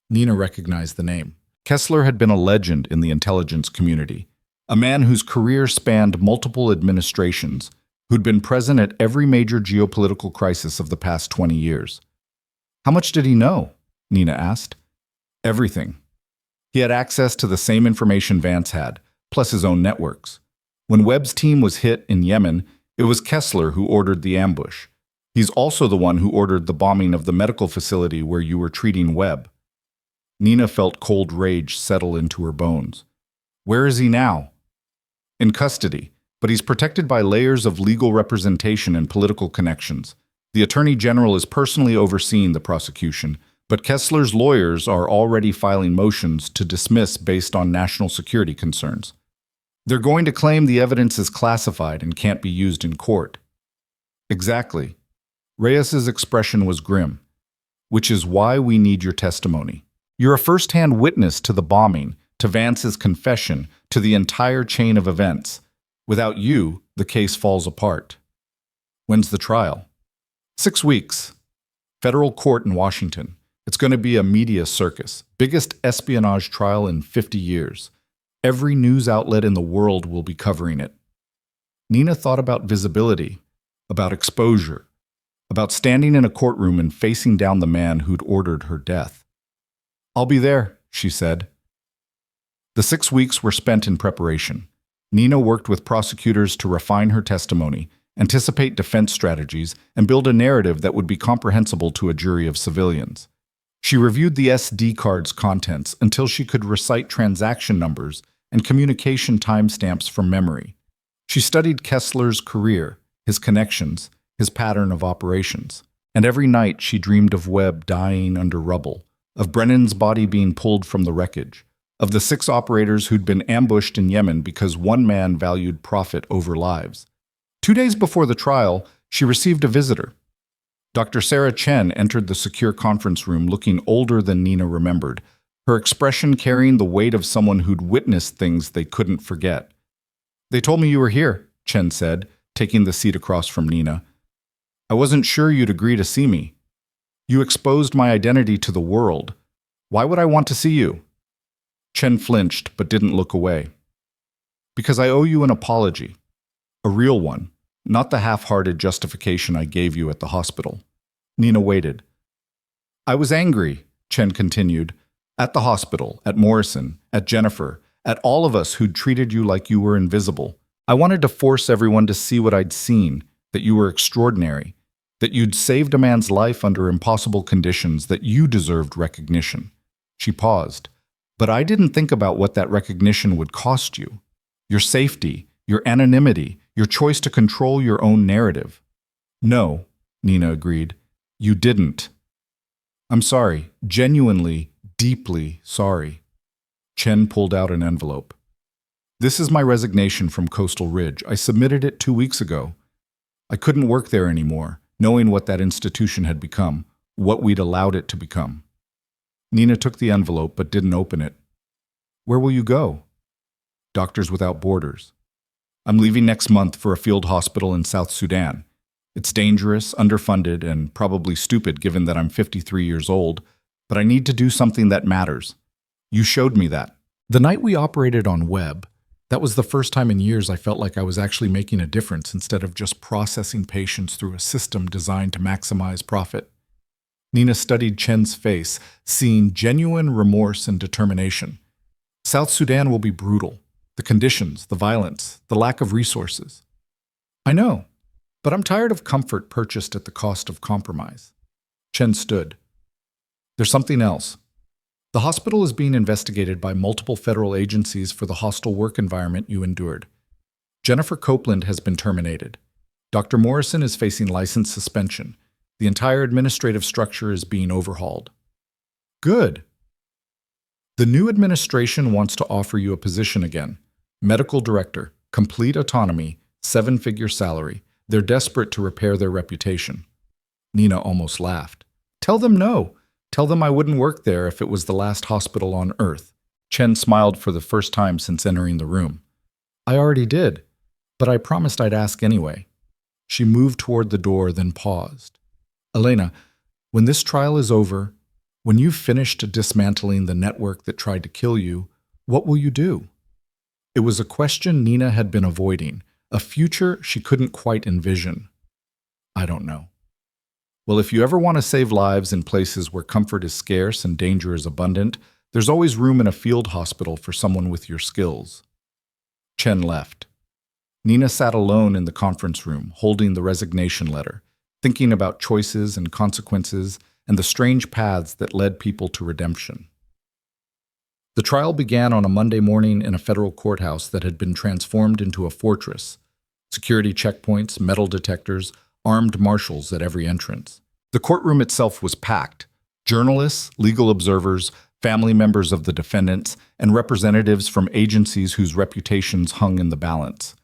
S1: Nina recognized the name. Kessler had been a legend in the intelligence community, a man whose career spanned multiple administrations, who'd been present at every major geopolitical crisis of the past 20 years. How much did he know? Nina asked. Everything. He had access to the same information Vance had, plus his own networks. When Webb's team was hit in Yemen, it was Kessler who ordered the ambush. He's also the one who ordered the bombing of the medical facility where you were treating Webb. Nina felt cold rage settle into her bones. Where is he now? In custody, but he's protected by layers of legal representation and political connections. The Attorney General is personally overseeing the prosecution, but Kessler's lawyers are already filing motions to dismiss based on national security concerns. They're going to claim the evidence is classified and can't be used in court. Exactly. Reyes's expression was grim. Which is why we need your testimony. You're a first-hand witness to the bombing, to Vance's confession, to the entire chain of events. Without you, the case falls apart. When's the trial? 6 weeks. Federal court in Washington. It's going to be a media circus, biggest espionage trial in 50 years. Every news outlet in the world will be covering it. Nina thought about visibility, about exposure, about standing in a courtroom and facing down the man who'd ordered her death. I'll be there, she said. The 6 weeks were spent in preparation. Nina worked with prosecutors to refine her testimony, anticipate defense strategies, and build a narrative that would be comprehensible to a jury of civilians. She reviewed the SD card's contents until she could recite transaction numbers and communication timestamps from memory. She studied Kessler's career, his connections, his pattern of operations. And every night she dreamed of Webb dying under rubble, of Brennan's body being pulled from the wreckage, of the 6 operators who'd been ambushed in Yemen because one man valued profit over lives. 2 days before the trial, she received a visitor. Dr. Sarah Chen entered the secure conference room looking older than Nina remembered, her expression carrying the weight of someone who'd witnessed things they couldn't forget. They told me you were here, Chen said, taking the seat across from Nina. I wasn't sure you'd agree to see me. You exposed my identity to the world. Why would I want to see you? Chen flinched but didn't look away. Because I owe you an apology. A real one, not the half-hearted justification I gave you at the hospital. Nina waited. I was angry, Chen continued, at the hospital, at Morrison, at Jennifer, at all of us who'd treated you like you were invisible. I wanted to force everyone to see what I'd seen, that you were extraordinary, that you'd saved a man's life under impossible conditions, that you deserved recognition. She paused. But I didn't think about what that recognition would cost you. Your safety, your anonymity, your choice to control your own narrative. No, Nina agreed. You didn't. I'm sorry, genuinely, deeply sorry. Chen pulled out an envelope. This is my resignation from Coastal Ridge. I submitted it 2 weeks ago. I couldn't work there anymore, knowing what that institution had become, what we'd allowed it to become. Nina took the envelope but didn't open it. Where will you go? Doctors Without Borders. I'm leaving next month for a field hospital in South Sudan. It's dangerous, underfunded, and probably stupid given that I'm 53 years old, but I need to do something that matters. You showed me that. The night we operated on web, that was the first time in years I felt like I was actually making a difference instead of just processing patients through a system designed to maximize profit. Nina studied Chen's face, seeing genuine remorse and determination. South Sudan will be brutal. The conditions, the violence, the lack of resources. I know, but I'm tired of comfort purchased at the cost of compromise. Chen stood. There's something else. The hospital is being investigated by multiple federal agencies for the hostile work environment you endured. Jennifer Copeland has been terminated. Dr. Morrison is facing license suspension. The entire administrative structure is being overhauled. Good. The new administration wants to offer you a position again. Medical director, complete autonomy, 7-figure salary. They're desperate to repair their reputation. Nina almost laughed. Tell them no. Tell them I wouldn't work there if it was the last hospital on Earth. Chen smiled for the first time since entering the room. I already did, but I promised I'd ask anyway. She moved toward the door, then paused. Elena, when this trial is over, when you've finished dismantling the network that tried to kill you, what will you do? It was a question Nina had been avoiding, a future she couldn't quite envision. I don't know. Well, if you ever want to save lives in places where comfort is scarce and danger is abundant, there's always room in a field hospital for someone with your skills. Chen left. Nina sat alone in the conference room, holding the resignation letter, thinking about choices and consequences and the strange paths that led people to redemption. The trial began on a Monday morning in a federal courthouse that had been transformed into a fortress. Security checkpoints, metal detectors, armed marshals at every entrance. The courtroom itself was packed. Journalists, legal observers, family members of the defendants, and representatives from agencies whose reputations hung in the balance.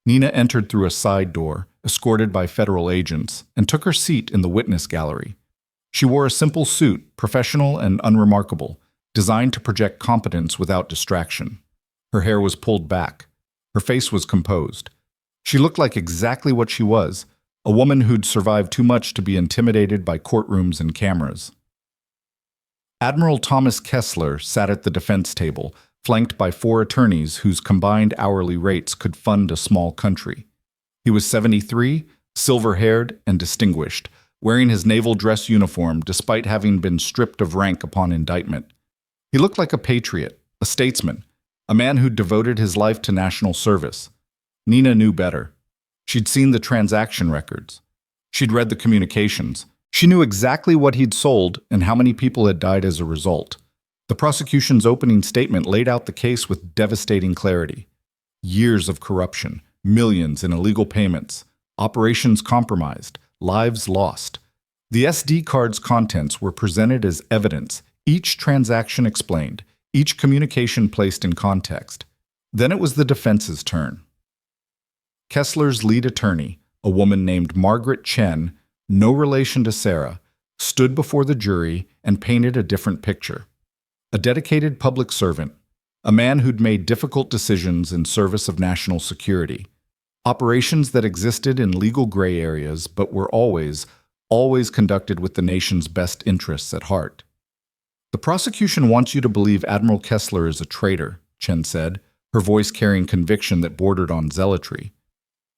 S1: Nina entered through a side door, escorted by federal agents, and took her seat in the witness gallery. She wore a simple suit, professional and unremarkable, designed to project competence without distraction. Her hair was pulled back. Her face was composed. She looked like exactly what she was, a woman who'd survived too much to be intimidated by courtrooms and cameras. Admiral Thomas Kessler sat at the defense table, flanked by 4 attorneys whose combined hourly rates could fund a small country. He was 73, silver-haired, and distinguished, wearing his naval dress uniform despite having been stripped of rank upon indictment. He looked like a patriot, a statesman, a man who'd devoted his life to national service. Nina knew better. She'd seen the transaction records. She'd read the communications. She knew exactly what he'd sold and how many people had died as a result. The prosecution's opening statement laid out the case with devastating clarity. Years of corruption, millions in illegal payments, operations compromised, lives lost. The SD card's contents were presented as evidence, each transaction explained, each communication placed in context. Then it was the defense's turn. Kessler's lead attorney, a woman named Margaret Chen, no relation to Sarah, stood before the jury and painted a different picture. A dedicated public servant, a man who'd made difficult decisions in service of national security, operations that existed in legal gray areas but were always conducted with the nation's best interests at heart. The prosecution wants you to believe Admiral Kessler is a traitor, Chen said, her voice carrying conviction that bordered on zealotry.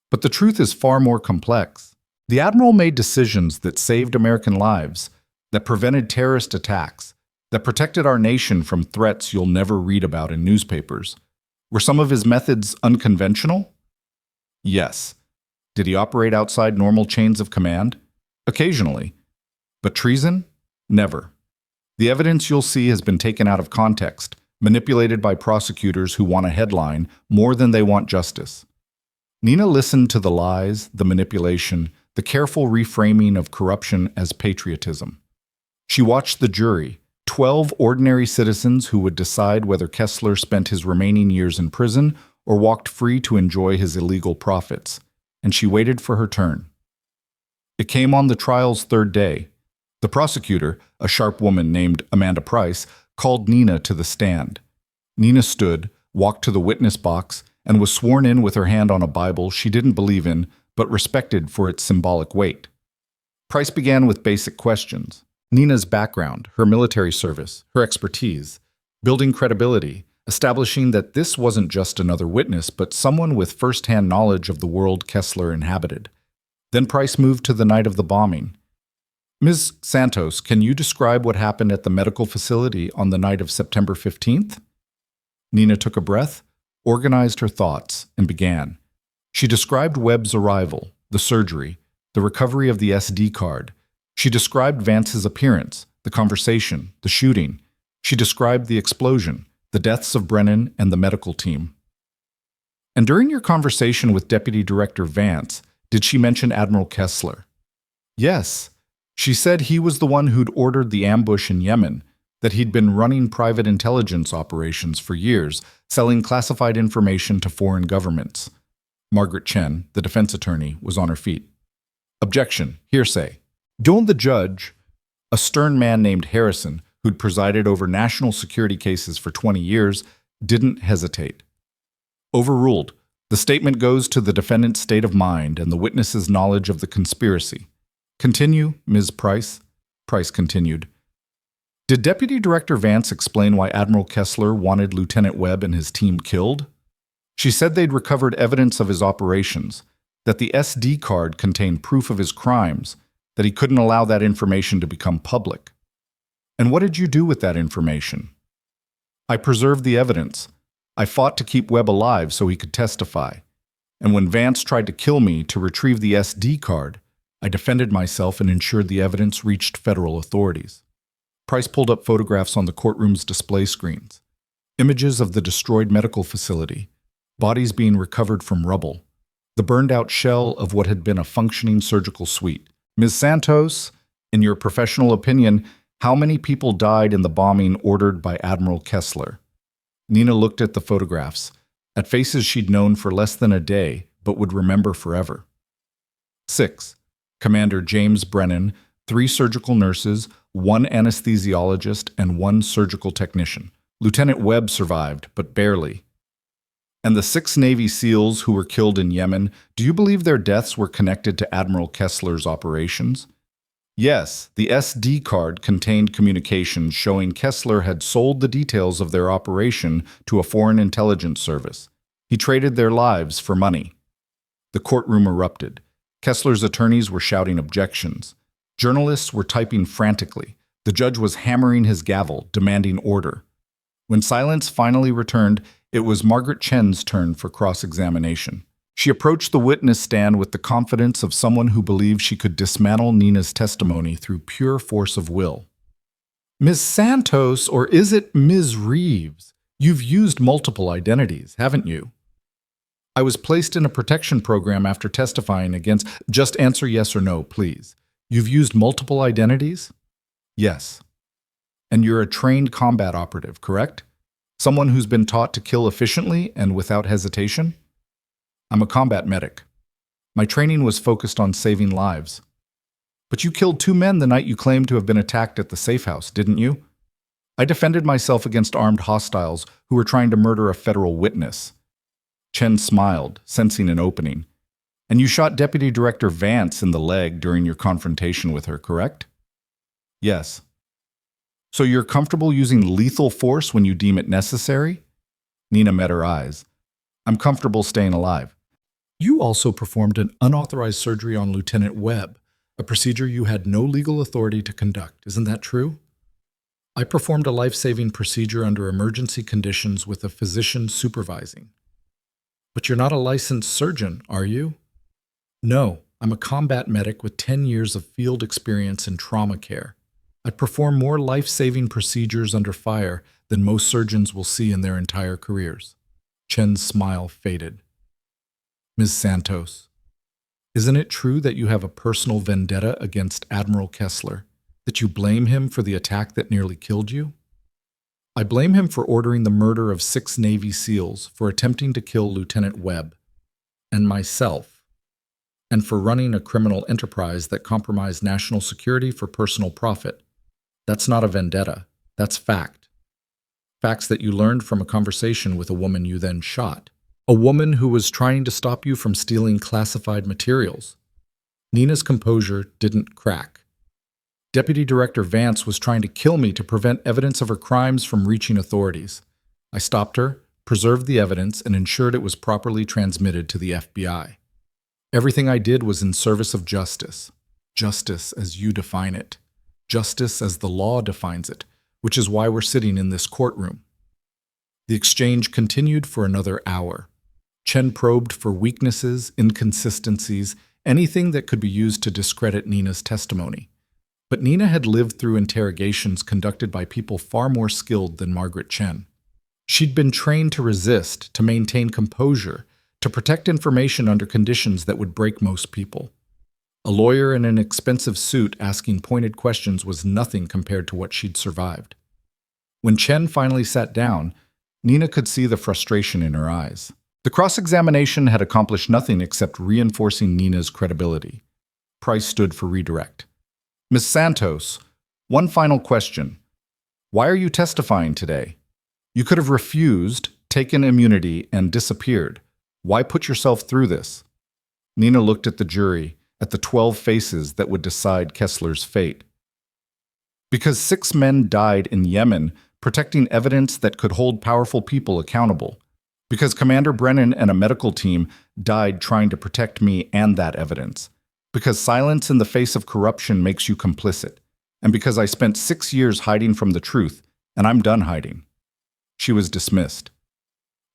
S1: But the truth is far more complex. The Admiral made decisions that saved American lives, that prevented terrorist attacks, that protected our nation from threats you'll never read about in newspapers. Were some of his methods unconventional? Yes. Did he operate outside normal chains of command? Occasionally. But treason? Never. The evidence you'll see has been taken out of context, manipulated by prosecutors who want a headline more than they want justice. Nina listened to the lies, the manipulation, the careful reframing of corruption as patriotism. She watched the jury, 12 ordinary citizens who would decide whether Kessler spent his remaining years in prison or walked free to enjoy his illegal profits, and she waited for her turn. It came on the trial's third day. The prosecutor, a sharp woman named Amanda Price, called Nina to the stand. Nina stood, walked to the witness box, and was sworn in with her hand on a Bible she didn't believe in, but respected for its symbolic weight. Price began with basic questions. Nina's background, her military service, her expertise, building credibility, establishing that this wasn't just another witness, but someone with first-hand knowledge of the world Kessler inhabited. Then Price moved to the night of the bombing. Ms. Santos, can you describe what happened at the medical facility on the night of September 15th? Nina took a breath, organized her thoughts, and began. She described Webb's arrival, the surgery, the recovery of the SD card. She described Vance's appearance, the conversation, the shooting. She described the explosion, the deaths of Brennan and the medical team. And during your conversation with Deputy Director Vance, did she mention Admiral Kessler? Yes. She said he was the one who'd ordered the ambush in Yemen, that he'd been running private intelligence operations for years, selling classified information to foreign governments. Margaret Chen, the defense attorney, was on her feet. Objection. Hearsay. Don't the judge, a stern man named Harrison, who'd presided over national security cases for 20 years, didn't hesitate. Overruled. The statement goes to the defendant's state of mind and the witness's knowledge of the conspiracy. Continue, Ms. Price. Price continued. Did Deputy Director Vance explain why Admiral Kessler wanted Lieutenant Webb and his team killed? She said they'd recovered evidence of his operations, that the SD card contained proof of his crimes, that he couldn't allow that information to become public. And what did you do with that information? I preserved the evidence. I fought to keep Webb alive so he could testify. And when Vance tried to kill me to retrieve the SD card, I defended myself and ensured the evidence reached federal authorities. Price pulled up photographs on the courtroom's display screens. Images of the destroyed medical facility, bodies being recovered from rubble, the burned-out shell of what had been a functioning surgical suite. Ms. Santos, in your professional opinion, how many people died in the bombing ordered by Admiral Kessler? Nina looked at the photographs, at faces she'd known for less than a day, but would remember forever. 6. Commander James Brennan, 3 surgical nurses, 1 anesthesiologist, and 1 surgical technician. Lieutenant Webb survived, but barely. And the 6 Navy SEALs who were killed in Yemen, do you believe their deaths were connected to Admiral Kessler's operations? Yes, the SD card contained communications showing Kessler had sold the details of their operation to a foreign intelligence service. He traded their lives for money. The courtroom erupted. Kessler's attorneys were shouting objections. Journalists were typing frantically. The judge was hammering his gavel, demanding order. When silence finally returned, it was Margaret Chen's turn for cross-examination. She approached the witness stand with the confidence of someone who believed she could dismantle Nina's testimony through pure force of will. Ms. Santos, or is it Ms. Reeves? You've used multiple identities, haven't you? I was placed in a protection program after testifying against— Just answer yes or no, please. You've used multiple identities? Yes. And you're a trained combat operative, correct? Someone who's been taught to kill efficiently and without hesitation? I'm a combat medic. My training was focused on saving lives. But you killed 2 men the night you claimed to have been attacked at the safe house, didn't you? I defended myself against armed hostiles who were trying to murder a federal witness. Chen smiled, sensing an opening. And you shot Deputy Director Vance in the leg during your confrontation with her, correct? Yes. So you're comfortable using lethal force when you deem it necessary? Nina met her eyes. I'm comfortable staying alive. You also performed an unauthorized surgery on Lieutenant Webb, a procedure you had no legal authority to conduct. Isn't that true? I performed a life-saving procedure under emergency conditions with a physician supervising. But you're not a licensed surgeon, are you? No, I'm a combat medic with 10 years of field experience in trauma care. I perform more life-saving procedures under fire than most surgeons will see in their entire careers. Chen's smile faded. Ms. Santos, Isn't it true that you have a personal vendetta against Admiral Kessler? That you blame him for the attack that nearly killed you? I blame him for ordering the murder of 6 Navy SEALs, for attempting to kill Lieutenant Webb, and myself, and for running a criminal enterprise that compromised national security for personal profit. That's not a vendetta. That's fact. Facts that you learned from a conversation with a woman you then shot. A woman who was trying to stop you from stealing classified materials. Nina's composure didn't crack. Deputy Director Vance was trying to kill me to prevent evidence of her crimes from reaching authorities. I stopped her, preserved the evidence, and ensured it was properly transmitted to the FBI. Everything I did was in service of justice. Justice as you define it. Justice as the law defines it, which is why we're sitting in this courtroom. The exchange continued for another hour. Chen probed for weaknesses, inconsistencies, anything that could be used to discredit Nina's testimony. But Nina had lived through interrogations conducted by people far more skilled than Margaret Chen. She'd been trained to resist, to maintain composure, to protect information under conditions that would break most people. A lawyer in an expensive suit asking pointed questions was nothing compared to what she'd survived. When Chen finally sat down, Nina could see the frustration in her eyes. The cross-examination had accomplished nothing except reinforcing Nina's credibility. Price stood for redirect. Ms. Santos, one final question. Why are you testifying today? You could have refused, taken immunity, and disappeared. Why put yourself through this? Nina looked at the jury, at the 12 faces that would decide Kessler's fate. Because 6 men died in Yemen, protecting evidence that could hold powerful people accountable. Because Commander Brennan and a medical team died trying to protect me and that evidence. Because silence in the face of corruption makes you complicit. And because I spent 6 years hiding from the truth, and I'm done hiding. She was dismissed.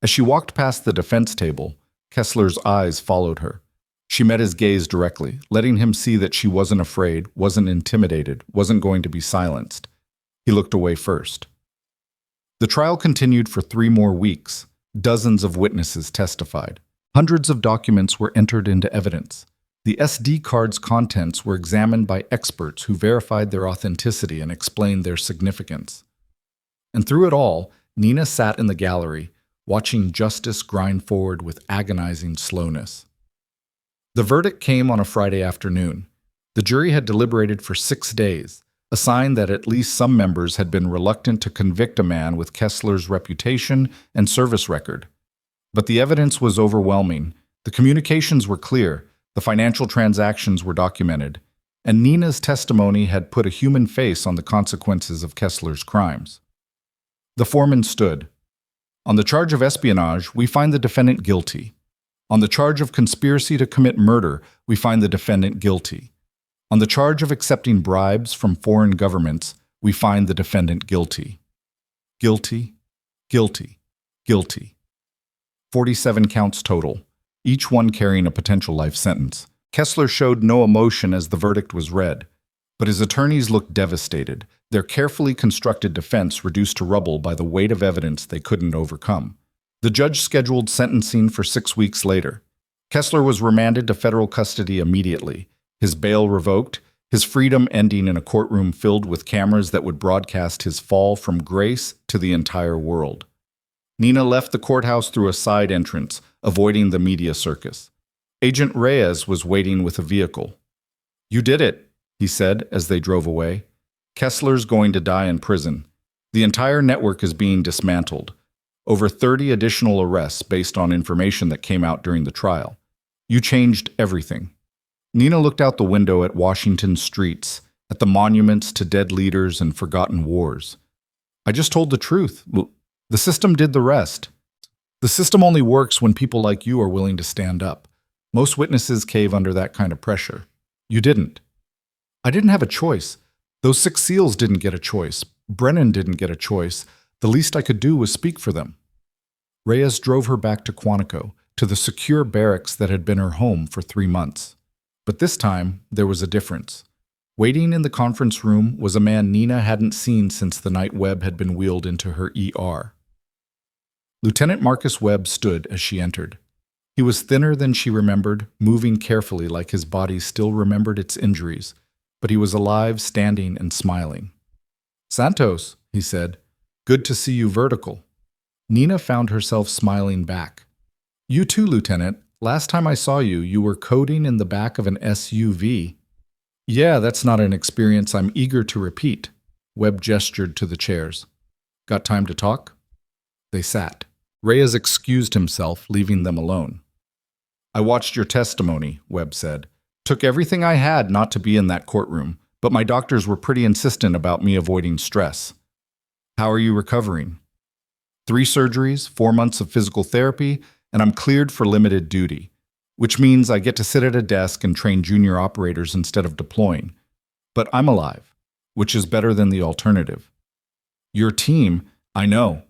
S1: As she walked past the defense table, Kessler's eyes followed her. She met his gaze directly, letting him see that she wasn't afraid, wasn't intimidated, wasn't going to be silenced. He looked away first. The trial continued for 3 more weeks. Dozens of witnesses testified. Hundreds of documents were entered into evidence. The SD card's contents were examined by experts who verified their authenticity and explained their significance. And through it all, Nina sat in the gallery, watching justice grind forward with agonizing slowness. The verdict came on a Friday afternoon. The jury had deliberated for 6 days, a sign that at least some members had been reluctant to convict a man with Kessler's reputation and service record. But the evidence was overwhelming. The communications were clear, the financial transactions were documented, and Nina's testimony had put a human face on the consequences of Kessler's crimes. The foreman stood. On the charge of espionage, we find the defendant guilty. On the charge of conspiracy to commit murder, we find the defendant guilty. On the charge of accepting bribes from foreign governments, we find the defendant guilty. Guilty, guilty, guilty. 47 counts total, each one carrying a potential life sentence. Kessler showed no emotion as the verdict was read, but his attorneys looked devastated, their carefully constructed defense reduced to rubble by the weight of evidence they couldn't overcome. The judge scheduled sentencing for 6 weeks later. Kessler was remanded to federal custody immediately, his bail revoked, his freedom ending in a courtroom filled with cameras that would broadcast his fall from grace to the entire world. Nina left the courthouse through a side entrance, avoiding the media circus. Agent Reyes was waiting with a vehicle. "You did it," he said as they drove away. "Kessler's going to die in prison. The entire network is being dismantled. Over 30 additional arrests based on information that came out during the trial. You changed everything." Nina looked out the window at Washington streets, at the monuments to dead leaders and forgotten wars. "I just told the truth. The system did the rest. The system only works when people like you are willing to stand up. Most witnesses cave under that kind of pressure. You didn't." "I didn't have a choice. Those 6 SEALs didn't get a choice. Brennan didn't get a choice. The least I could do was speak for them." Reyes drove her back to Quantico, to the secure barracks that had been her home for 3 months. But this time, there was a difference. Waiting in the conference room was a man Nina hadn't seen since the night Webb had been wheeled into her ER. Lieutenant Marcus Webb stood as she entered. He was thinner than she remembered, moving carefully like his body still remembered its injuries, but he was alive, standing, and smiling. "Santos," he said, "good to see you vertical." Nina found herself smiling back. "You too, Lieutenant. Last time I saw you, you were coding in the back of an SUV. Yeah, that's not an experience I'm eager to repeat." Webb gestured to the chairs. "Got time to talk?" They sat. Reyes excused himself, leaving them alone. "I watched your testimony," Webb said. "Took everything I had not to be in that courtroom, but my doctors were pretty insistent about me avoiding stress. How are you recovering?" 3 surgeries, 4 months of physical therapy, and I'm cleared for limited duty, which means I get to sit at a desk and train junior operators instead of deploying. But I'm alive, which is better than the alternative. Your team, I know.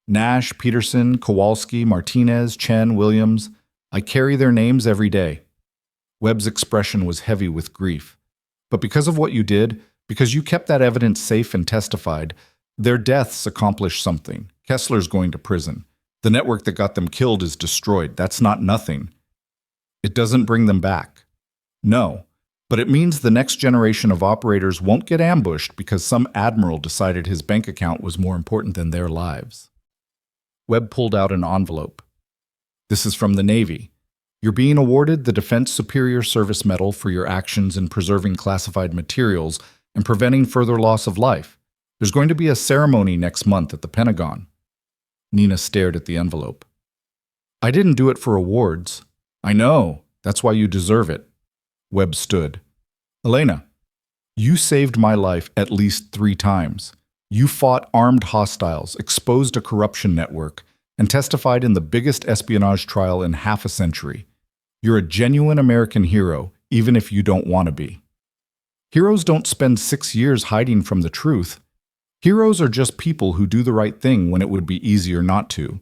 S1: Nash, Peterson, Kowalski, Martinez, Chen, Williams. I carry their names every day." Webb's expression was heavy with grief. "But because of what you did, because you kept that evidence safe and testified, their deaths accomplished something. Kessler's going to prison. The network that got them killed is destroyed. That's not nothing. It doesn't bring them back. No, but it means the next generation of operators won't get ambushed because some admiral decided his bank account was more important than their lives." Webb pulled out an envelope. "This is from the Navy. You're being awarded the Defense Superior Service Medal for your actions in preserving classified materials and preventing further loss of life. There's going to be a ceremony next month at the Pentagon." Nina stared at the envelope. "I didn't do it for awards." "I know. That's why you deserve it." Webb stood. "Elena, you saved my life at least 3 times. You fought armed hostiles, exposed a corruption network, and testified in the biggest espionage trial in half a century. You're a genuine American hero, even if you don't want to be. Heroes don't spend 6 years hiding from the truth. Heroes are just people who do the right thing when it would be easier not to.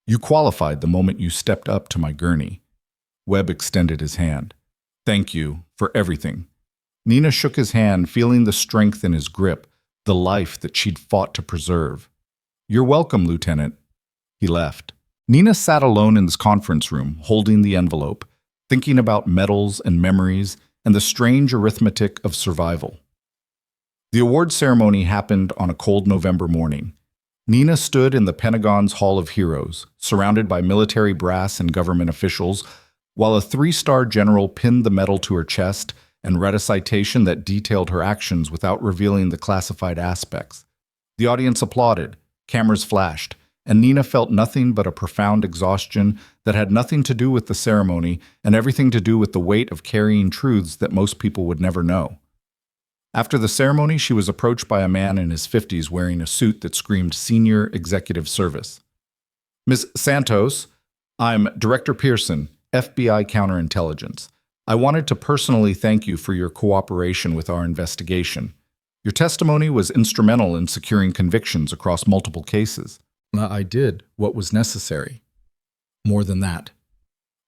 S1: You qualified the moment you stepped up to my gurney." Webb extended his hand. "Thank you for everything." Nina shook his hand, feeling the strength in his grip, the life that she'd fought to preserve. "You're welcome, Lieutenant." He left. Nina sat alone in this conference room, holding the envelope, thinking about medals and memories and the strange arithmetic of survival. The award ceremony happened on a cold November morning. Nina stood in the Pentagon's Hall of Heroes, surrounded by military brass and government officials, while a 3-star general pinned the medal to her chest and read a citation that detailed her actions without revealing the classified aspects. The audience applauded, cameras flashed, and Nina felt nothing but a profound exhaustion that had nothing to do with the ceremony and everything to do with the weight of carrying truths that most people would never know. After the ceremony, she was approached by a man in his 50s wearing a suit that screamed Senior Executive Service. "Ms. Santos, I'm Director Pearson, FBI Counterintelligence. I wanted to personally thank you for your cooperation with our investigation. Your testimony was instrumental in securing convictions across multiple cases." "I did what was necessary. More than that.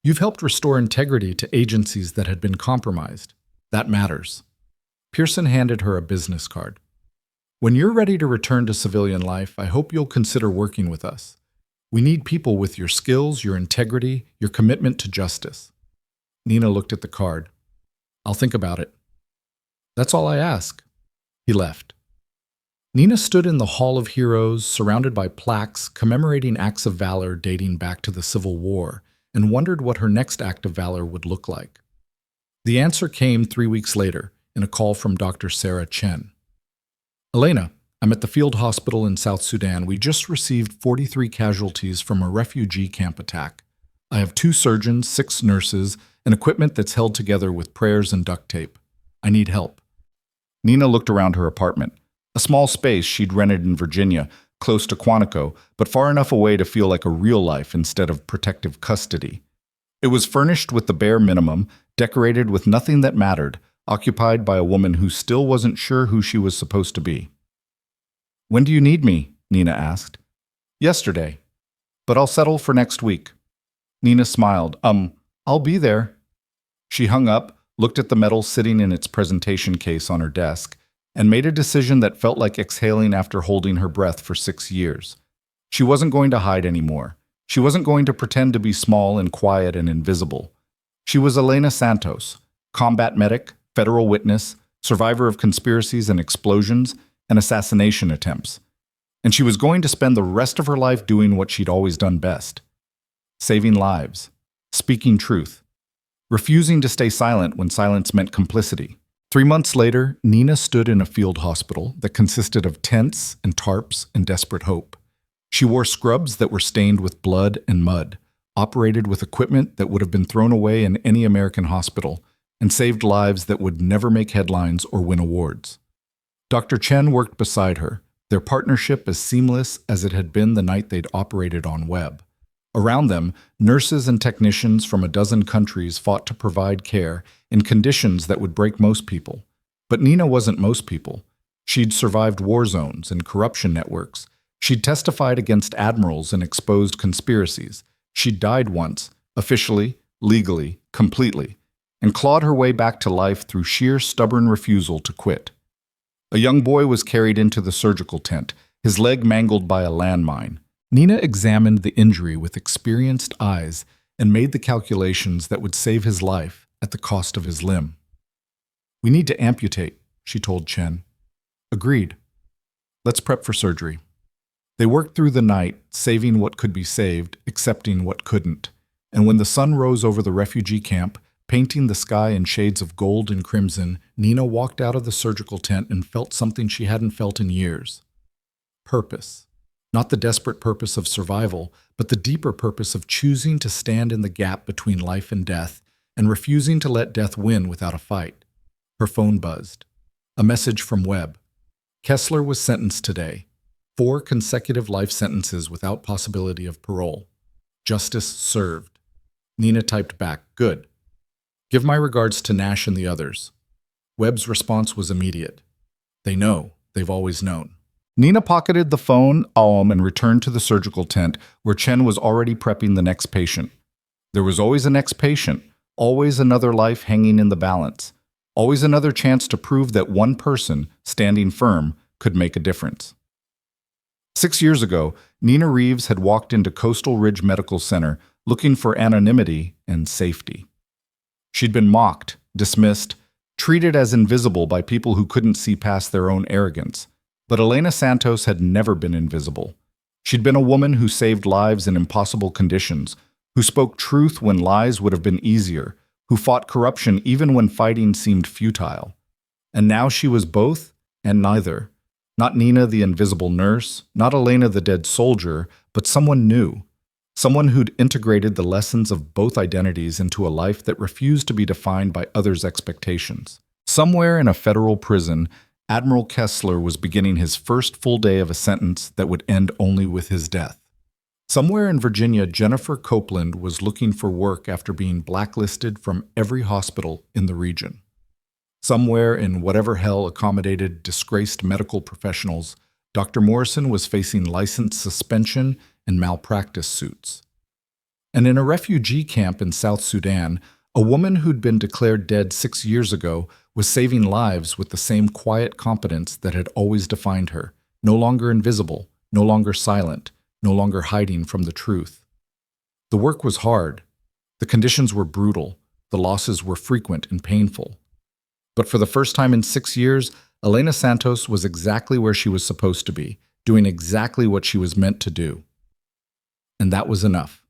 S1: You've helped restore integrity to agencies that had been compromised. That matters." Pearson handed her a business card. "When you're ready to return to civilian life, I hope you'll consider working with us. We need people with your skills, your integrity, your commitment to justice." Nina looked at the card. "I'll think about it." "That's all I ask." He left. Nina stood in the Hall of Heroes, surrounded by plaques commemorating acts of valor dating back to the Civil War, and wondered what her next act of valor would look like. The answer came 3 weeks later, in a call from Dr. Sarah Chen. "Elena, I'm at the field hospital in South Sudan. We just received 43 casualties from a refugee camp attack. I have 2 surgeons, 6 nurses, and equipment that's held together with prayers and duct tape. I need help." Nina looked around her apartment. A small space she'd rented in Virginia, close to Quantico, but far enough away to feel like a real life instead of protective custody. It was furnished with the bare minimum, decorated with nothing that mattered, occupied by a woman who still wasn't sure who she was supposed to be. "When do you need me?" Nina asked. "Yesterday. But I'll settle for next week." Nina smiled. I'll be there." She hung up, looked at the medal sitting in its presentation case on her desk, and made a decision that felt like exhaling after holding her breath for 6 years. She wasn't going to hide anymore. She wasn't going to pretend to be small and quiet and invisible. She was Elena Santos, combat medic, federal witness, survivor of conspiracies and explosions and assassination attempts. And she was going to spend the rest of her life doing what she'd always done best: saving lives, speaking truth, refusing to stay silent when silence meant complicity. 3 months later, Nina stood in a field hospital that consisted of tents and tarps and desperate hope. She wore scrubs that were stained with blood and mud, operated with equipment that would have been thrown away in any American hospital, and saved lives that would never make headlines or win awards. Dr. Chen worked beside her, their partnership as seamless as it had been the night they'd operated on Webb. Around them, nurses and technicians from a dozen countries fought to provide care in conditions that would break most people. But Nina wasn't most people. She'd survived war zones and corruption networks. She'd testified against admirals and exposed conspiracies. She'd died once, officially, legally, completely, and clawed her way back to life through sheer stubborn refusal to quit. A young boy was carried into the surgical tent, his leg mangled by a landmine. Nina examined the injury with experienced eyes and made the calculations that would save his life at the cost of his limb. "We need to amputate," she told Chen. "Agreed. Let's prep for surgery." They worked through the night, saving what could be saved, accepting what couldn't. And when the sun rose over the refugee camp, painting the sky in shades of gold and crimson, Nina walked out of the surgical tent and felt something she hadn't felt in years. Purpose. Not the desperate purpose of survival, but the deeper purpose of choosing to stand in the gap between life and death, and refusing to let death win without a fight. Her phone buzzed. A message from Webb. Kessler was sentenced today. 4 consecutive life sentences without possibility of parole. Justice served. Nina typed back, "Good. Give my regards to Nash and the others." Webb's response was immediate. "They know. They've always known." Nina pocketed the phone, and returned to the surgical tent, where Chen was already prepping the next patient. There was always a next patient, always another life hanging in the balance, always another chance to prove that one person, standing firm, could make a difference. 6 years ago, Nina Reeves had walked into Coastal Ridge Medical Center looking for anonymity and safety. She'd been mocked, dismissed, treated as invisible by people who couldn't see past their own arrogance. But Elena Santos had never been invisible. She'd been a woman who saved lives in impossible conditions, who spoke truth when lies would have been easier, who fought corruption even when fighting seemed futile. And now she was both and neither. Not Nina the invisible nurse, not Elena the dead soldier, but someone new. Someone who'd integrated the lessons of both identities into a life that refused to be defined by others' expectations. Somewhere in a federal prison, Admiral Kessler was beginning his first full day of a sentence that would end only with his death. Somewhere in Virginia, Jennifer Copeland was looking for work after being blacklisted from every hospital in the region. Somewhere in whatever hell accommodated disgraced medical professionals, Dr. Morrison was facing license suspension and malpractice suits. And in a refugee camp in South Sudan, a woman who'd been declared dead 6 years ago was saving lives with the same quiet competence that had always defined her, no longer invisible, no longer silent, no longer hiding from the truth. The work was hard. The conditions were brutal. The losses were frequent and painful. But for the first time in 6 years, Elena Santos was exactly where she was supposed to be, doing exactly what she was meant to do. And that was enough.